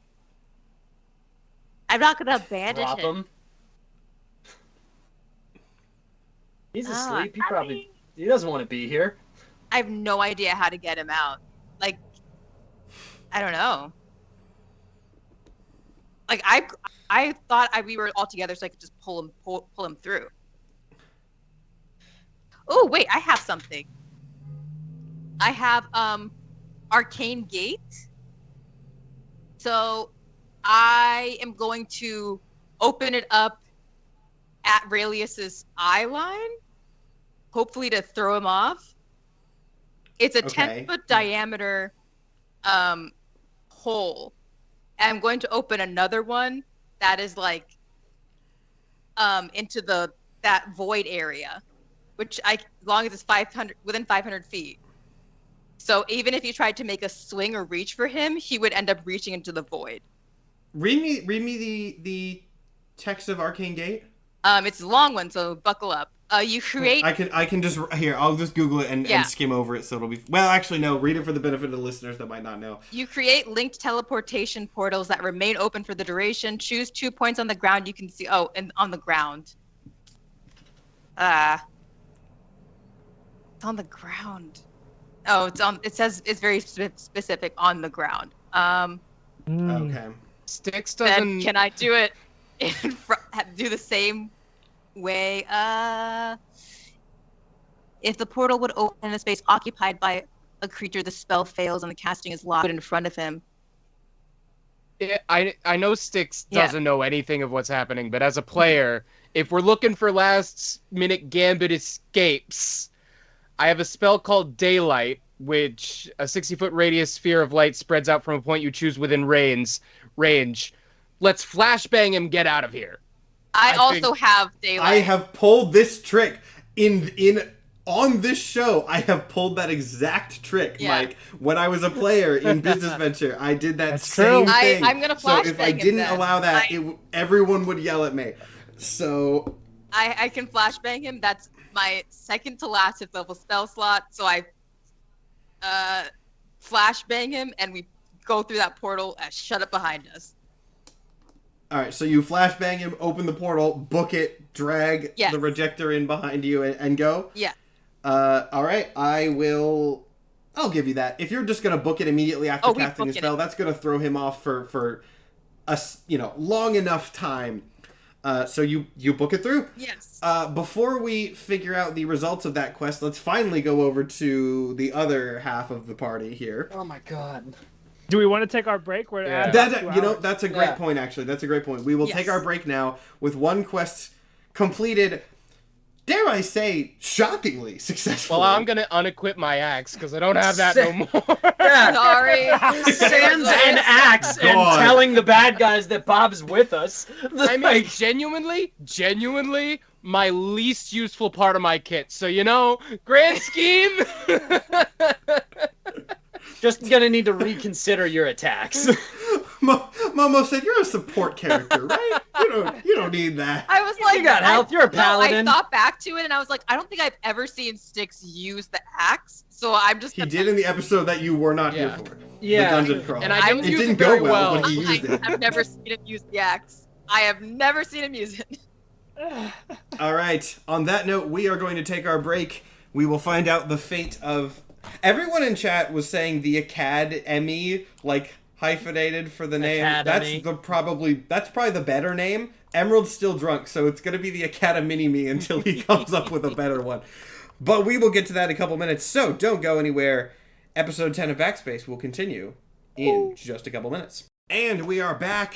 I'm not gonna abandon Drop him. him. He's asleep. He doesn't want to be here. I have no idea how to get him out. Like, I don't know. Like I thought we were all together so I could just pull him through. Oh wait, I have something. I have Arcane Gate. So I am going to open it up at Raelius's eye line, hopefully to throw him off. It's a 10-foot diameter hole. And I'm going to open another one that is like into that void area, which as long as it's within 500 feet. So even if you tried to make a swing or reach for him, he would end up reaching into the void. Read me the text of Arcane Gate. It's a long one, so buckle up. You create. I can just here. I'll just Google it and skim over it, so it'll be. Well, actually, no. Read it for the benefit of the listeners that might not know. You create linked teleportation portals that remain open for the duration. Choose 2 points on the ground you can see. Oh, and on the ground. It's on the ground. Oh, it's on. It says it's very specific on the ground. Okay. Styx Then doesn't. can I do it? Do the same way. If the portal would open in a space occupied by a creature, the spell fails and the casting is locked in front of him. I know Styx doesn't know anything of what's happening, but as a player, if we're looking for last-minute gambit escapes, I have a spell called Daylight, which a 60-foot radius sphere of light spreads out from a point you choose within range. Let's flashbang him, get out of here. I also have Daylight. I have pulled this trick on this show. I have pulled that exact trick, Mike. When I was a player in Business Venture, I did that same thing. I'm gonna flashbang him. So if I didn't allow that, everyone would yell at me. So I can flashbang him. That's my second to last 5th level spell slot. So I flashbang him, and we go through that portal and shut it behind us. All right, so you flashbang him, open the portal, book it, drag the rejector in behind you, and go? Yeah. All right, I'll give you that. If you're just going to book it immediately after casting a spell, that's going to throw him off for a long enough time. So you book it through? Yes. Before we figure out the results of that quest, let's finally go over to the other half of the party here. Oh my god. Do we want to take our break? We're at that's a great point, actually. That's a great point. We will take our break now with one quest completed, dare I say, shockingly successfully. Well, I'm going to unequip my axe, because I don't have that no more. Yeah. Sorry. Sans an axe and telling the bad guys that Bob's with us. I mean, genuinely, my least useful part of my kit. So, grand scheme... Just gonna need to reconsider your attacks. Momo said, "You're a support character, right? You don't need that." I was like, "You got health. You're a paladin." I thought back to it, and I was like, I don't think I've ever seen Styx use the axe. So I'm just. He did in the episode that you were not here for. Yeah. The dungeon crawl. And I it didn't go well when he used it. I've never seen him use the axe. I have never seen him use it. All right. On that note, we are going to take our break. We will find out the fate of. Everyone in chat was saying the Emmy, like hyphenated for the name. Academy. That's probably the better name. Emerald's still drunk, so it's gonna be the Academy until he comes up with a better one. But we will get to that in a couple minutes, so don't go anywhere. Episode 10 of Backspace will continue in just a couple minutes. And we are back.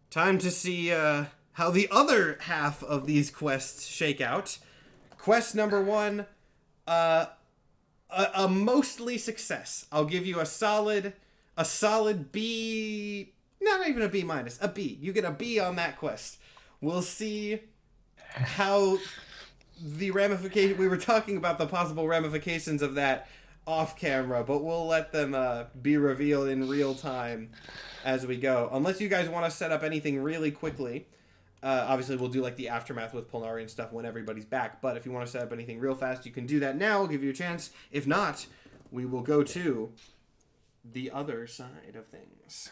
Time to see how the other half of these quests shake out. Quest number 1, a mostly success. I'll give you a solid B, not even a B minus, a B. You get a B on that quest. We'll see how the ramification. We were talking about the possible ramifications of that off camera, but we'll let them be revealed in real time as we go. Unless you guys want to set up anything really quickly. Obviously, we'll do like the aftermath with Polnari and stuff when everybody's back. But if you want to set up anything real fast, you can do that now. I'll give you a chance. If not, we will go to the other side of things.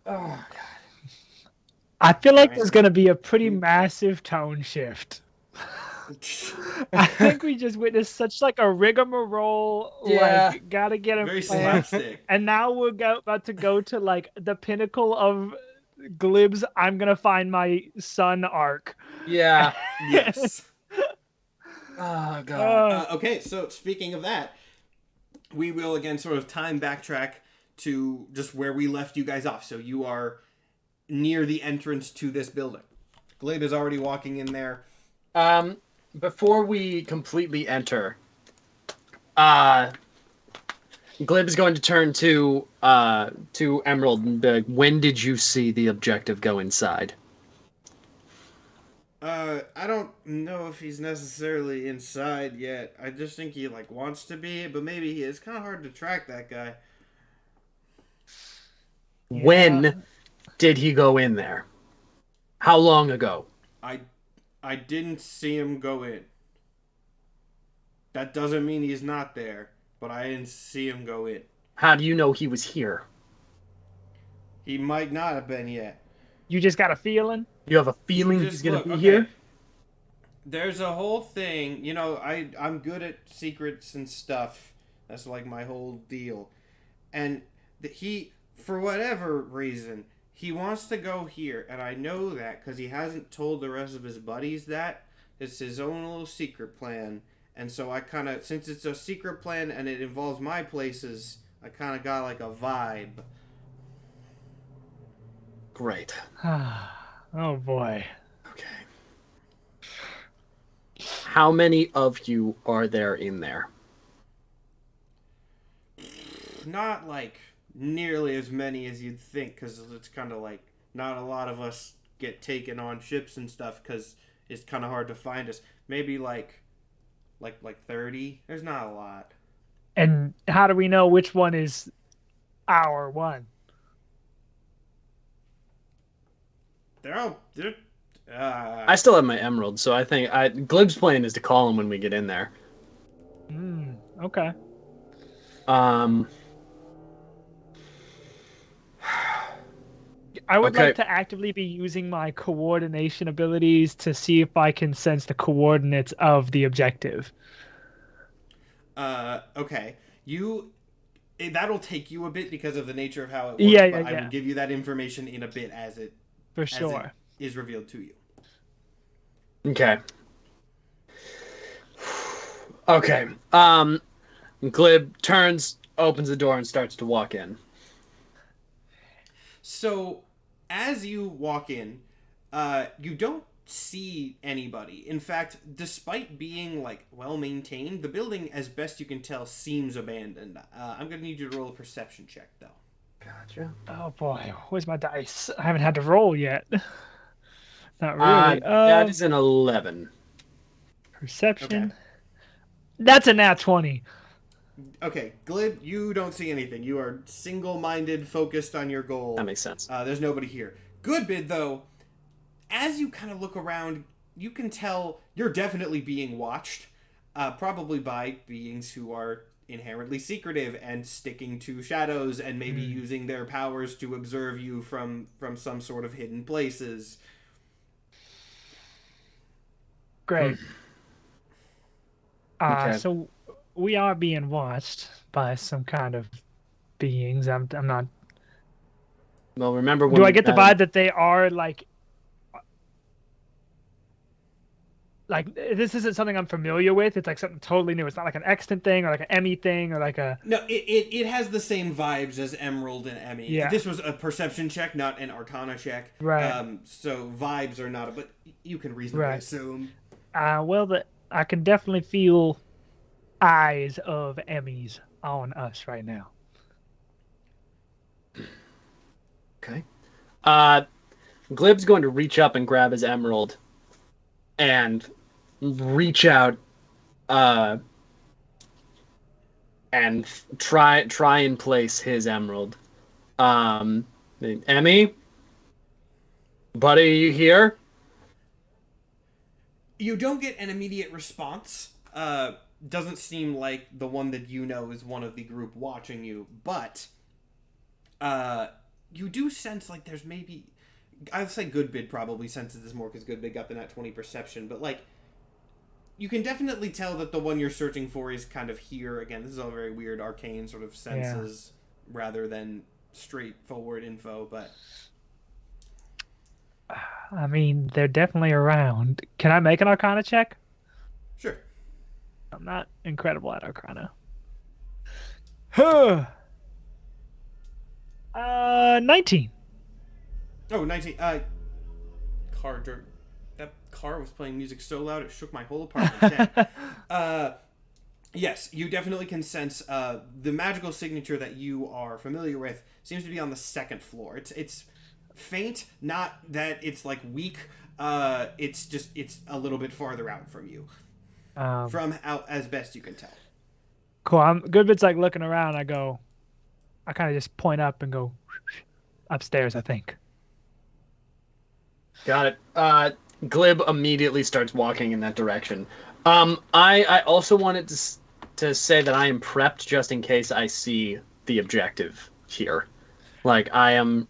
Oh god. I feel like there's gonna be a pretty massive tone shift. I think we just witnessed such like a rigmarole. Yeah. Like gotta get him Very planned. slapstick. And now we're about to go to like the pinnacle of Glib's "I'm gonna find my son" arc. Yeah. Yes. Oh god. Okay, so speaking of that, we will again sort of time backtrack to just where we left you guys off. So you are near the entrance to this building. Glib is already walking in there. Before we completely enter, Glib's going to turn to Emerald and be like, when did you see the objective go inside? I don't know if he's necessarily inside yet. I just think he like wants to be, but maybe he is. It's kind of hard to track that guy. When did he go in there? How long ago? I didn't see him go in. That doesn't mean he's not there, but I didn't see him go in. How do you know he was here? He might not have been yet. You just got a feeling? You have a feeling Just he's going to look, be okay. here? There's a whole thing, you know, I'm good at secrets and stuff. That's like my whole deal. And he, for whatever reason, he wants to go here, and I know that because he hasn't told the rest of his buddies that. It's his own little secret plan. And so I kind of, since it's a secret plan and it involves my places, I kind of got like a vibe. Great. Oh boy. Okay. How many of you are there in there? Not like nearly as many as you'd think, because it's kind of like not a lot of us get taken on ships and stuff because it's kind of hard to find us. Maybe like 30. There's not a lot. And how do we know which one is our one? I still have my emerald, so I think Glib's plan is to call him when we get in there. Okay. I would like to actively be using my coordination abilities to see if I can sense the coordinates of the objective. Okay. That'll take you a bit because of the nature of how it works, but I will give you that information in a bit as it is revealed to you. Okay. Okay. Glib turns, opens the door, and starts to walk in. So, as you walk in, you don't see anybody. In fact, despite being, like, well-maintained, the building, as best you can tell, seems abandoned. I'm going to need you to roll a perception check, though. Gotcha. Oh, boy. Where's my dice? I haven't had to roll yet. Not really. That is an 11. Perception. Okay. That's a nat 20. Okay, Glib, you don't see anything. You are single-minded, focused on your goal. That makes sense. There's nobody here. Goodbid, though, as you kind of look around, you can tell you're definitely being watched, probably by beings who are inherently secretive and sticking to shadows and maybe using their powers to observe you from some sort of hidden places. Great. Okay. So we are being watched by some kind of beings. I'm not. Well, remember when Do I get the vibe that they are like this isn't something I'm familiar with? It's like something totally new. It's not like an extant thing or like an Emmy thing or like a. No, it has the same vibes as Emerald and Emmy. Yeah. This was a perception check, not an Arcana check. Right. So vibes are not, but you can reasonably assume. Well, I can definitely feel eyes of Emmys on us right now. Okay. Glib's going to reach up and grab his emerald and reach out and try and place his emerald. Emmy, buddy, are you here? You don't get an immediate response. Doesn't seem like the one that you know is one of the group watching you, but you do sense like there's maybe... I'd say Goodbid probably senses this more because Goodbid got the nat 20 perception, but like you can definitely tell that the one you're searching for is kind of here. Again, this is all very weird arcane sort of senses rather than straightforward info, but... I mean, they're definitely around. Can I make an Arcana check? Sure. I'm not incredible at Arcana. 19. Oh, 19. That car was playing music so loud it shook my whole apartment down. Yes, you definitely can sense the magical signature that you are familiar with seems to be on the second floor. It's faint, not that it's like weak. It's a little bit farther out from you, from out as best you can tell. Cool. Goodbit's like looking around. I kind of just point up and go upstairs, I think. Got it. Glib immediately starts walking in that direction. I also wanted to say that I am prepped just in case I see the objective here. Like, I am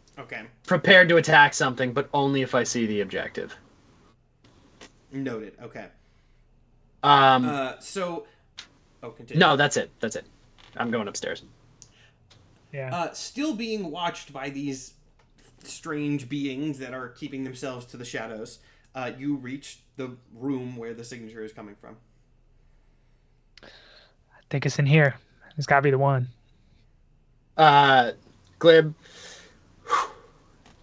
prepared to attack something, but only if I see the objective. Noted. Okay. Continue. No, that's it. I'm going upstairs. Yeah. Still being watched by these strange beings that are keeping themselves to the shadows, you reach the room where the signature is coming from. I think it's in here. It's gotta be the one. Glib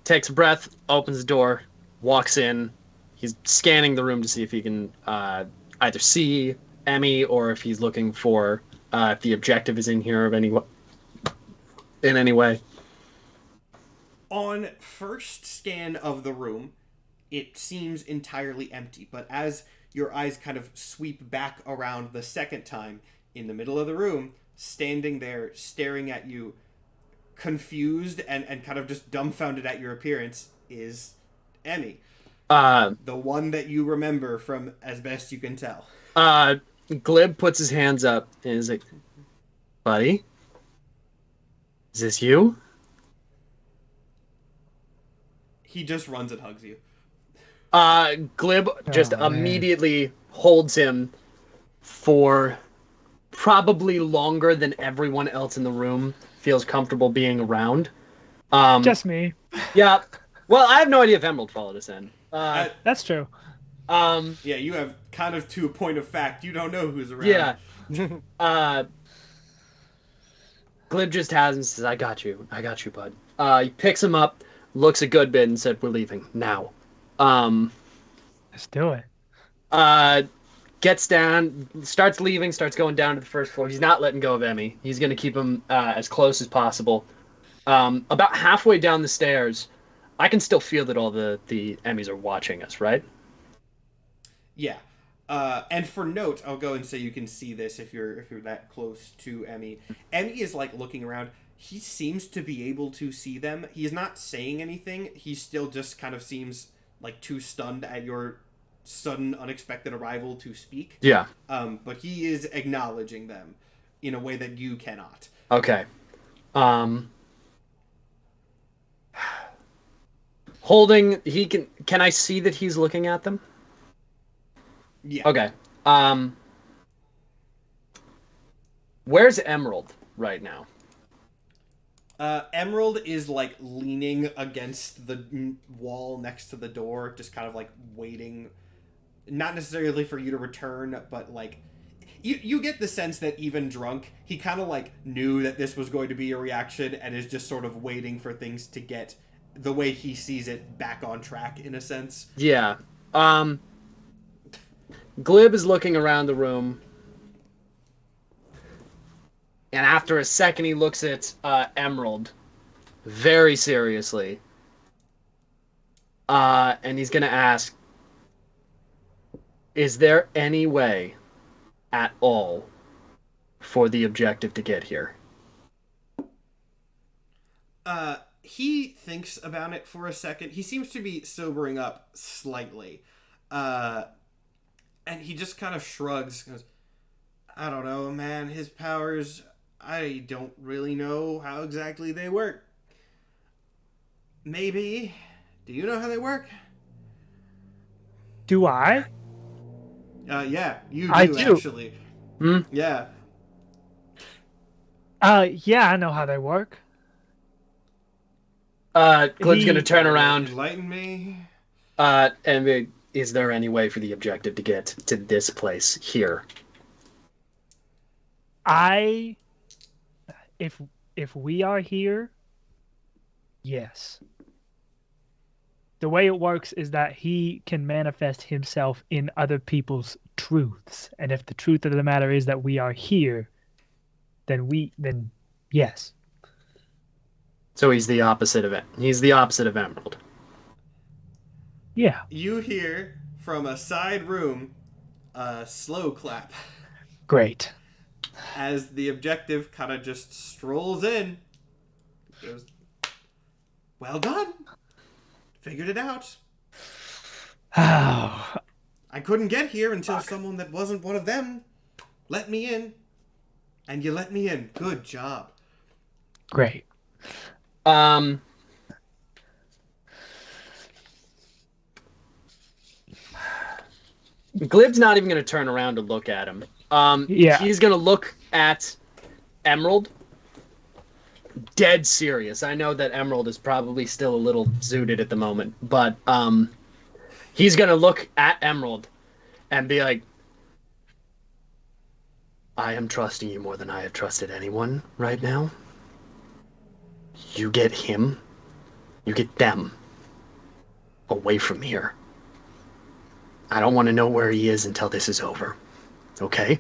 takes a breath, opens the door, walks in. He's scanning the room to see if he can either see Emmy or if he's looking for if the objective is in here in any way. On first scan of the room, it seems entirely empty, but as your eyes kind of sweep back around the second time, in the middle of the room, standing there, staring at you, confused and kind of just dumbfounded at your appearance, is Emmy. The one that you remember from as best you can tell. Glib puts his hands up and is like, buddy? Is this you? He just runs and hugs you. Glib just immediately holds him for probably longer than everyone else in the room feels comfortable being around. Just me. Yeah. Well, I have no idea if Emerald followed us in. That's true. Yeah, you have kind of to a point of fact. You don't know who's around. Yeah. Glib just has and says, I got you, bud. He picks him up, looks at Goodbid and said, we're leaving now. Let's do it. Gets down, starts leaving, starts going down to the first floor. He's not letting go of Emmy. He's going to keep him as close as possible. About halfway down the stairs, I can still feel that all the Emmys are watching us, right? Yeah. And for note, I'll go and say you can see this if you're that close to Emmy. Emmy is like looking around. He seems to be able to see them. He's not saying anything. He still just kind of seems like too stunned at your sudden, unexpected arrival to speak. Yeah. But he is acknowledging them in a way that you cannot. Okay. Holding, can I see that he's looking at them? Yeah. Okay. Where's Emerald right now? Emerald is like leaning against the wall next to the door, just kind of like waiting, not necessarily for you to return, but like you get the sense that even drunk, he kind of like knew that this was going to be a reaction and is just sort of waiting for things to get the way he sees it back on track in a sense. Yeah. Glib is looking around the room. And after a second, he looks at Emerald very seriously. And he's going to ask, Is there any way at all for the objective to get here? He thinks about it for a second. He seems to be sobering up slightly. And he just kind of shrugs. Goes, I don't know, man. His powers, I don't really know how exactly they work. Maybe. Do you know how they work? Do I? Yeah, you do, I do. actually. Yeah. Yeah, I know how they work. Glib's gonna turn around. Enlighten me. And is there any way for the objective to get to this place here? If we are here, yes. The way it works is that he can manifest himself in other people's truths. And if the truth of the matter is that we are here, then yes. So he's the opposite of it. He's the opposite of Emerald. Yeah. You hear from a side room a slow clap Great. as the objective kind of just strolls in. Goes, well done. Figured it out. Oh, I couldn't get here until someone that wasn't one of them let me in. And you let me in. Good job. great. Glib's not even going to turn around to look at him. Yeah. He's going to look at Emerald. Dead serious. I know that Emerald is probably still a little zooted at the moment, but he's going to look at Emerald and be like, I am trusting you more than I have trusted anyone right now. You get him, you get them away from here. I don't want to know where he is until this is over. Okay?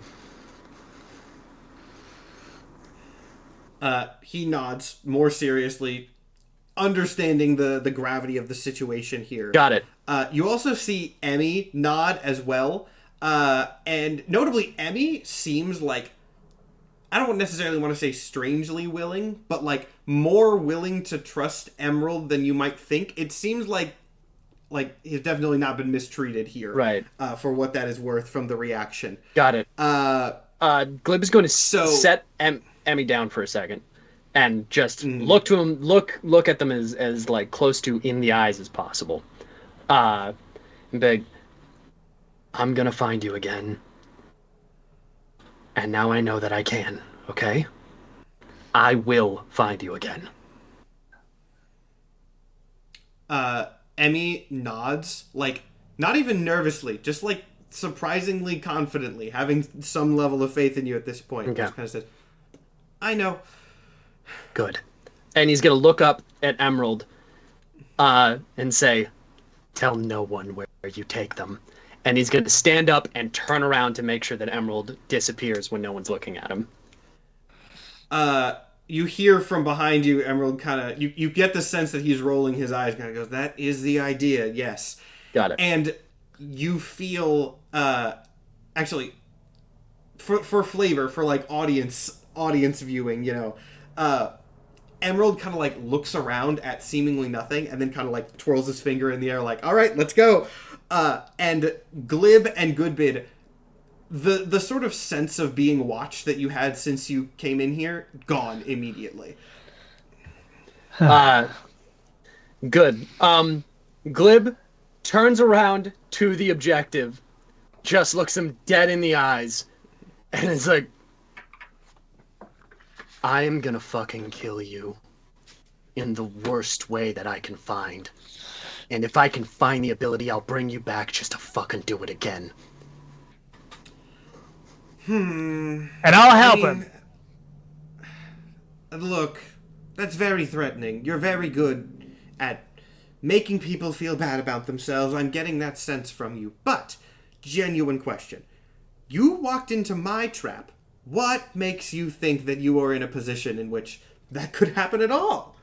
He nods more seriously, understanding the gravity of the situation here. Got it. You also see Emmy nod as well. And notably, Emmy seems like, I don't necessarily want to say strangely willing, but like more willing to trust Emerald than you might think. It seems like he's definitely not been mistreated here. right. For what that is worth from the reaction. Got it. Glib is going to So- set Emmy down for a second and just look to him, look at them as like close to in the eyes as possible. And beg, I'm gonna find you again. And now I know that I can, okay? I will find you again. Emmy nods, like, not even nervously, just like surprisingly confidently, having some level of faith in you at this point. Okay. Just kind of says, I know. Good. and he's going to look up at Emerald And say, tell no one where you take them. and he's going to stand up and turn around to make sure that Emerald disappears when no one's looking at him. You hear from behind you, Emerald kind of, you get the sense that he's rolling his eyes, kind of goes, that is the idea, yes. Got it. And you feel, actually, for flavor, for like audience viewing, you know, Emerald kind of like looks around at seemingly nothing and then kind of like twirls his finger in the air like, all right, let's go. And Glib and Goodbid, the sort of sense of being watched that you had since you came in here, gone immediately. Good. Glib turns around to the objective, just looks him dead in the eyes, and is like, I am gonna fucking kill you in the worst way that I can find. And if I can find the ability, I'll bring you back just to fucking do it again. And I'll help him. Look, that's very threatening. You're very good at making people feel bad about themselves. I'm getting that sense from you. But, genuine question. You walked into my trap. What makes you think that you are in a position in which that could happen at all?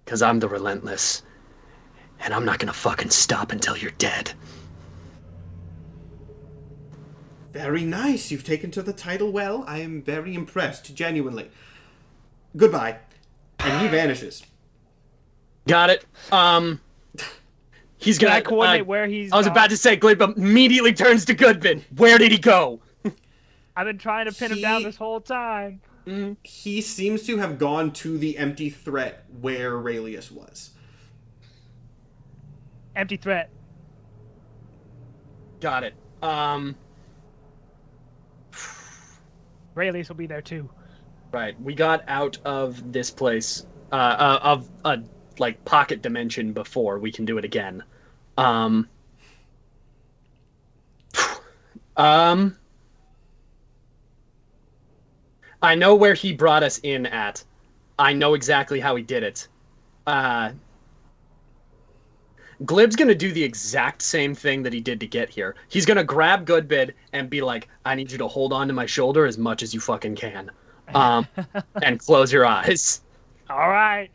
Because I'm the relentless. And I'm not gonna fucking stop until you're dead. Very nice. You've taken to the title well. I am very impressed, genuinely. Goodbye. And he vanishes. Got it. He's Can gonna I coordinate where he's I was gone? about to say, Glib immediately turns to Goodman. Where did he go? I've been trying to pin him down this whole time. He seems to have gone to the empty threat where Raelius was. Empty threat. Got it. Raelius will be there too. Right. We got out of this place, of a like pocket dimension before. We can do it again. I know where he brought us in at. I know exactly how he did it. Glib's gonna do the exact same thing that he did to get here. He's gonna grab Goodbid and be like, I need you to hold on to my shoulder as much as you fucking can. And close your eyes. All right.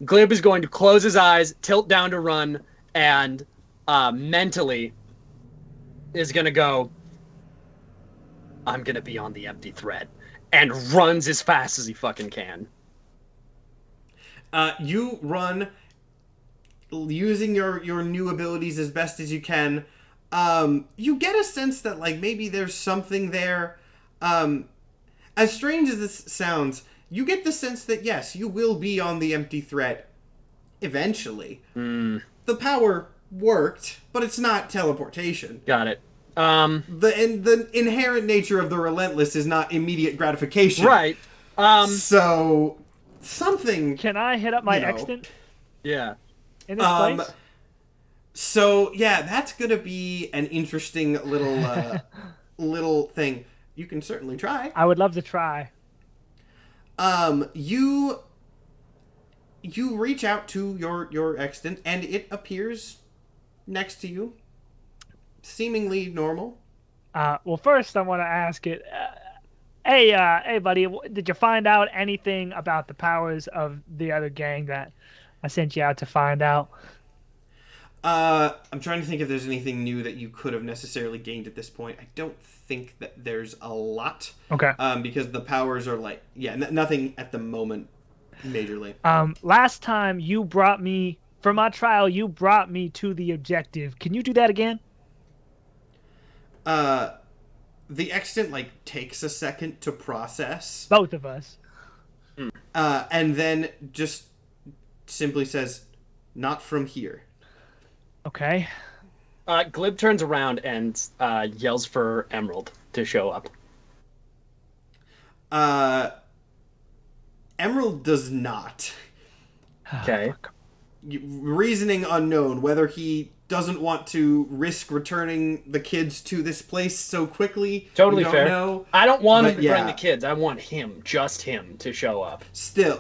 Glib is going to close his eyes, tilt down to run, and mentally is gonna go, I'm gonna be on the empty thread. And runs as fast as he fucking can. You run using your new abilities as best as you can. You get a sense that like maybe there's something there. As strange as this sounds, you get the sense that yes, you will be on the empty thread eventually. The power worked, but it's not teleportation. Got it. The inherent nature of the relentless is not immediate gratification. Right. So something. Can I hit up my extant Yeah. in this place? So yeah, that's gonna be an interesting little little thing. You can certainly try. I would love to try. You reach out to your extant, and it appears next to you, seemingly normal. Well, first I want to ask it. Hey, buddy, did you find out anything about the powers of the other gang that I sent you out to find out? I'm trying to think if there's anything new that you could have necessarily gained at this point. I don't think that there's a lot. Okay. Because the powers are like, nothing at the moment, majorly. Last time you brought me, for my trial, you brought me to the objective. Can you do that again? The extant, like, takes a second to process. Both of us. And then just simply says, not from here. Okay. Glib turns around and yells for Emerald to show up. Emerald does not. Okay. Reasoning unknown, whether he doesn't want to risk returning the kids to this place so quickly. Totally we don't fair. know. I don't want him to yeah. bring the kids. I want him, just him, to show up. Still.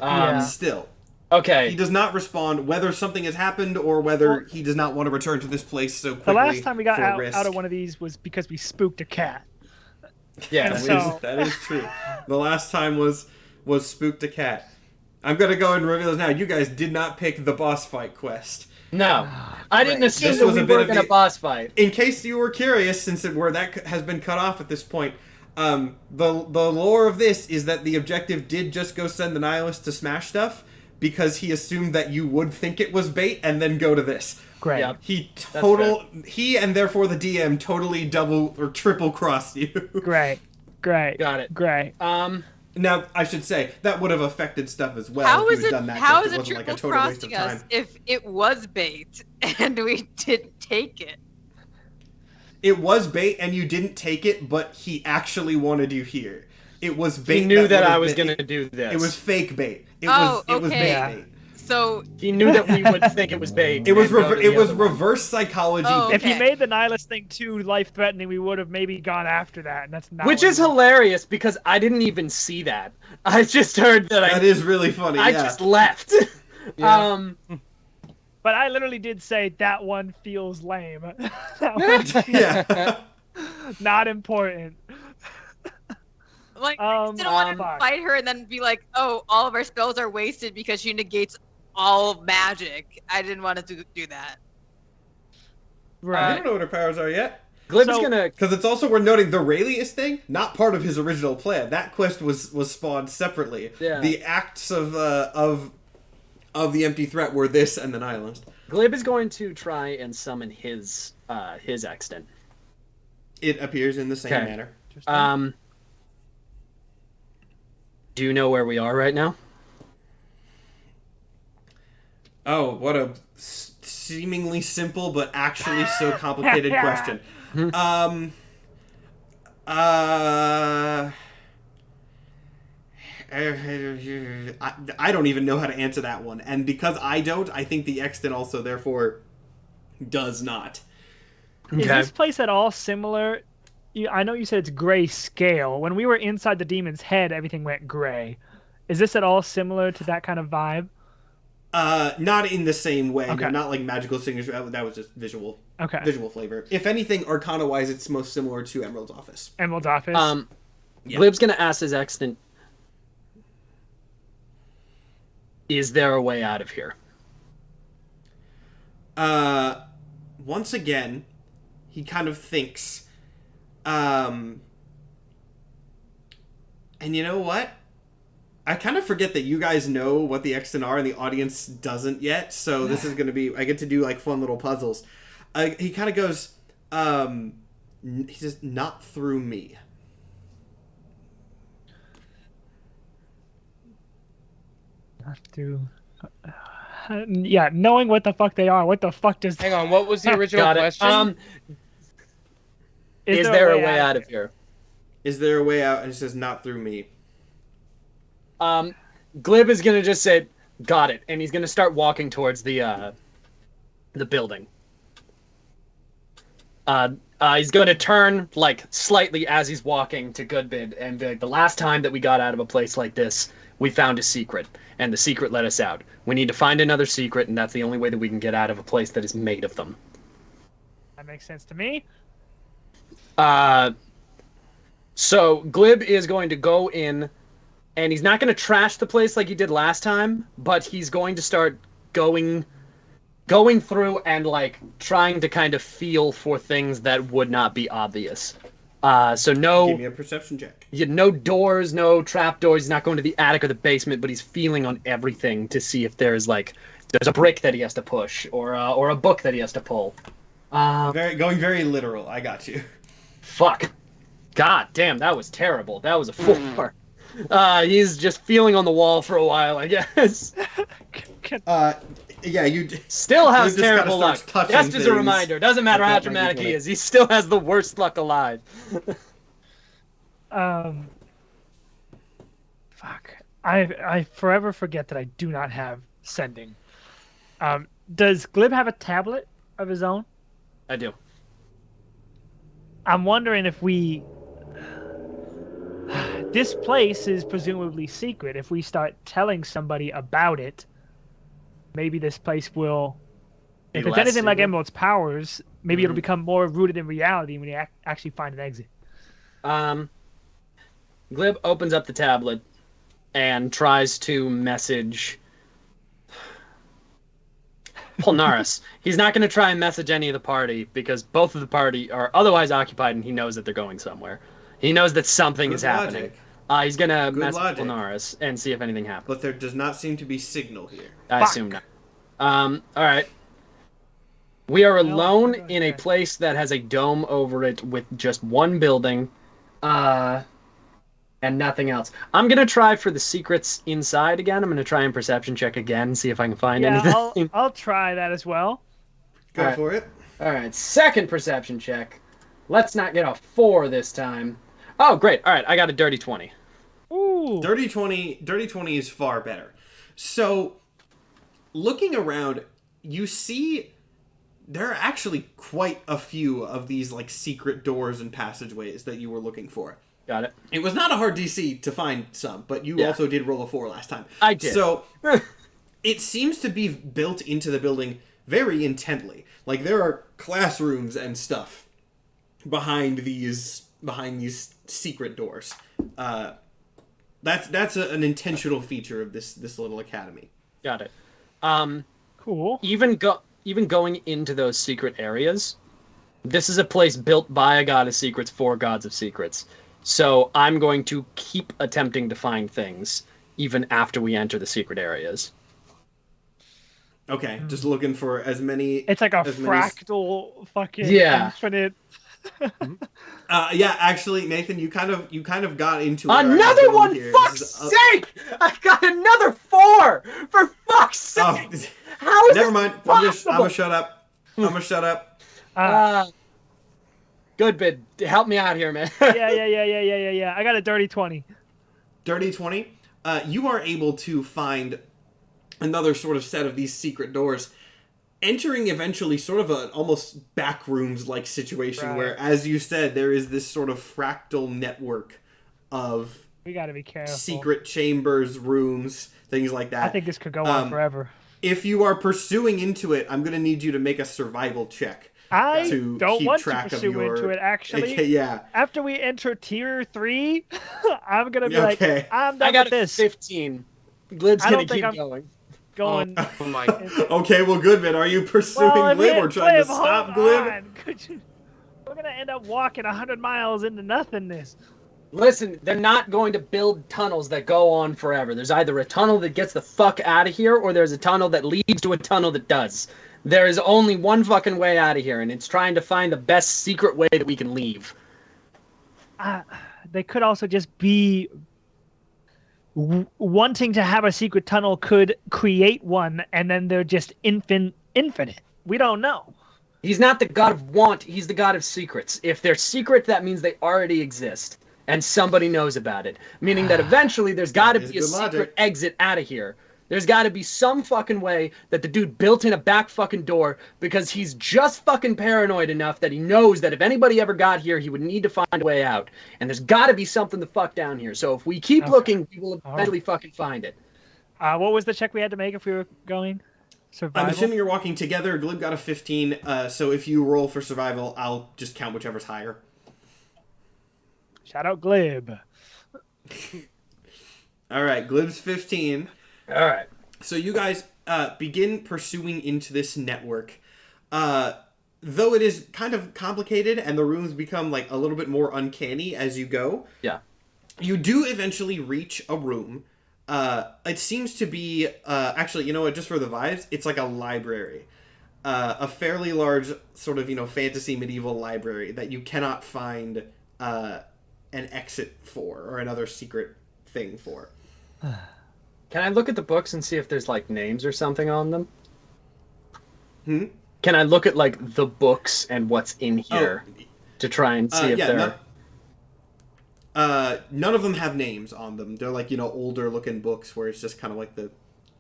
Okay. He does not respond, whether something has happened or whether he does not want to return to this place so quickly. The last time we got for risk. out of one of these was because we spooked a cat. Yeah, that is true. The last time was spooked a cat. I'm going to go and reveal this now. You guys did not pick the boss fight quest. No. I didn't assume This that was we a bit were of going to the- boss fight. In case you were curious, since that has been cut off at this point, the lore of this is that the objective did just go send the Nihilist to smash stuff because he assumed that you would think it was bait and then go to this. Great. Yep. He and therefore the DM totally double or triple crossed you. Great. Got it. Great. Now, I should say, that would have affected stuff as well How if is you had it? done that. How just is it wasn't like a triple total waste of crossing time. us if it was bait and we didn't take it? It was bait and you didn't take it, but he actually wanted you here. It was bait. He knew that would I have was been- going to do this. It was fake bait. It Oh, was okay. bait. So He knew that we would think it was bait. It was and go to the it was other one. reverse psychology. Oh, bait. If you Okay. made the Nihilist thing too life-threatening, we would have maybe gone after that, and that's not. Which what is we- hilarious because I didn't even see that. I just heard that That is really funny. I yeah. just left. Yeah. But I literally did say that one feels lame. That one, yeah. not important. like, I just didn't want to fuck. fight her and then be like, oh, all of our spells are wasted because she negates all magic. I didn't want to do that. Right. I don't know what her powers are yet. Glib's So- gonna. Because it's also worth noting the Raelius thing, not part of his original plan. That quest was spawned separately. Yeah. The acts of the empty threat were this and the nihilist. Glib is going to try and summon his extant. It appears in the same Okay. manner. Do you know where we are right now? Oh, what a seemingly simple but actually so complicated question. I don't even know how to answer that one, and because I don't, I think the extant also therefore does not. Is this place at all similar? I know you said it's gray scale. When we were inside the demon's head, everything went gray. Is this at all similar to that kind of vibe? Not in the same way. Okay. No, not like magical signature. That was just visual. Okay. Visual flavor. If anything, Arcana-wise, it's most similar to Emerald's office. Emerald's office. Yeah. Glib's gonna ask his extant. Is there a way out of here? Once again, he kind of thinks, and you know what? I kind of forget that you guys know what the extant are and the audience doesn't yet, so this is going to be, I get to do like fun little puzzles. He kind of goes, he says, not through me. Not through. Yeah, knowing what the fuck they are. What the fuck does? Hang on, what was the original Got it. question? Is there a way out of here? Is there a way out? And he says, not through me. Glib is gonna just say, "Got it," and he's gonna start walking towards the building. He's gonna turn like slightly as he's walking to Goodbid and be like, "The last time that we got out of a place like this, we found a secret, and the secret let us out. We need to find another secret, and that's the only way that we can get out of a place that is made of them." That makes sense to me. So Glib is going to go in, and he's not going to trash the place like he did last time, but he's going to start going through and like trying to kind of feel for things that would not be obvious. So Give me a perception check. no doors, no trap doors. He's not going to the attic or the basement, but he's feeling on everything to see if there's a brick that he has to push or a book that he has to pull. Going very literal. I got you. Fuck. God damn, that was terrible. That was a 4. He's just feeling on the wall for a while, I guess. Yeah, you. Still has He just kinda terrible luck. starts touching Just as a things. reminder, doesn't matter how Like that dramatic he might be is, he still has the worst luck alive. Fuck. I forever forget that I do not have sending. Does Glib have a tablet of his own? I do. I'm wondering if we. This place is presumably secret. If we start telling somebody about it, maybe this place will. Be If it's less anything like secret. Emerald's powers, maybe it'll become more rooted in reality when you actually find an exit. Glib opens up the tablet and tries to message Polnaris. He's not going to try and message any of the party because both of the party are otherwise occupied and he knows that they're going somewhere. He knows that something Good is happening. logic. He's going to Good message logic. Polnaris and see if anything happens. But there does not seem to be signal here. I Fuck. assume not. All right. We are alone okay. in a place that has a dome over it with just one building, and nothing else. I'm gonna try for the secrets inside again. I'm gonna try and perception check again, see if I can find Yeah, anything. I'll try that as well. Go Alright. for it. All right, second perception check. Let's not get a 4 this time. Oh, great. All right, I got a dirty 20. Ooh. Dirty 20 is far better. So, looking around, you see there are actually quite a few of these like secret doors and passageways that you were looking for. Got it. It was not a hard DC to find some, but you Yeah. also did roll a 4 last time. I did. So, it seems to be built into the building very intently. Like there are classrooms and stuff behind these secret doors. That's an intentional feature of this little academy. Got it. Cool. Even going into those secret areas, this is a place built by a god of secrets for gods of secrets. So I'm going to keep attempting to find things even after we enter the secret areas. Okay, just looking for as many. It's like a as many fractal fucking Yeah. infinite. Yeah, actually, Nathan, you kind of got into where I was Another going one! here. Fuck's This is sake! I got another 4! For fuck's Oh, sake! How is never this mind. I'm possible? gonna shut up. I'm gonna shut up. Good bid. Help me out here, man. Yeah. I got a dirty 20. Dirty 20. You are able to find another sort of set of these secret doors, entering eventually sort of an almost backrooms-like situation Right. where, as you said, there is this sort of fractal network of We gotta be careful. secret chambers, rooms, things like that. I think this could go on forever. If you are pursuing into it, I'm going to need you to make a survival check. I to don't keep want to track of pursue your- into it, actually. Okay, yeah. After we enter tier 3, I'm gonna be like, Okay. I'm I done got with a this. 15. Glib's I gonna don't think keep I'm- going. Going. Oh my. Okay, well, good, man. Are you pursuing Glib or trying to stop Glib? We're gonna end up walking 100 miles into nothingness. Listen, they're not going to build tunnels that go on forever. There's either a tunnel that gets the fuck out of here, or there's a tunnel that leads to a tunnel that does. There is only one fucking way out of here, and it's trying to find the best secret way that we can leave. They could also just be wanting to have a secret tunnel could create one, and then they're just infinite. We don't know. He's not the god of want, he's the god of secrets. If they're secret, that means they already exist, and somebody knows about it. Meaning that eventually there's got to That is be a good secret logic. exit out of here. There's got to be some fucking way that the dude built in a back fucking door because he's just fucking paranoid enough that he knows that if anybody ever got here, he would need to find a way out. And there's got to be something the fuck down here. So if we keep looking, we will eventually fucking find it. What was the check we had to make if we were going? Survival? I'm assuming you're walking together. Glib got a 15, so if you roll for survival, I'll just count whichever's higher. Shout out Glib. All right, Glib's 15. All right. So you guys begin pursuing into this network. Though it is kind of complicated and the rooms become like a little bit more uncanny as you go, Yeah. you do eventually reach a room. It seems to be, actually, you know what, just for the vibes, it's like a library. A fairly large sort of, fantasy medieval library that you cannot find an exit for or another secret thing for. Can I look at the books and see if there's like names or something on them? Hmm? Can I look at like the books and what's in here to try and see if they're... None of them have names on them. They're like, older looking books where it's just kind of like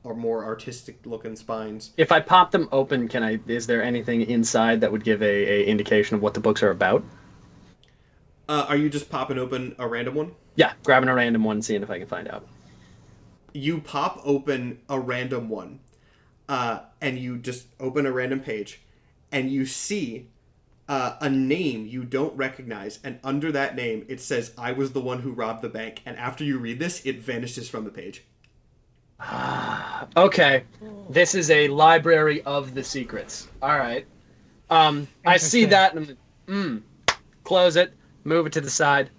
or more artistic looking spines. If I pop them open, is there anything inside that would give a indication of what the books are about? Are you just popping open a random one? Yeah, grabbing a random one, seeing if I can find out. You pop open a random one, and you just open a random page, and you see a name you don't recognize, and under that name it says, "I was the one who robbed the bank," and after you read this, it vanishes from the page. Okay, this is a library of the secrets. All right. I see that, and close it, move it to the side.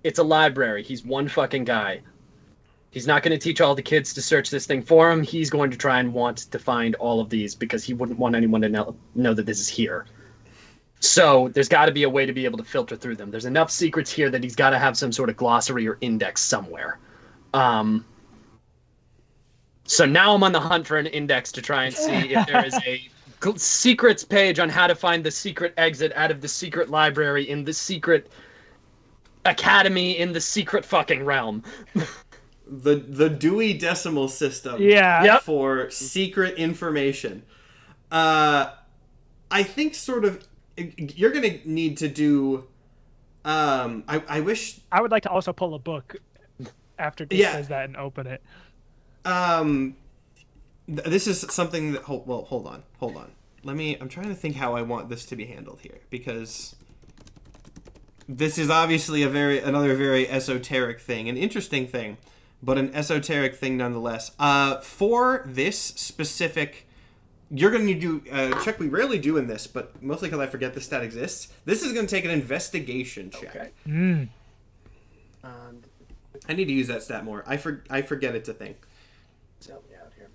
It's a library. He's one fucking guy. He's not going to teach all the kids to search this thing for him. He's going to try and want to find all of these because he wouldn't want anyone to know that this is here. So there's got to be a way to be able to filter through them. There's enough secrets here that he's got to have some sort of glossary or index somewhere. So now I'm on the hunt for an index to try and see if there is a secrets page on how to find the secret exit out of the secret library in the secret academy in the secret fucking realm. The Dewey Decimal System for secret information. I think sort of you're going to need to do... I wish... I would like to also pull a book after Dick says that and open it. This is something that... hold on. I'm trying to think how I want this to be handled here, because... This is obviously another very esoteric thing, an interesting thing, but an esoteric thing nonetheless. For this specific, you're going to do a check we rarely do in this, but mostly because I forget this stat exists. This is going to take an investigation check. Okay. I need to use that stat more. I forget it's a thing. Help me out here.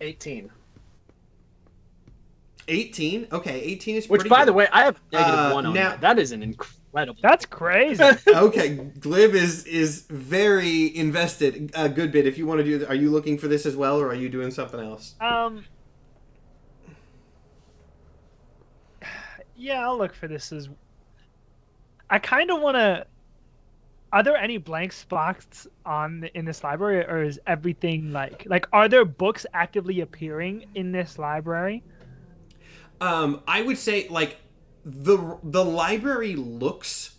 18. 18? Okay, 18 is Which, pretty by good. the way, I have -1 on now- that. That is an incredible. That's crazy. Okay, Glib is very invested. A good bit. If you want to do, are you looking for this as well, or are you doing something else? Yeah, I'll look for this as. I kind of want to. Are there any blank spots in this library, or is everything like are there books actively appearing in this library? I would say like the library looks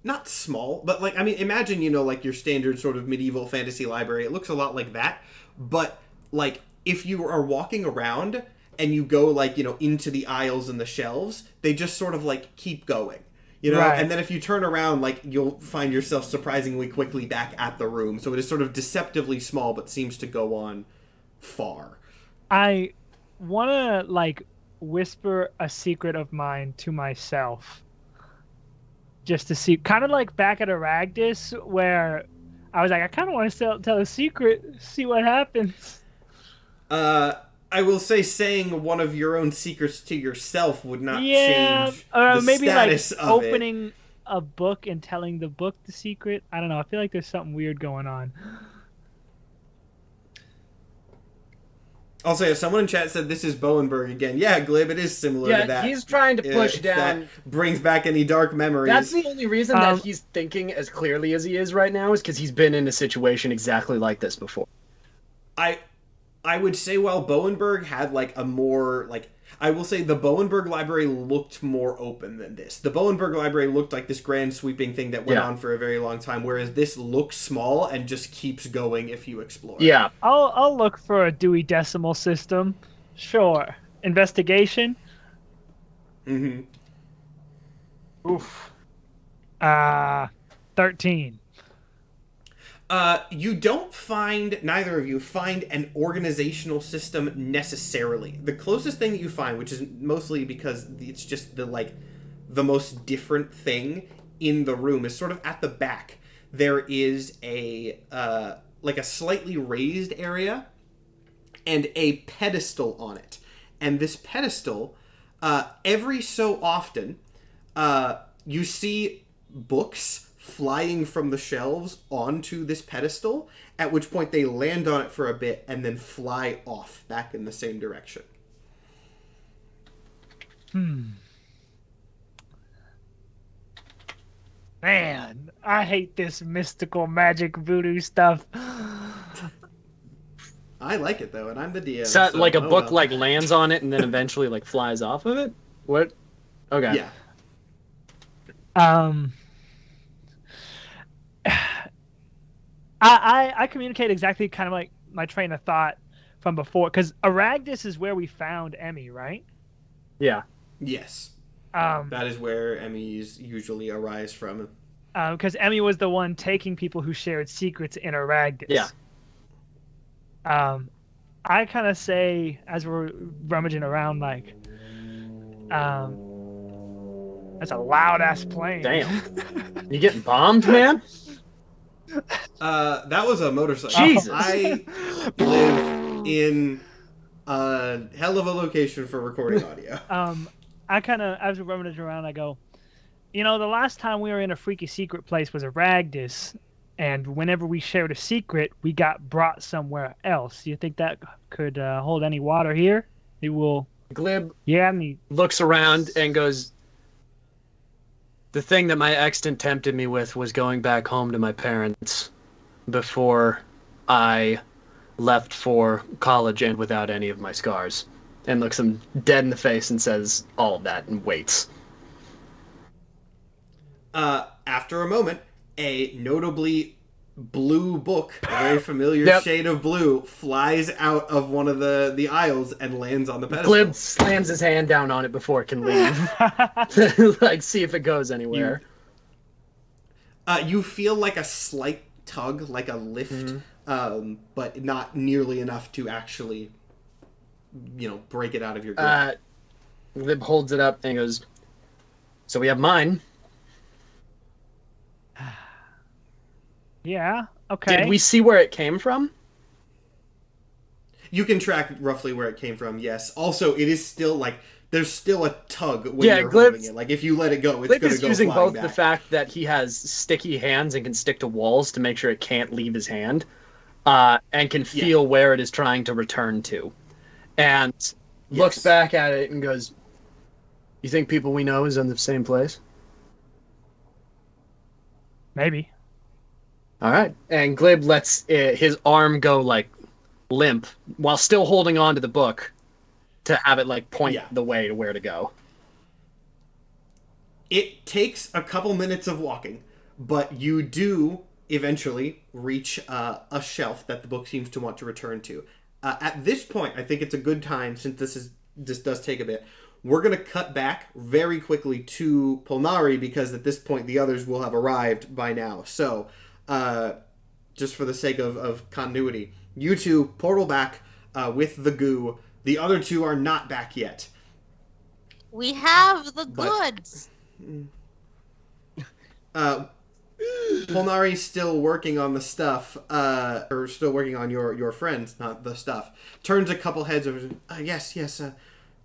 not small, but like, I mean, imagine, like your standard sort of medieval fantasy library. It looks a lot like that, but like if you are walking around and you go like, into the aisles and the shelves, they just sort of like keep going. Right. And then if you turn around, like, you'll find yourself surprisingly quickly back at the room. So it is sort of deceptively small, but seems to go on far. I want to, like, whisper a secret of mine to myself. Just to see, kind of like back at Aragdis, where I was like, I kind of want to tell a secret, see what happens. I will say saying one of your own secrets to yourself would not change the maybe status like of opening a book and telling the book the secret. I don't know. I feel like there's something weird going on. I'll say, someone in chat said this is Bowenberg again. Yeah, Glib, it is similar to that. Yeah, he's trying to push If down. that brings back any dark memories. That's the only reason that he's thinking as clearly as he is right now, is because he's been in a situation exactly like this before. I would say while Bowenberg had like a more like, I will say the Bowenberg library looked more open than this. The Bowenberg library looked like this grand sweeping thing that went on for a very long time, whereas this looks small and just keeps going if you explore. Yeah. I'll look for a Dewey Decimal System. Sure. Investigation. Mm-hmm. Oof. 13. You don't find, neither of you find an organizational system necessarily. The closest thing that you find, which is mostly because it's just the most different thing in the room, is sort of at the back. There is a slightly raised area and a pedestal on it. And this pedestal, every so often, you see books flying from the shelves onto this pedestal, at which point they land on it for a bit and then fly off back in the same direction. Man, I hate this mystical magic voodoo stuff. I like it though, and I'm the DM. So, like a book well. like lands on it and then eventually like flies off of it? What? Okay. Yeah. I communicate exactly kind of like my train of thought from before, because Aragdis is where we found Emmy, right? Yeah. Yes. Um, That is where Emmys usually arise from. because Emmy was the one taking people who shared secrets in Aragdis. Yeah. I kind of say, as we're rummaging around, like, that's a loud ass plane. Damn. You getting bombed, man? That was a motorcycle. Jesus. I live in a hell of a location for recording audio. I kind of, as we're rummaging around, I go, the last time we were in a freaky secret place was Aragdis, and whenever we shared a secret, we got brought somewhere else. You think that could hold any water here? It will. Glib Yeah, looks around and goes, the thing that my extant tempted me with was going back home to my parents before I left for college and without any of my scars. And looks him dead in the face and says all of that and waits. After a moment, a notably blue book, a very familiar shade of blue, flies out of one of the aisles and lands on the pedestal. Glib slams his hand down on it before it can leave. Like, see if it goes anywhere. You feel like a slight tug, like a lift, but not nearly enough to actually, break it out of your grip. Glib holds it up and goes, "So we have mine. Yeah. Okay. Did we see where it came from?" You can track roughly where it came from, yes. Also, it is still, like, there's still a tug when you're holding it. Like, if you let it go, it's going to go flying using both back. the fact that he has sticky hands and can stick to walls to make sure it can't leave his hand, and can feel where it is trying to return to. And looks back at it and goes, "You think people we know is in the same place?" Maybe. All right. And Glib lets his arm go, like, limp while still holding on to the book to have it, like, point the way to where to go. It takes a couple minutes of walking, but you do eventually reach a shelf that the book seems to want to return to. At this point, I think it's a good time, since this does take a bit, we're going to cut back very quickly to Polnari, because at this point the others will have arrived by now. So, just for the sake of continuity, you two portal back with the goo. The other two are not back yet. We have the goods. Polnari's still working on the stuff, or still working on your friends, not the stuff. Turns a couple heads over. Yes.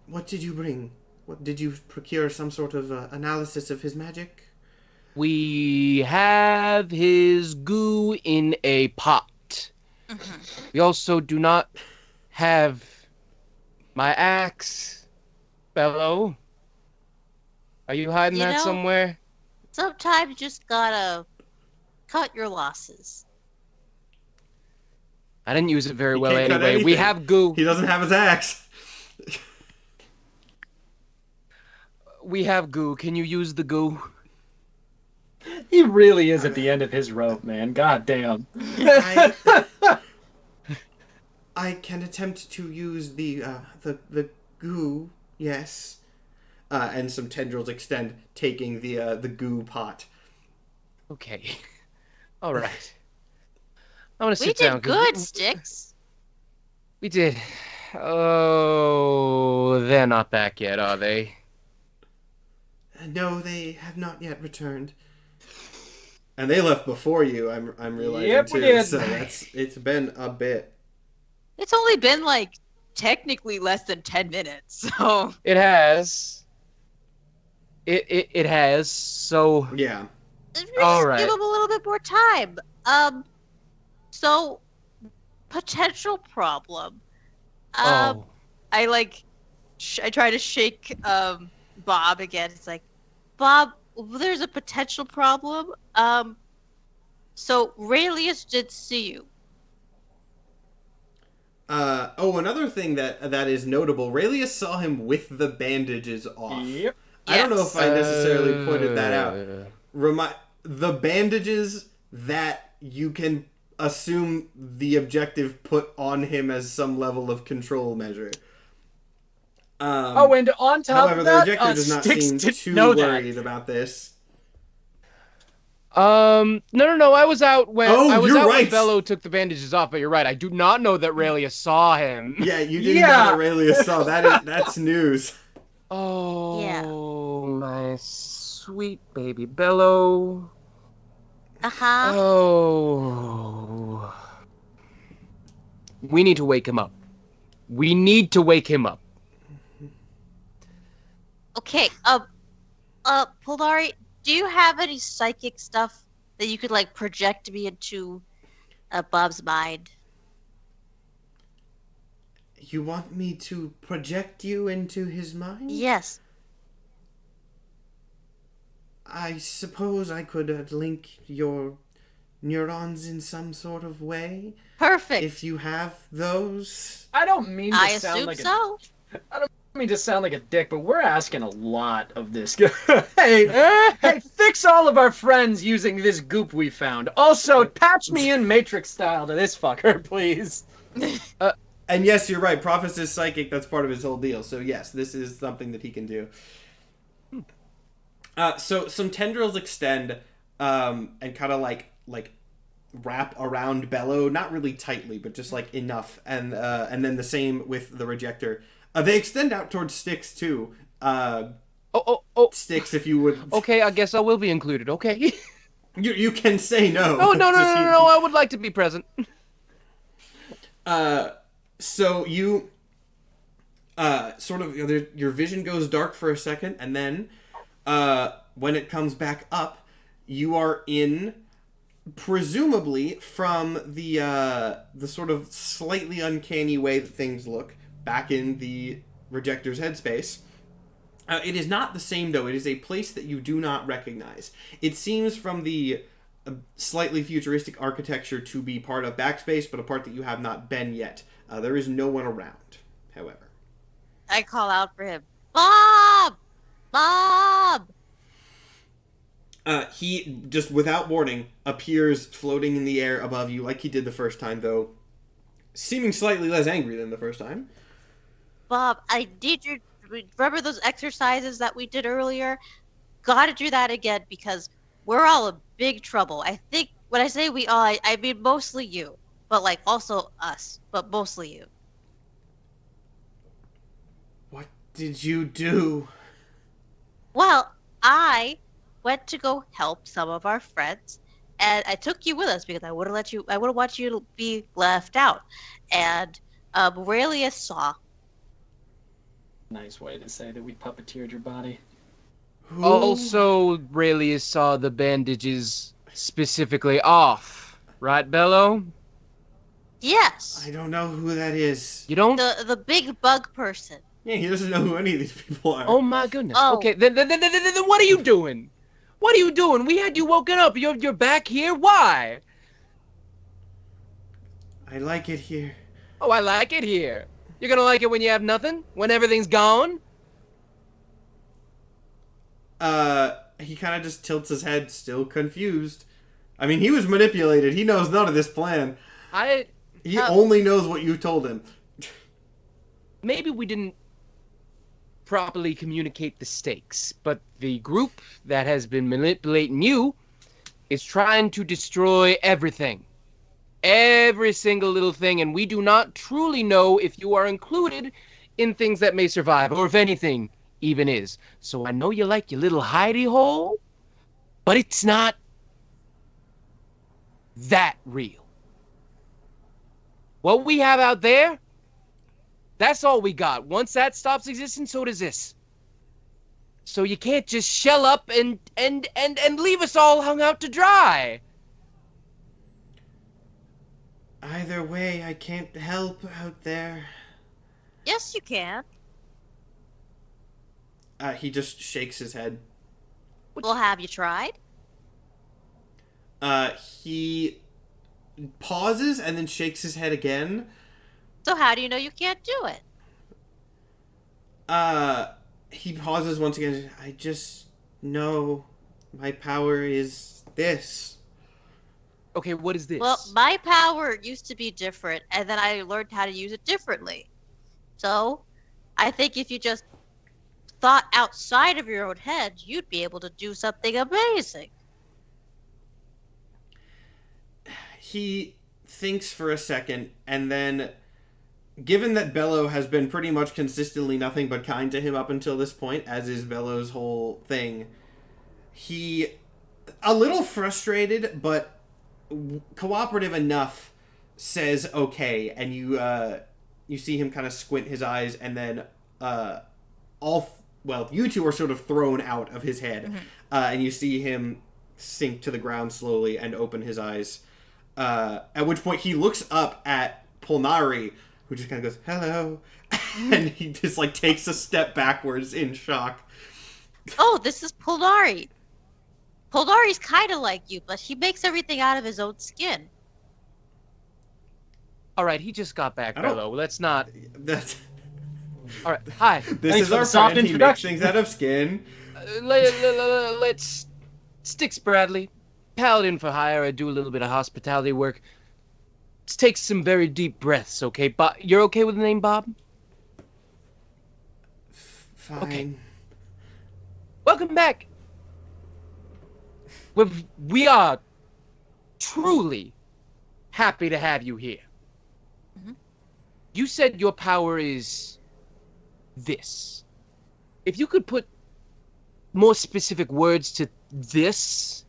What did you bring? What did you procure? Some sort of analysis of his magic? We have his goo in a pot. We also do not have my axe. Bello, are you hiding that somewhere? Sometimes you just gotta cut your losses. I didn't use it very He well can't cut anyway. We anything. have goo. He doesn't have his axe. We have goo. Can you use the goo? He really is at the end of his rope, man. God damn. I can attempt to use the goo, yes. And some tendrils extend, taking the goo pot. Okay. All right. I'm gonna We sit down. did good, Sticks. We did. Oh, they're not back yet, are they? No, they have not yet returned. And they left before you. I'm realizing Yep, too. we did. So it's been a bit. It's only been like technically less than 10 minutes, so It has. It has. So Yeah. Just All right. give them a little bit more time. So potential problem. oh, I like I try to shake Bob again. It's like, Bob, there's a potential problem. So Raelius did see you. Another thing that is notable, Raelius saw him with the bandages off. Yep. I don't know if I necessarily pointed that out. uh, The bandages that you can assume the objective put on him as some level of control measure. And on top However, of the that, rejector does not Styx seem didn't too know that. worried about this. No. I was out when Oh, I was you're out when right. Bello took the bandages off. But you're right. I do not know that Raelia saw him. Yeah, you didn't Yeah. know that Raelius saw. That's news. Oh, my sweet baby Bello. Uh-huh. Oh. We need to wake him up. Okay. Polari, do you have any psychic stuff that you could like project me into Bob's mind? You want me to project you into his mind? Yes. I suppose I could link your neurons in some sort of way. Perfect. If you have those. I don't mean to I sound assume like so. I mean to sound like a dick, but we're asking a lot of this guy. hey, fix all of our friends using this goop we found. Also, patch me in Matrix style to this fucker, please. And yes, you're right. Prophets is psychic. That's part of his whole deal. So yes, this is something that he can do. So some tendrils extend, and kind of like wrap around Bello, not really tightly, but just like enough. And then the same with the rejector. They extend out towards Styx too. Styx, if you would. Okay, I guess I will be included. Okay. You can say no. Oh no! I would like to be present. So you sort of your vision goes dark for a second, and then when it comes back up, you are in, presumably from the sort of slightly uncanny way that things look, back in the Rejector's headspace. It is not the same, though. It is a place that you do not recognize. It seems from the slightly futuristic architecture to be part of Backspace, but a part that you have not been yet. There is no one around, however. I call out for him. Bob! Bob! He, just without warning, appears floating in the air above you like he did the first time, though seeming slightly less angry than the first time. Bob, I need you. Remember those exercises that we did earlier? Gotta do that again because we're all in big trouble. I think when I say we all, I mean mostly you. But like also us. But mostly you. What did you do? Well, I went to go help some of our friends. And I took you with us because I wouldn't want you to be left out. And Aurelius saw. Nice way to say that we puppeteered your body. Who? Also, Rayleigh saw the bandages specifically off, right, Bello? Yes. I don't know who that is. You don't? The big bug person. Yeah, he doesn't know who any of these people are. Oh my goodness. Oh. Okay, then what are you doing? What are you doing? We had you woken up. You're back here. Why? I like it here. Oh, I like it here. You're gonna like it when you have nothing? When everything's gone? He kind of just tilts his head, still confused. I mean, he was manipulated. He knows none of this plan. He only knows what you told him. Maybe we didn't properly communicate the stakes, but the group that has been manipulating you is trying to destroy everything. Every single little thing, and we do not truly know if you are included in things that may survive, or if anything even is. So I know you like your little hidey hole, but it's not that real. What we have out there, that's all we got. Once that stops existing, so does this. So you can't just shell up and leave us all hung out to dry. Either way, I can't help out there. Yes, you can. He just shakes his head. Well, have you tried? He pauses and then shakes his head again. So how do you know you can't do it? He pauses once again. I just know my power is this. Okay, what is this? Well, my power used to be different, and then I learned how to use it differently. So, I think if you just thought outside of your own head, you'd be able to do something amazing. He thinks for a second, and then, given that Bello has been pretty much consistently nothing but kind to him up until this point, as is Bello's whole thing, he, a little frustrated, but cooperative enough, says okay, and you see him kind of squint his eyes, and then you two are sort of thrown out of his head, and you see him sink to the ground slowly and open his eyes, at which point he looks up at Polnari, who just kind of goes, hello, and he just like takes a step backwards in shock. Oh, this is Polnari. Polnari's kind of like you, but he makes everything out of his own skin. All right, he just got back, Bello. Let's not. That's... All right, hi. This is our friend. He makes things out of skin. Let's Styx Bradley, Paladin for hire. I do a little bit of hospitality work. Let's take some very deep breaths, okay? You're okay with the name Bob? Fine. Okay. Welcome back. We are truly happy to have you here. Mhm. You said your power is this. If you could put more specific words to this,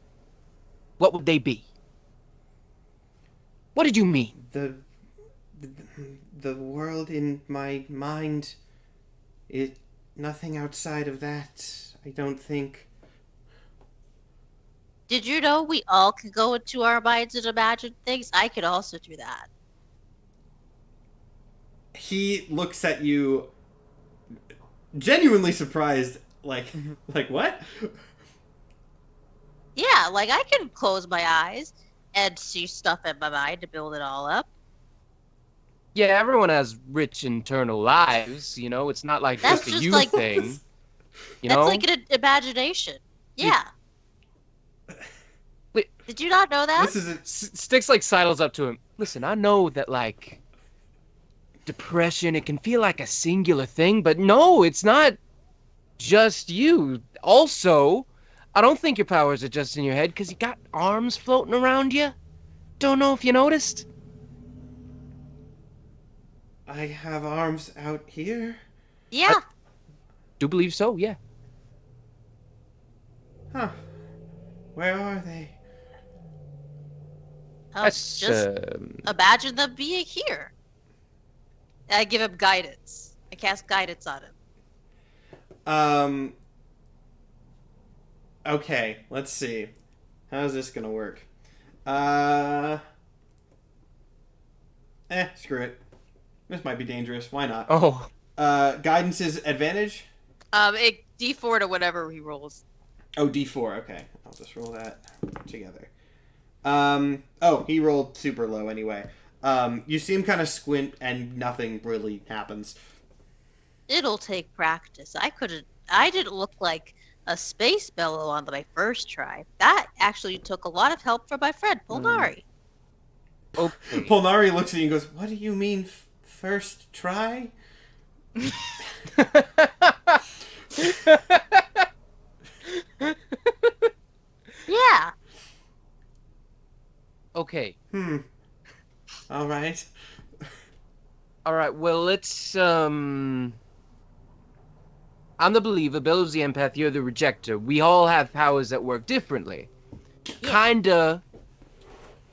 what would they be? What did you mean? The the world in my mind, it nothing outside of that. I don't think. Did you know we all can go into our minds and imagine things? I could also do that. He looks at you, genuinely surprised. Like what? Yeah, like I can close my eyes and see stuff in my mind to build it all up. Yeah, everyone has rich internal lives, you know? It's not like That's just a just you like- thing. You That's know? like an imagination. Yeah. Wait. Did you not know that? This is a, Sticks like sidles up to him. Listen, I know that like depression, it can feel like a singular thing, but no, it's not just you. Also, I don't think your powers are just in your head because you got arms floating around you. Don't know if you noticed. I have arms out here. Yeah. Do believe so? Yeah. Huh. Where are they? That's Just imagine them being here. And I give him guidance. I cast guidance on him. Okay, let's see. How's this gonna work? Screw it. This might be dangerous. Why not? Oh. Guidance is advantage? It D4 to whatever he rolls. Oh, D4, okay. I'll just roll that together. He rolled super low anyway. You see him kind of squint and nothing really happens. It'll take practice. I didn't look like a space bellow on my first try. That actually took a lot of help from my friend Polnari. Okay. Polnari looks at you and goes, "What do you mean, first try?" Yeah. Okay. All right. All right. Well, let's. I'm the believer. Bill's the empath. You're the rejecter. We all have powers that work differently. Yeah. Kinda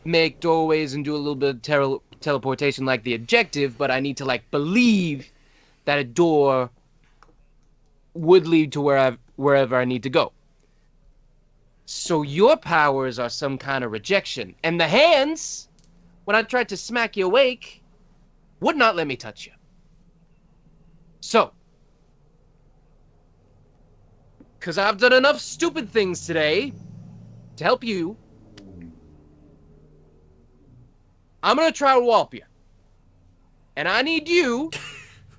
make doorways and do a little bit of teleportation like the objective, but I need to like believe that a door would lead to wherever I need to go. So your powers are some kind of rejection, and the hands, when I tried to smack you awake, would not let me touch you. So, because I've done enough stupid things today to help you, I'm gonna try to wallop you. And I need you,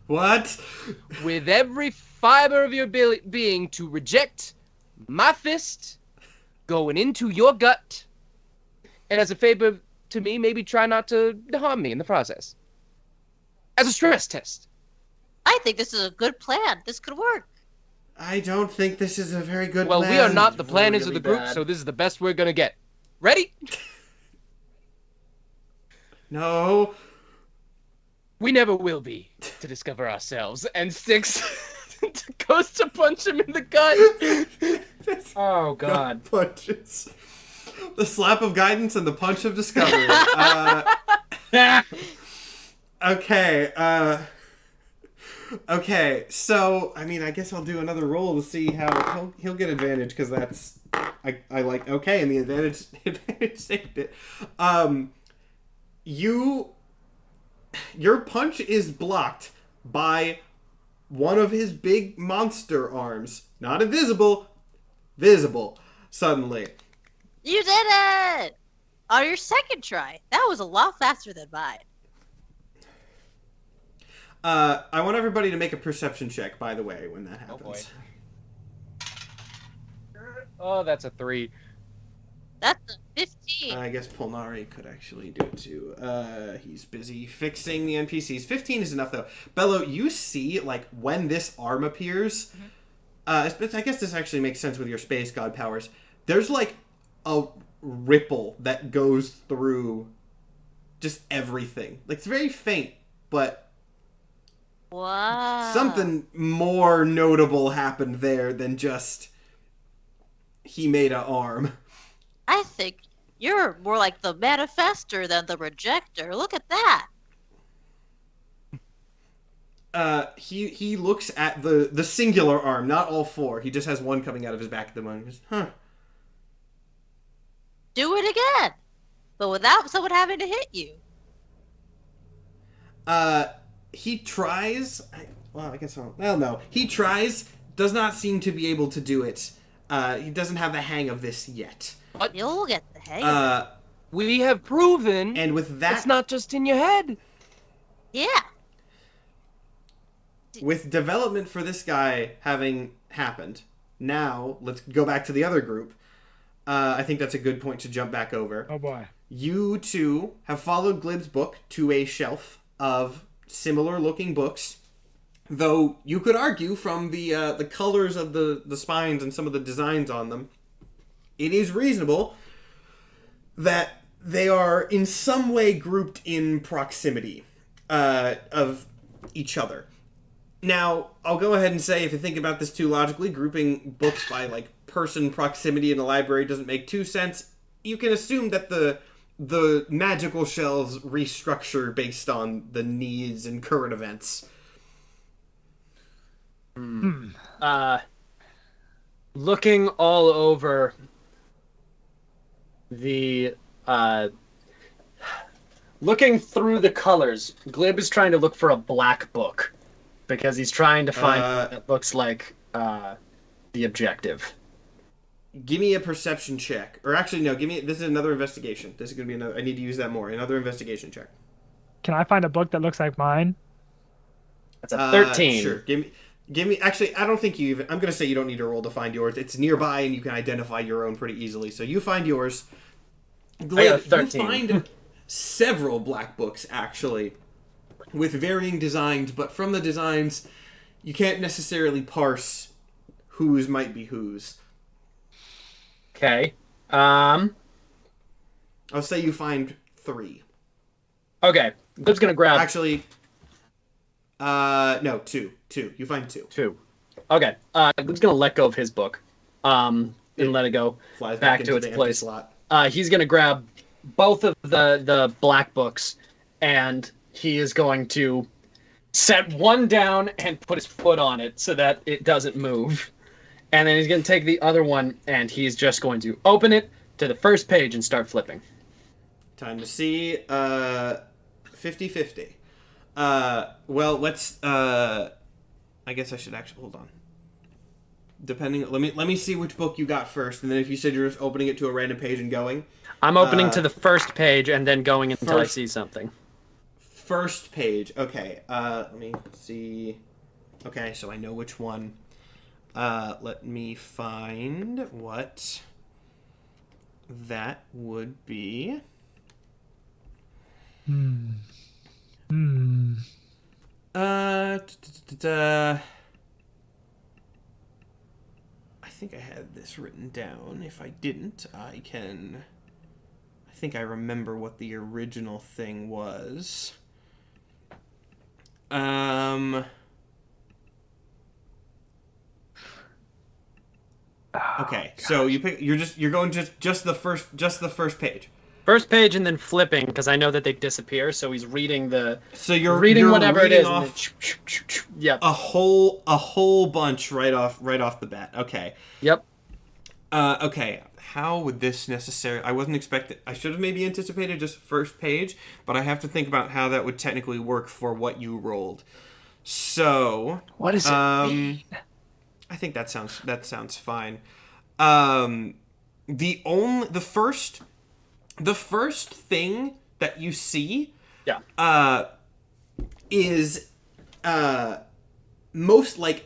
What? with every fiber of your being, to reject my fist going into your gut. And as a favor to me, maybe try not to harm me in the process. As a stress test. I think this is a good plan. This could work. I don't think this is a very good Well, plan. we are not the planners really of the group, bad. so this is the best we're gonna get. Ready? No. We never will be to discover ourselves. And Sticks goes to punch him in the gut. Oh God. Punches. The slap of guidance and the punch of discovery. Okay. Okay. So, I mean, I guess I'll do another roll to see how he'll get advantage because that's I like okay, and the advantage saved it. Your punch is blocked by one of his big monster arms. Not invisible, visible. Suddenly. You did it! On your second try. That was a lot faster than mine. I want everybody to make a perception check, by the way, when that happens. Oh, that's a 3. That's a 15. I guess Polnari could actually do it too. He's busy fixing the NPCs. 15 is enough, though. Bello, you see, like, when this arm appears, I guess this actually makes sense with your space god powers. There's, like, a ripple that goes through just everything. Like, it's very faint, but Wow. something more notable happened there than just he made an arm. I think you're more like the manifester than the rejector. Look at that. He looks at the singular arm, not all four. He just has one coming out of his back at the moment. He goes, Do it again, but without someone having to hit you. He tries. I guess I'll. Well, no. He tries. Does not seem to be able to do it. He doesn't have the hang of this yet. You'll get the hang of it. We have proven And with that, it's not just in your head. Yeah. with development for this guy having happened, now let's go back to the other group. I think that's a good point to jump back over. Oh boy. You two have followed Glib's book to a shelf of similar looking books, though you could argue from the colors of the spines and some of the designs on them, it is reasonable that they are in some way grouped in proximity of each other. Now, I'll go ahead and say, if you think about this too logically, grouping books by like person proximity in a library doesn't make too sense. You can assume that the magical shelves restructure based on the needs and current events. Looking all over the looking through the colors, Glib is trying to look for a black book because he's trying to find one that looks like the objective. Give me a perception check. Or actually, no, this is another investigation. This is going to be another, I need to use that more. Another investigation check. Can I find a book that looks like mine? That's a 13. Sure. Give me, actually, I don't think you even, I'm going to say you don't need to roll to find yours. It's nearby and you can identify your own pretty easily. So you find yours. Glib, I got a 13. you find several black books, actually, with varying designs, but from the designs, you can't necessarily parse whose might be whose. Okay. I'll say you find 3. Okay. Glib's gonna grab Actually, no, 2. 2. You find 2. 2. Okay. Glib's gonna let go of his book, and let it go Flies back into to its the empty place. slot. He's gonna grab both of the black books, and he is going to set one down and put his foot on it so that it doesn't move. And then he's going to take the other one, and he's just going to open it to the first page and start flipping. Time to see. 50-50. Well, let's. I guess I should actually hold on. Depending, let me see which book you got first, and then if you said you're just opening it to a random page and going. I'm opening to the first page and then going until I see something. First page. Okay. Let me see. Okay, so I know which one. Let me find what that would be. I think I had this written down. If I didn't, I think I remember what the original thing was. Okay, so you're going just the first page. First page and then flipping because I know that they disappear. So he's reading the. So you're reading whatever reading it is. off Yep. a whole bunch right off the bat. Okay. Yep. Okay. How would this necessarily? I wasn't expecting. I should have maybe anticipated just first page, but I have to think about how that would technically work for what you rolled. So What does it mean? I think that sounds fine. The first thing that you see, is most like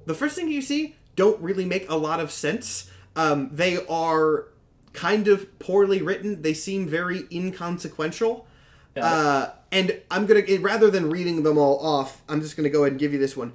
the first thing you see don't really make a lot of sense. They are kind of poorly written. They seem very inconsequential. And I'm gonna, rather than reading them all off, I'm just gonna go ahead and give you this one.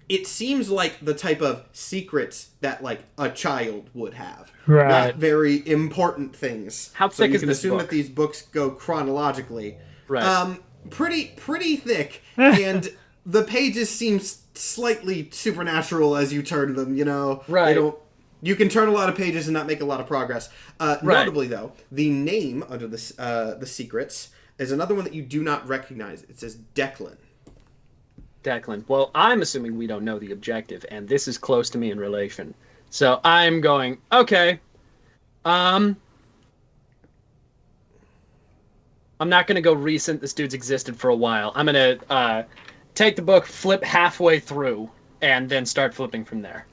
it seems like the type of secrets that like a child would have. Right. Not very important things. How so thick you is can this assume book? that these books go chronologically. Right. Pretty thick, and the pages seem slightly supernatural as you turn them. You know, Right. They don't. You can turn a lot of pages and not make a lot of progress. Notably, though, the name under the secrets is another one that you do not recognize. It says Declan. Declan. Well, I'm assuming we don't know the objective, and this is close to me in relation. So I'm going, okay. I'm not going to go recent. This dude's existed for a while. I'm going to take the book, flip halfway through, and then start flipping from there.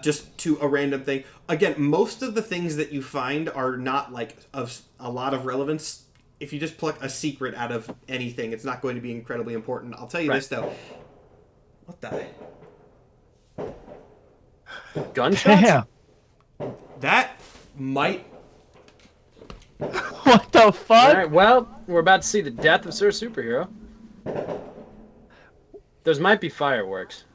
Just to a random thing. Again, most of the things that you find are not like of a lot of relevance. If you just pluck a secret out of anything, it's not going to be incredibly important. I'll tell you this though. What the? Gunshots? Yeah. That might. What the fuck? All right, well, we're about to see the death of Sir Superhero. Those might be fireworks.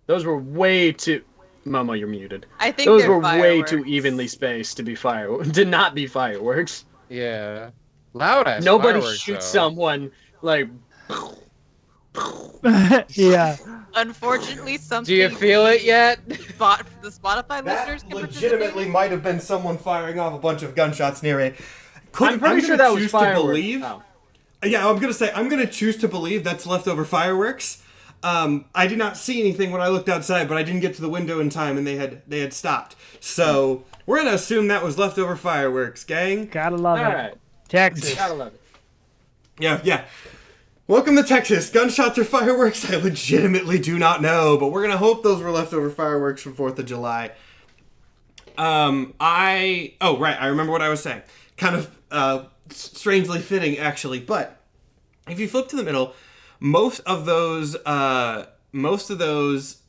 Those were way too... Momo, you're muted. I think Those they're were way too fireworks. evenly spaced to be to not be fireworks. Yeah. Loud ass Nobody fireworks, shoots though. someone like... Yeah. Unfortunately, something. Do you feel it yet? The Spotify listeners That can legitimately participate. might have been someone firing off a bunch of gunshots near it. I'm pretty sure that was fireworks. To believe, Oh. Yeah, I'm gonna choose to believe that's leftover fireworks. I did not see anything when I looked outside, but I didn't get to the window in time, and they had stopped. So we're gonna assume that was leftover fireworks, gang. Gotta love All it. right. Texas. Gotta love it. Yeah. Welcome to Texas. Gunshots or fireworks? I legitimately do not know, but we're gonna hope those were leftover fireworks from 4th of July. I remember what I was saying. Kind of strangely fitting, actually. But if you flip to the middle, most of those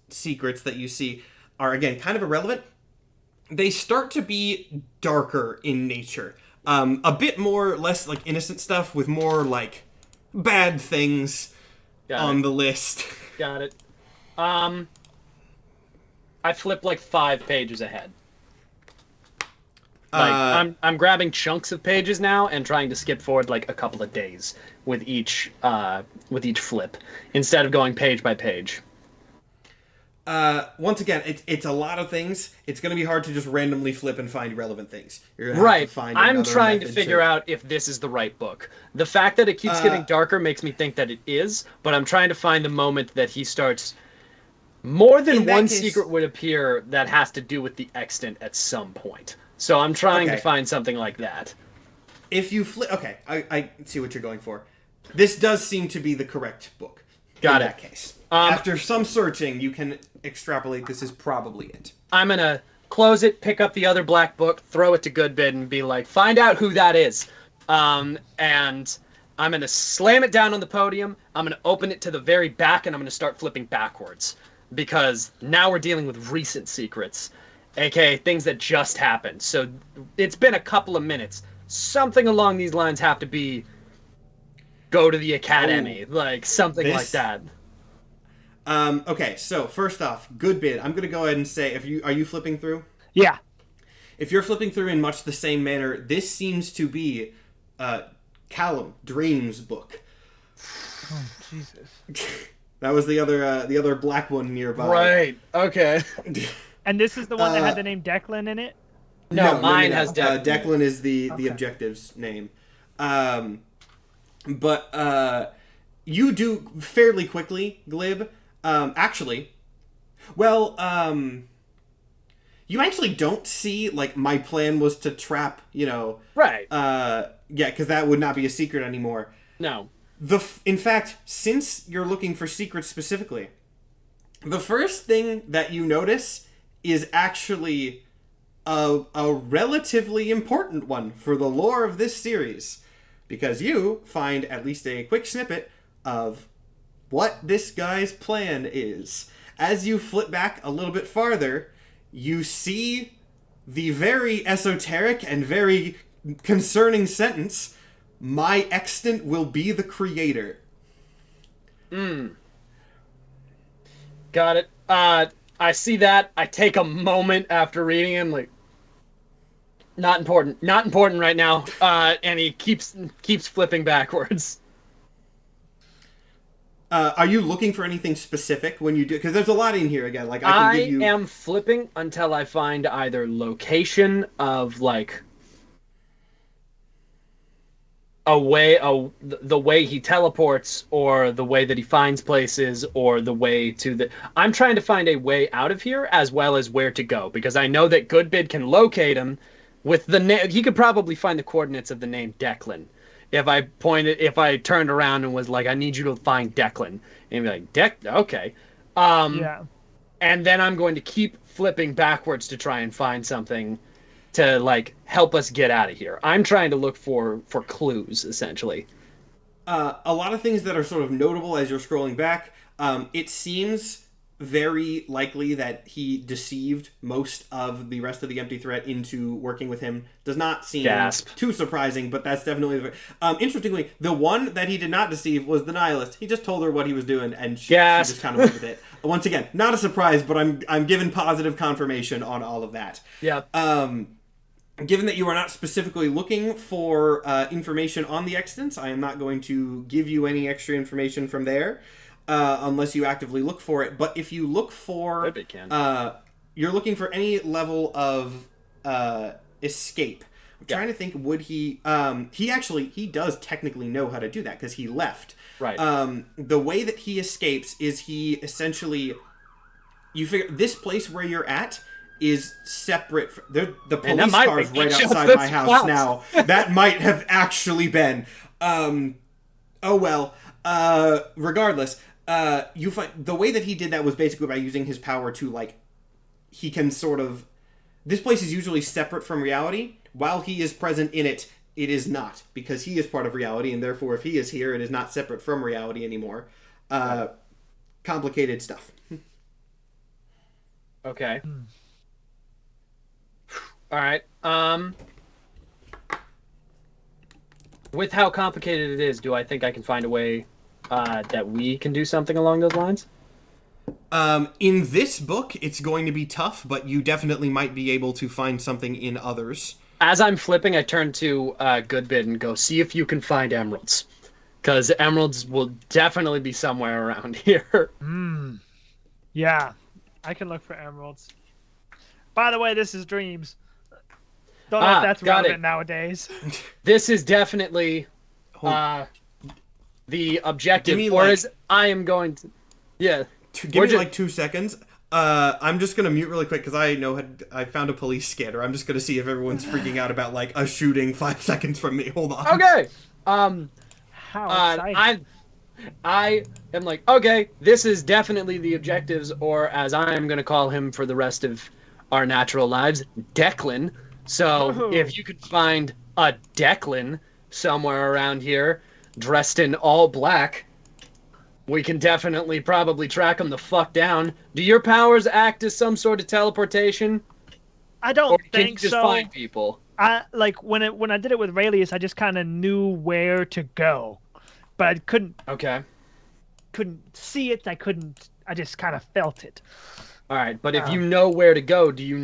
secrets that you see are again kind of irrelevant. They start to be darker in nature, a bit more less like innocent stuff with more like bad things on the list. Got it. I flipped like 5 pages ahead. Like I'm grabbing chunks of pages now and trying to skip forward like a couple of days with each flip instead of going page by page. Once again, it's a lot of things. It's going to be hard to just randomly flip and find relevant things. You're gonna have to find I'm another trying to method figure out if this is the right book. The fact that it keeps getting darker makes me think that it is, but I'm trying to find the moment that he starts. More than In that one case- secret would appear that has to do with the extant at some point. So I'm trying to Okay. find something like that. If you flip, okay, I see what you're going for. This does seem to be the correct book. Got in it. that case. After some searching, you can extrapolate this is probably it. I'm gonna close it, pick up the other black book, throw it to Goodbid, and be like, find out who that is. And I'm gonna slam it down on the podium. I'm gonna open it to the very back, and I'm gonna start flipping backwards because now we're dealing with recent secrets, aka things that just happened. So it's been a couple of minutes. Something along these lines have to be go to the academy, like something like this- that. Okay, so first off, Goodbid. I'm gonna go ahead and say, are you flipping through? Yeah. If you're flipping through in much the same manner, this seems to be Callum Dream's book. Oh, Jesus. That was the other black one nearby. Right. Okay. And this is the one that had the name Declan in it? No, mine has Declan. Declan. Declan is the Okay. objective's name. But you do fairly quickly, Glib. Actually, well, you actually don't see, like, my plan was to trap, Right. yeah, because that would not be a secret anymore. No. In fact, since you're looking for secrets specifically, the first thing that you notice is actually a relatively important one for the lore of this series, because you find at least a quick snippet of what this guy's plan is. As you flip back a little bit farther, you see the very esoteric and very concerning sentence, "My extant will be the creator." Got it. I see that. I take a moment after reading him, like, not important. Not important right now. And he keeps flipping backwards. Are you looking for anything specific when you do? Because there's a lot in here again. Like I can give you. I am flipping until I find either location of like the way he teleports, or the way that he finds places, or the way to the. I'm trying to find a way out of here as well as where to go, because I know that Goodbid can locate him with the name. He could probably find the coordinates of the name Declan. If I turned around and was like, I need you to find Declan, and he'd be like, okay. Yeah. And then I'm going to keep flipping backwards to try and find something to like help us get out of here. I'm trying to look for clues, essentially. A lot of things that are sort of notable as you're scrolling back. It seems very likely that he deceived most of the rest of the Empty Threat into working with him. Does not seem too surprising, but that's definitely... interestingly, the one that he did not deceive was the Nihilist. He just told her what he was doing, and she just kind of went with it. Once again, not a surprise, but I'm given positive confirmation on all of that. Yeah. Given that you are not specifically looking for information on the extents, I am not going to give you any extra information from there. Unless you actively look for it. But if you look for... you're looking for any level of escape. I'm trying to think, would he... he does technically know how to do that, because he left. Right. The way that he escapes is he essentially... You figure, this place where you're at is separate... The police car is right outside my house now. That might have actually been... oh well. Regardless... you find the way that he did that was basically by using his power to, like, he can sort of... This place is usually separate from reality. While he is present in it, it is not, because he is part of reality, and therefore if he is here, it is not separate from reality anymore. Complicated stuff. Okay. Alright, with how complicated it is, do I think I can find a way that we can do something along those lines? In this book, it's going to be tough, but you definitely might be able to find something in others. As I'm flipping, I turn to Goodbid and go, see if you can find emeralds. Because emeralds will definitely be somewhere around here. Yeah, I can look for emeralds. By the way, this is Dreams. Don't know if that's relevant nowadays. This is definitely... the objective, I am going to... Yeah. Give me like 2 seconds. I'm just going to mute really quick because I found a police scanner. I'm just going to see if everyone's freaking out about like a shooting 5 seconds from me. Hold on. Okay. How exciting. I am like, okay, this is definitely the objectives, or as I am going to call him for the rest of our natural lives, Declan. So if you could find a Declan somewhere around here, dressed in all black, we can definitely probably track him the fuck down. Do your powers act as some sort of teleportation? I don't or think can you just so. find people? I like when I did it with Raelius, I just kind of knew where to go, but I couldn't see it. I just kind of felt it. All right, but if you know where to go, do you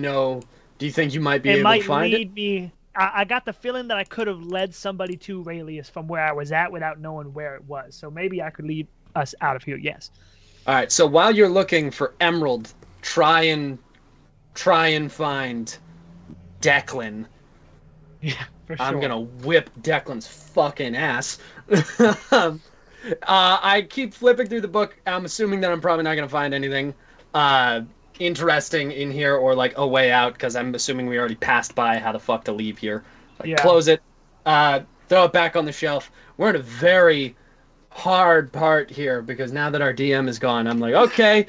think you might be able to find it? It might lead me. I got the feeling that I could have led somebody to Raelius from where I was at without knowing where it was. So maybe I could lead us out of here, yes. All right, so while you're looking for emerald, try and find Declan. Yeah, for sure. I'm going to whip Declan's fucking ass. I keep flipping through the book. I'm assuming that I'm probably not going to find anything interesting in here or like a way out, because I'm assuming we already passed by how the fuck to leave here. Close it, throw it back on the shelf. We're in a very hard part here because now that our DM is gone, I'm like, okay,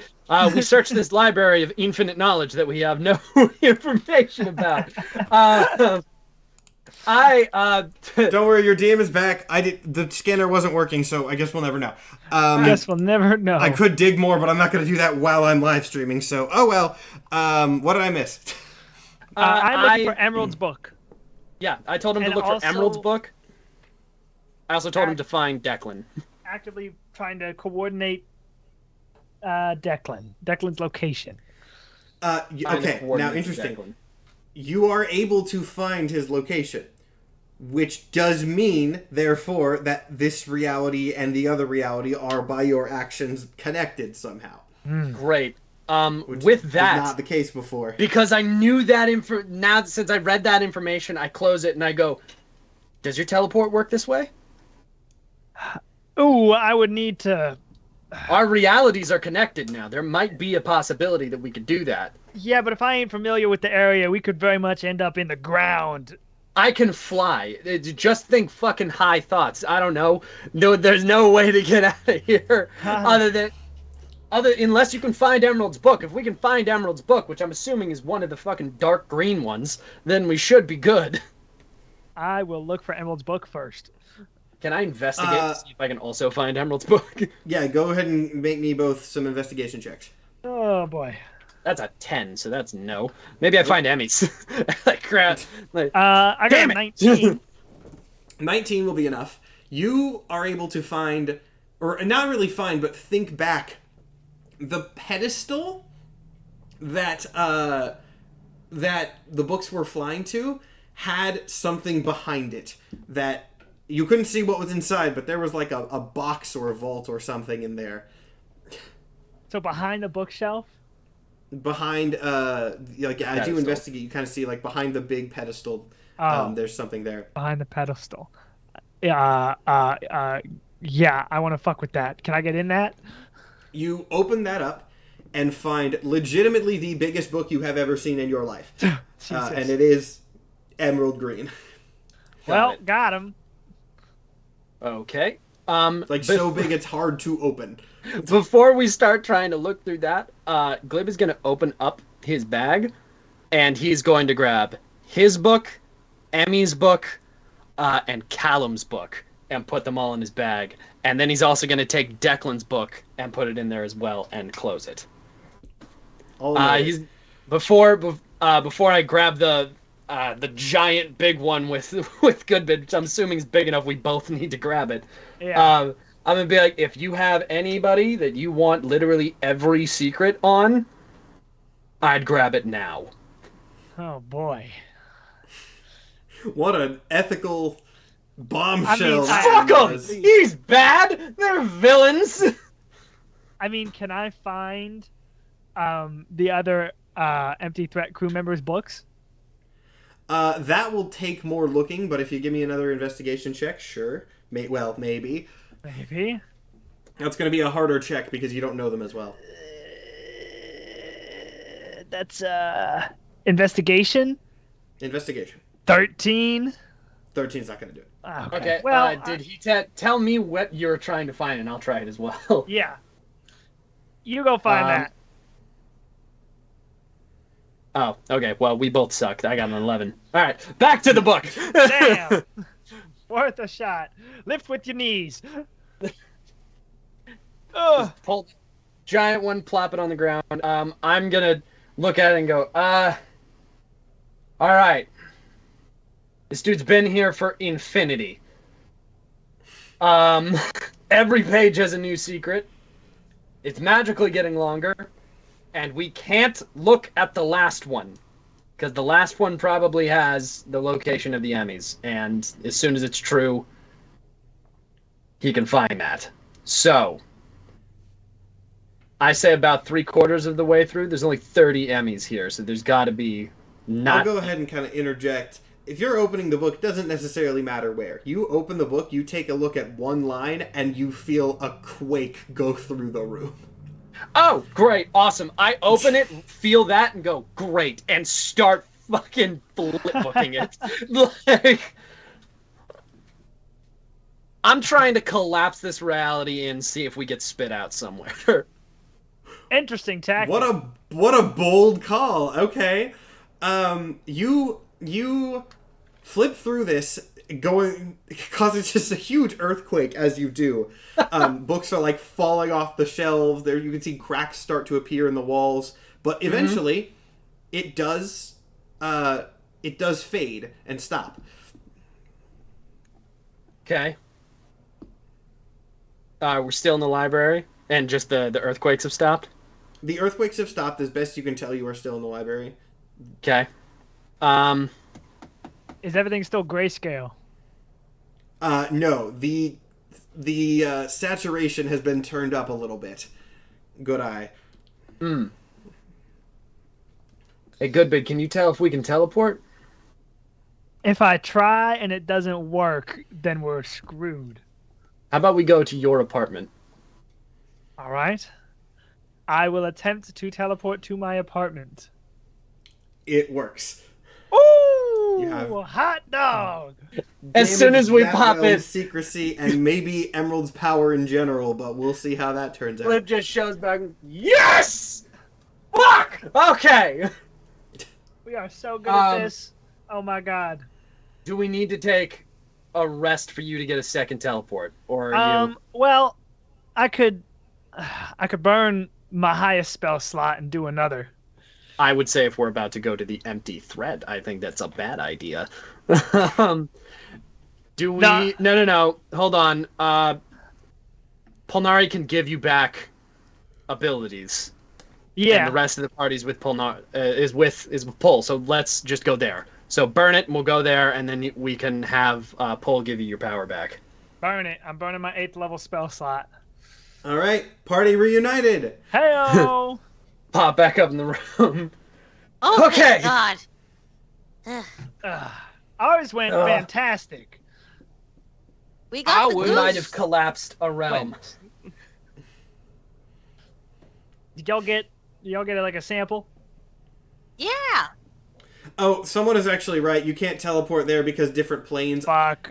we searched this library of infinite knowledge that we have no information about. Don't worry, your DM is back. The scanner wasn't working, so I guess we'll never know. I guess we'll never know. I could dig more, but I'm not going to do that while I'm live streaming. So, oh well. What did I miss? I'm looking for Emerald's book. Yeah, I told him to look for Emerald's book. I also told him to find Declan. Actively trying to coordinate Declan. Declan's location. Okay, now interesting. Declan. You are able to find his location, which does mean, therefore, that this reality and the other reality are by your actions connected somehow. Great. Which With was that, not the case before. because I knew that now since I read that information, I close it and I go, does your teleport work this way? Ooh, I would need to. Our realities are connected now. There might be a possibility that we could do that. Yeah, but if I ain't familiar with the area, we could very much end up in the ground. I can fly. Just think fucking high thoughts. I don't know. No, there's no way to get out of here unless you can find Emerald's book. If we can find Emerald's book, which I'm assuming is one of the fucking dark green ones, then we should be good. I will look for Emerald's book first. Can I investigate to see if I can also find Emerald's book? Yeah, go ahead and make me both some investigation checks. Oh boy. That's a 10, so that's no. Maybe I find Emmy's. Like crap. Like, I got Damn a it! 19. 19 will be enough. You are able to find, or not really find, but think back. The pedestal that that the books were flying to had something behind it that you couldn't see what was inside, but there was like a box or a vault or something in there. So behind the bookshelf? Behind, like as Pedestal. you investigate, you kind of see like behind the big pedestal, Oh. there's something there. Behind the pedestal. Yeah, I want to fuck with that. Can I get in that? You open that up and find legitimately the biggest book you have ever seen in your life. And it is Emerald Green. Well, got him. okay. It's like so big it's hard to open. Before we start trying to look through that, Glib is going to open up his bag, and he's going to grab his book, Emmy's book, and Callum's book, and put them all in his bag. And then he's also going to take Declan's book and put it in there as well and close it. All noted. He's before I grab the giant big one with Goodbid, which I'm assuming is big enough we both need to grab it. Yeah. I'm gonna be like, if you have anybody that you want literally every secret on, I'd grab it now. Oh boy. What an ethical bombshell. I mean, Fuck him! He's bad! They're villains! I mean, can I find the other Empty Threat crew members' books? That will take more looking, but if you give me another investigation check, sure. Maybe. Maybe. That's going to be a harder check because you don't know them as well. That's investigation. Investigation. 13. 13's not going to do it. Okay. Okay, Well, did he tell me what you're trying to find, and I'll try it as well. yeah. You go find that. Oh, okay, well, we both sucked. I got an 11. Alright, back to the book! Damn. Worth a shot. Lift with your knees. Ugh. Pull the giant one, plop it on the ground. I'm gonna look at it and go, alright. This dude's been here for infinity. Every page has a new secret. It's magically getting longer. And we can't look at the last one. Because the last one probably has the location of the Emmys. And as soon as it's true, he can find that. So, I say about 3/4 of the way through. There's only 30 Emmys here, so there's got to be not. I'll go ahead and kind of interject. If you're opening the book, it doesn't necessarily matter where. You open the book, you take a look at one line, and you feel a quake go through the room. Oh, great, awesome. I open it, feel that, and go, great, and start fucking flip-booking it. Like, I'm trying to collapse this reality and see if we get spit out somewhere. Interesting tactic. What a bold call. Okay. You flip through this, causing just a huge earthquake as you do. Books are like falling off the shelves. There you can see cracks start to appear in the walls, but eventually it does fade and stop. Okay. We're still in the library, And just the earthquakes have stopped? The earthquakes have stopped. As best you can tell, you are still in the library. Okay. Is everything still grayscale? No. The saturation has been turned up a little bit. Good eye. Hey, Goodbid, can you tell if we can teleport? If I try and it doesn't work, then we're screwed. How about we go to your apartment? All right. I will attempt to teleport to my apartment. It works. Ooh, You have- hot dog! As soon as we Damage, pop Batwell's in, secrecy, and maybe Emerald's power in general, but we'll see how that turns out. Glib just shows back. Yes! Fuck! Okay. We are so good at this. Oh my god. Do we need to take a rest for you to get a second teleport, or are you? Well, I could burn my highest spell slot and do another. I would say if we're about to go to the empty thread, I think that's a bad idea. Do we? Nah. No. Hold on. Polnari can give you back abilities. Yeah. And the rest of the party's with Polnar is with Pol. So let's just go there. So burn it, and we'll go there, and then we can have Pol give you your power back. Burn it. I'm burning my 8th level spell slot. All right, party reunited. Heyo! Pop back up in the room. Oh, Okay. thank God. Ugh. Ours went fantastic. We got the We goose. might have collapsed a realm. Did y'all get like a sample? Yeah. Oh, someone is actually right. You can't teleport there because different planes. Fuck.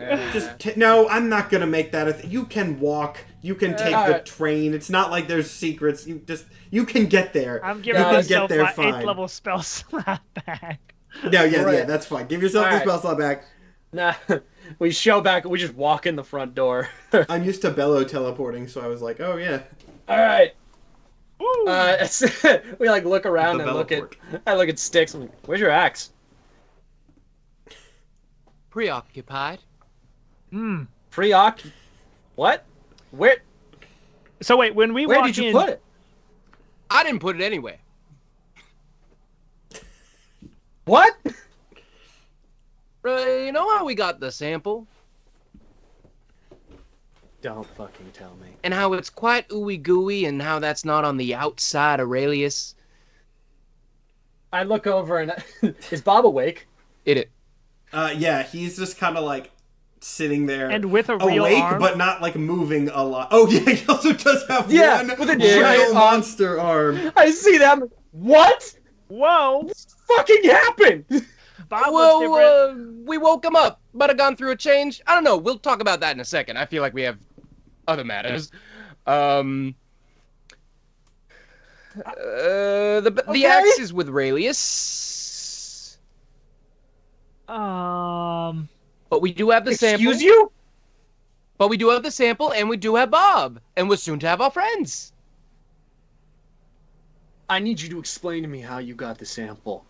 No, I'm not gonna make that. You can walk. You can take the train. It's not like there's secrets. You can get there. I'm giving you can myself get there my fine. 8th level spell slot back. No, yeah, Right. that's fine. Give yourself All the right. spell slot back. Nah, we just walk in the front door. I'm used to Bello teleporting, so I was like, oh yeah. All right. Woo. We like look around The and Belleport. I look at Sticks. I'm like, where's your axe? Preoccupied. Pre-oc? What? Where So wait, when we walk did you in, put it? I didn't put it anywhere. What? You know how we got the sample? Don't fucking tell me. And how it's quite ooey gooey and how that's not on the outside Aurelius? I look over and is Bob awake? Yeah, he's just kind of like sitting there and with a real awake, arm. but not like moving a lot. Oh yeah, he also does have Yeah, one with a real giant arm. monster arm. I see them. What? Whoa! Fucking happened? Bob looks different. Well, we woke him up. Might have gone through a change. I don't know. We'll talk about that in a second. I feel like we have other matters. The axe is with Aurelius. But we do have the sample. Excuse you? But we do have the sample, and we do have Bob, and we're soon to have our friends. I need you to explain to me how you got the sample.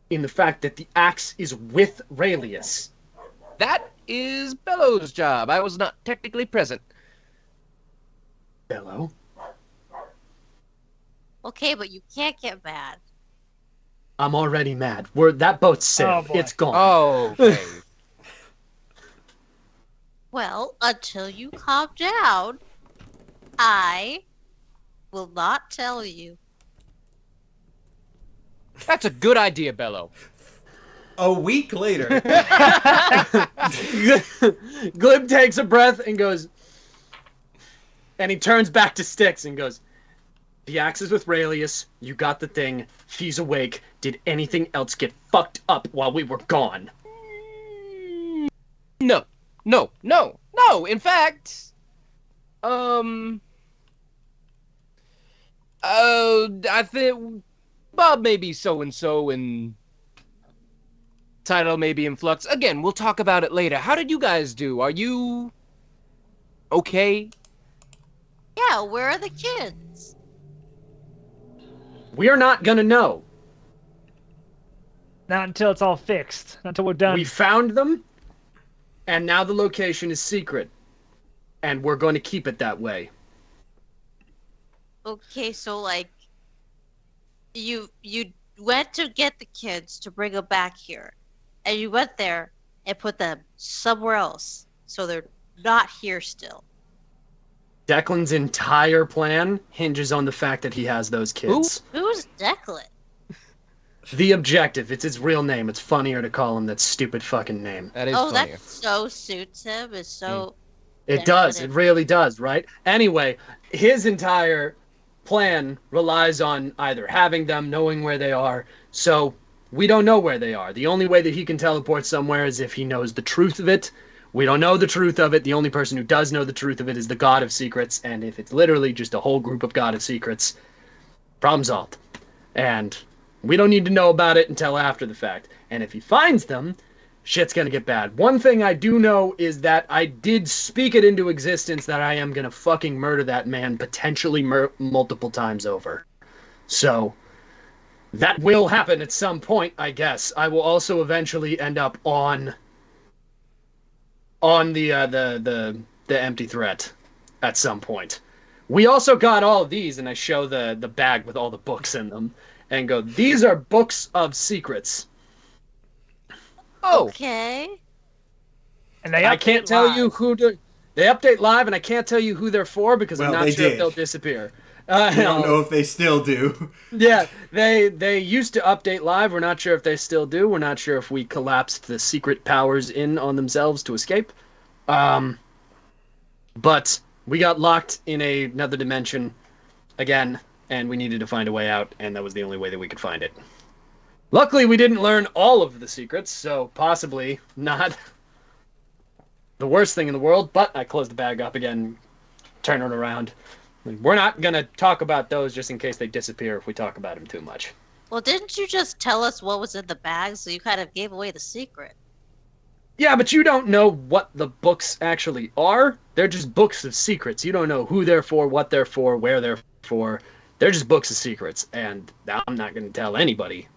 In the fact that the axe is with Aurelius. That is Bello's job. I was not technically present. Bello? Okay, but you can't get mad. I'm already mad. That boat's sailed. Oh, boy. It's gone. Oh, okay. Well, until you calm down, I will not tell you. That's a good idea, Bello. A week later, Glib takes a breath and goes, and he turns back to Sticks and goes, the axe is with Aurelius. You got the thing. He's awake. Did anything else get fucked up while we were gone? No. In fact, I think Bob may be so-and-so and title may be in flux. Again, we'll talk about it later. How did you guys do? Are you okay? Yeah, where are the kids? We're not gonna know. Not until it's all fixed. Not until we're done. We found them, and now the location is secret. And we're going to keep it that way. Okay, so like, you went to get the kids to bring them back here, and you went there and put them somewhere else, so they're not here still. Declan's entire plan hinges on the fact that he has those kids. Who's Declan? The Objective. It's his real name. It's funnier to call him that stupid fucking name. That is Oh, funnier. that so suits him. It's so. It does. It really does, right? Anyway, his entire plan relies on either having them, knowing where they are. So we don't know where they are. The only way that he can teleport somewhere is if he knows the truth of it. We don't know the truth of it. The only person who does know the truth of it is the God of Secrets. And if it's literally just a whole group of God of Secrets, problem solved. And we don't need to know about it until after the fact. And if he finds them, shit's gonna get bad. One thing I do know is that I did speak it into existence that I am gonna fucking murder that man, potentially multiple times over. So that will happen at some point, I guess. I will also eventually end up on the empty threat at some point. We also got all of these, and I show the bag with all the books in them, and go, these are books of secrets. Oh. Okay. And they I can't tell live. you who to... They update live, and I can't tell you who they're for because I'm Well, not they sure if did. they'll disappear. I don't know if they still do. Yeah, they used to update live. We're not sure if they still do. We're not sure if we collapsed the secret powers in on themselves to escape. But we got locked in another dimension again, and we needed to find a way out, and that was the only way that we could find it. Luckily, we didn't learn all of the secrets, so possibly not the worst thing in the world, but I closed the bag up again, turn it around. We're not going to talk about those just in case they disappear if we talk about them too much. Well, didn't you just tell us what was in the bag, so you kind of gave away the secret? Yeah, but you don't know what the books actually are. They're just books of secrets. You don't know who they're for, what they're for, where they're for. They're just books of secrets, and I'm not going to tell anybody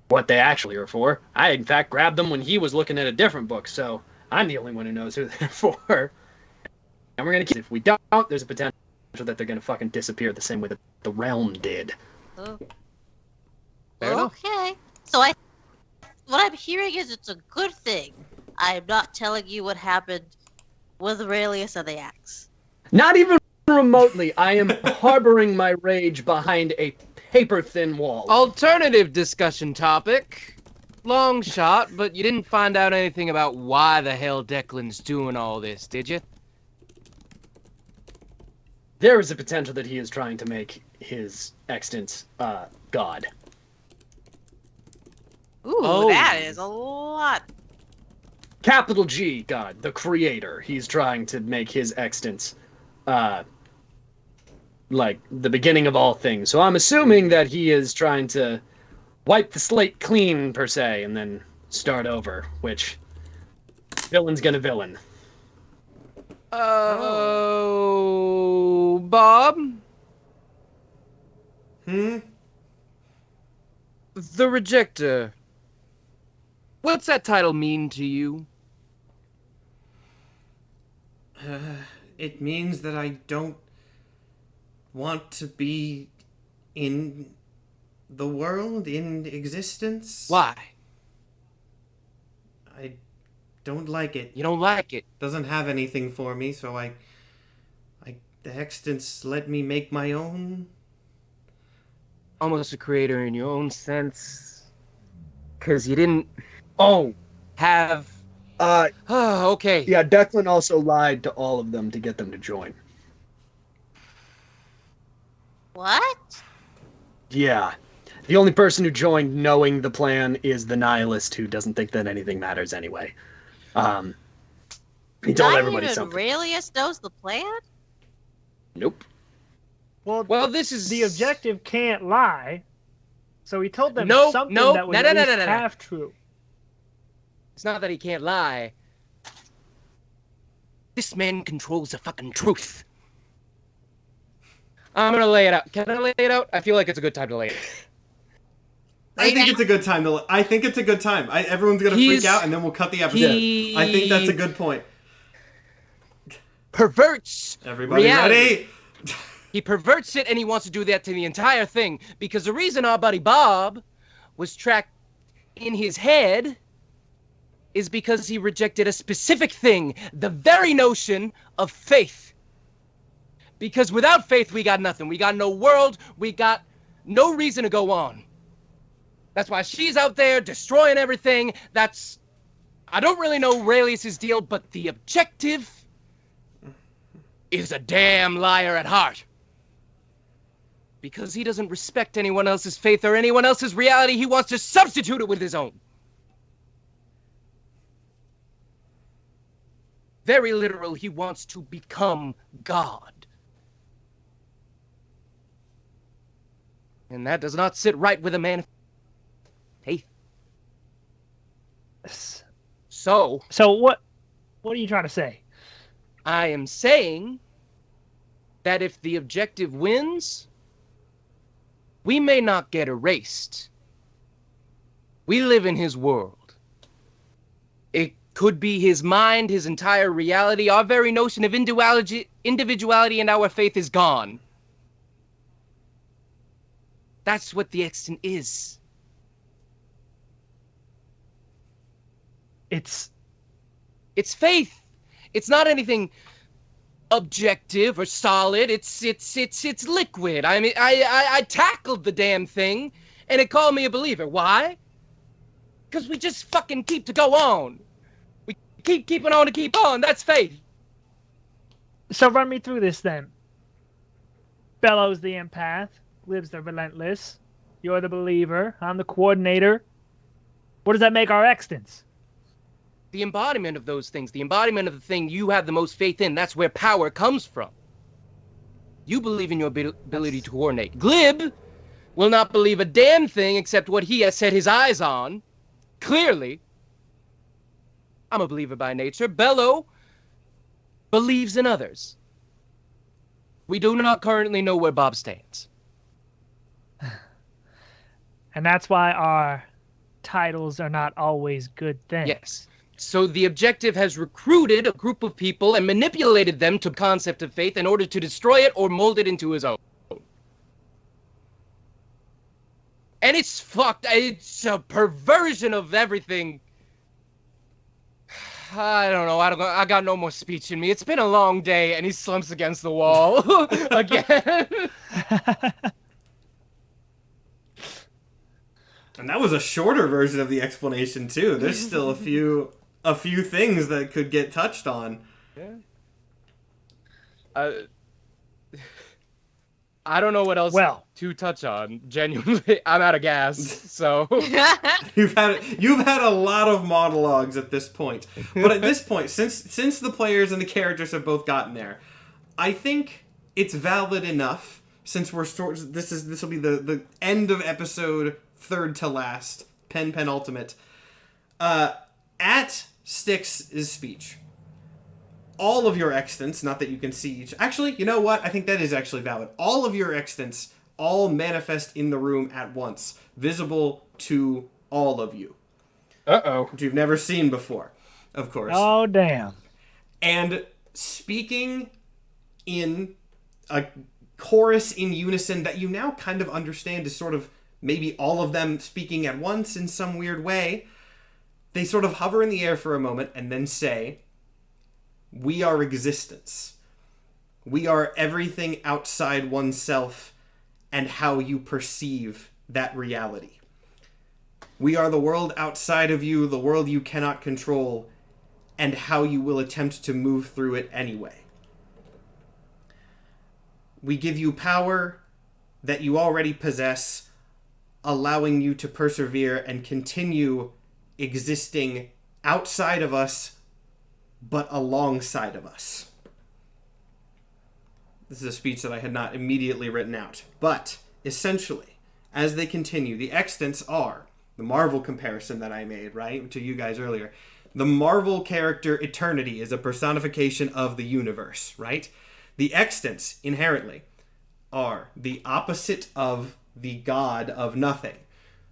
what they actually are for. I, in fact, grabbed them when he was looking at a different book, so I'm the only one who knows who they're for. And we're going to keep... If we don't, there's a potential that they're going to fucking disappear the same way that the realm did. Oh. Fair enough. Okay. So what I'm hearing is it's a good thing I'm not telling you what happened with Aurelius and the axe. Not even remotely. I am harboring my rage behind a paper-thin wall. Alternative discussion topic. Long shot, but you didn't find out anything about why the hell Declan's doing all this, did you? There is a potential that he is trying to make his extant god. Ooh, Oh. that is a lot. Capital G, God, the creator. He's trying to make his extant, like, the beginning of all things. So I'm assuming that he is trying to wipe the slate clean, per se, and then start over, which, villain's gonna villain. Oh, Bob? Hmm? The Rejector. What's that title mean to you? It means that I don't want to be in the world, in existence. Why? I don't like it. You don't like it. Doesn't have anything for me, so the Hextants let me make my own. Almost a creator in your own sense. Because you didn't Oh, have... okay. yeah, Declan also lied to all of them to get them to join. What? Yeah. The only person who joined knowing the plan is the nihilist who doesn't think that anything matters anyway. He told Not everybody even something. Aurelius knows the plan? Nope. Well, this is... The Objective can't lie, so he told them No, something no, that was no, at no, least no, no, no. half true. It's not that he can't lie. This man controls the fucking truth. I'm gonna lay it out. Can I lay it out? I feel like it's a good time to lay it. I think it's a good time to. I think it's a good time. Everyone's gonna freak out, and then we'll cut the episode. I think that's a good point. Perverts Everybody reality. ready? He perverts it, and he wants to do that to the entire thing. Because the reason our buddy Bob was trapped in his head is because he rejected a specific thing, the very notion of faith. Because without faith, we got nothing. We got no world. We got no reason to go on. That's why she's out there destroying everything. I don't really know Raelius's deal, but the objective is a damn liar at heart. Because he doesn't respect anyone else's faith or anyone else's reality, he wants to substitute it with his own. Very literal, he wants to become God. And that does not sit right with a man of faith. So what are you trying to say? I am saying that if the objective wins, we may not get erased. We live in his world. It could be his mind, his entire reality. Our very notion of individuality and our faith is gone. That's what the extant is. It's faith. It's not anything objective or solid. It's liquid. I mean, I tackled the damn thing, and it called me a believer. Why? Because we just fucking keep to go on. We keep keeping on to keep on. That's faith. So run me through this then. Bellow's the empath. Glib's the relentless. You're the believer. I'm the coordinator. What does that make our extants? The embodiment of those things. The embodiment of the thing you have the most faith in. That's where power comes from. You believe in your ability to coordinate. Glib will not believe a damn thing except what he has set his eyes on. Clearly. I'm a believer by nature. Bello believes in others. We do not currently know where Bob stands. And that's why our titles are not always good things. Yes. So the objective has recruited a group of people and manipulated them to the concept of faith in order to destroy it or mold it into his own. And it's fucked. It's a perversion of everything. I don't know. I got no more speech in me. It's been a long day, and he slumps against the wall again. And that was a shorter version of the explanation too. There's still a few things that could get touched on. Yeah. I don't know what else to touch on. Genuinely, I'm out of gas. So you've had a lot of monologues at this point. But at this point, since the players and the characters have both gotten there, I think it's valid enough. Since this will be the end of episode third to last, penultimate. At Styx's speech, all of your extants, not that you can see each. Actually, you know what? I think that is actually valid. All of your extants all manifest in the room at once, visible to all of you. Uh-oh. Which you've never seen before, of course. Oh, damn. And speaking in a chorus in unison that you now kind of understand is sort of maybe all of them speaking at once in some weird way, they sort of hover in the air for a moment and then say, "We are existence. We are everything outside oneself and how you perceive that reality. We are the world outside of you, the world you cannot control, and how you will attempt to move through it anyway. We give you power that you already possess, allowing you to persevere and continue existing outside of us, but alongside of us." This is a speech that I had not immediately written out. But, essentially, as they continue, the extants are, the Marvel comparison that I made, right, to you guys earlier. The Marvel character Eternity is a personification of the universe, right? The extants, inherently, are the opposite of the god of nothing.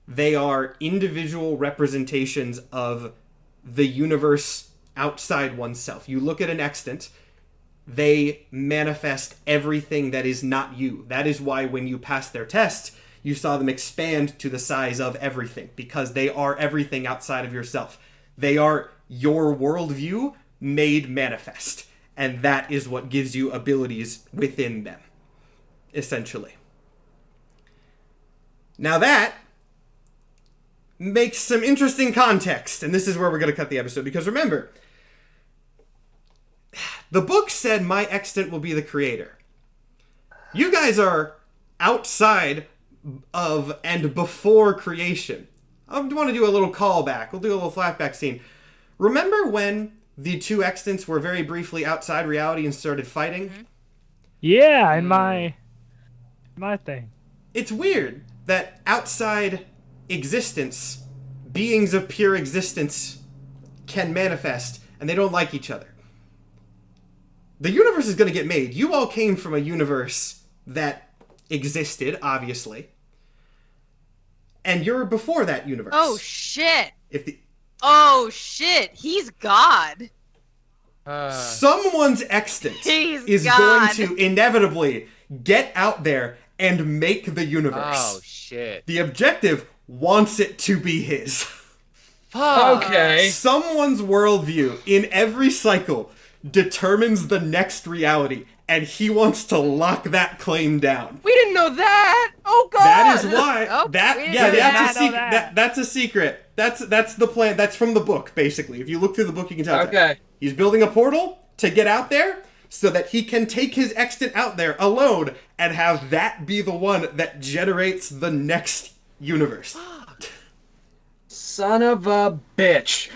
They are individual representations of the universe outside oneself. You look at an extant, they manifest everything that is not you. That is why when you passed their test, you saw them expand to the size of everything, because they are everything outside of yourself. They are your worldview made manifest, and that is what gives you abilities within them, essentially. Now that makes some interesting context, and this is where we're going to cut the episode, because remember, the book said my extant will be the creator. You guys are outside of and before creation. I want to do a little callback. We'll do a little flashback scene. Remember when the two extants were very briefly outside reality and started fighting? Yeah, in my thing. It's weird that outside existence, beings of pure existence can manifest, and they don't like each other. The universe is going to get made. You all came from a universe that existed, obviously. And you're before that universe. Oh, shit. If Oh, shit. He's God. someone's extant He's is God. going to inevitably get out there and make the universe. Oh shit. The objective wants it to be his. Okay. Someone's worldview in every cycle determines the next reality, and he wants to lock that claim down. We didn't know that. Oh god. That is why Oh, we that's did not a know secret. that. That's a secret. That's the plan. That's from the book, basically. If you look through the book, you can tell. it's that. Okay. He's building a portal to get out there so that he can take his extant out there alone and have that be the one that generates the next universe. Son of a bitch.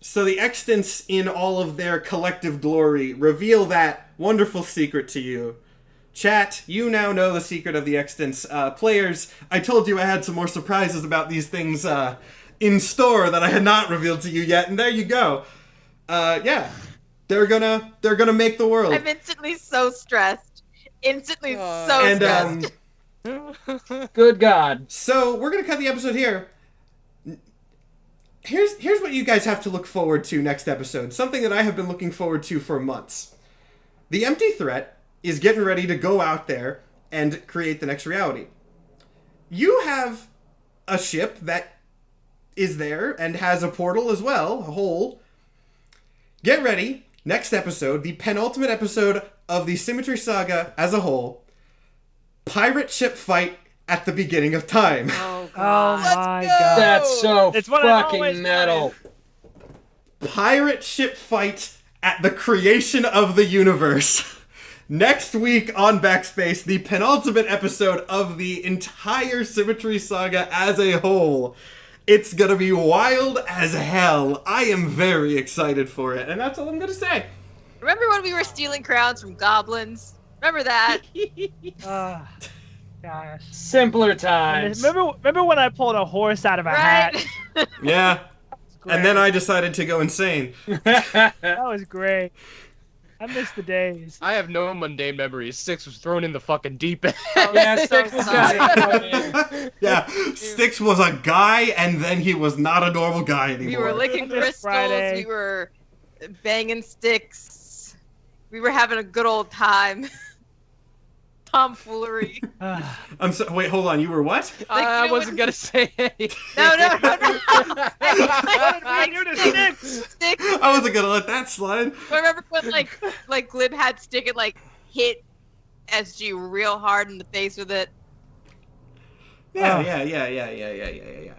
So the extants in all of their collective glory reveal that wonderful secret to you. Chat, you now know the secret of the extants. Players, I told you I had some more surprises about these things in store that I had not revealed to you yet, and there you go. Yeah, they're gonna make the world. I'm instantly so stressed. Instantly so And stressed. Good god. so we're gonna cut the episode here. Here's what you guys have to look forward to next episode. Something that I have been looking forward to for months. The Empty Threat is getting ready to go out there and create the next reality. You have a ship that is there and has a portal as well, a hole. Get ready. Next episode, the penultimate episode of the Symmetry Saga as a whole. Pirate ship fight at the beginning of time. Oh Oh god. my go! god. That's so It's what I've always fucking metal. Pirate ship fight at the creation of the universe. Next week on Backspace, the penultimate episode of the entire Symmetry Saga as a whole. It's gonna be wild as hell. I am very excited for it, and that's all I'm gonna say. Remember when we were stealing crowns from goblins? Remember that? Gosh. Simpler times. Remember when I pulled a horse out of a hat? Right? Yeah, Great. and then I decided to go insane. That was great. I miss the days. I have no mundane memories. Six was thrown in the fucking deep end. Yeah, so Six was sorry. got Yeah, Styx was a guy, and then he was not a normal guy anymore. We were licking This crystals. Friday. We were banging sticks. We were having a good old time. Tomfoolery. I'm so, wait, hold on. You were what? I wasn't gonna say anything. No. I knew the sticks. Sticks. I wasn't gonna let that slide. I remember when like Glib had stick and like hit SG real hard in the face with it. Yeah, Oh. yeah.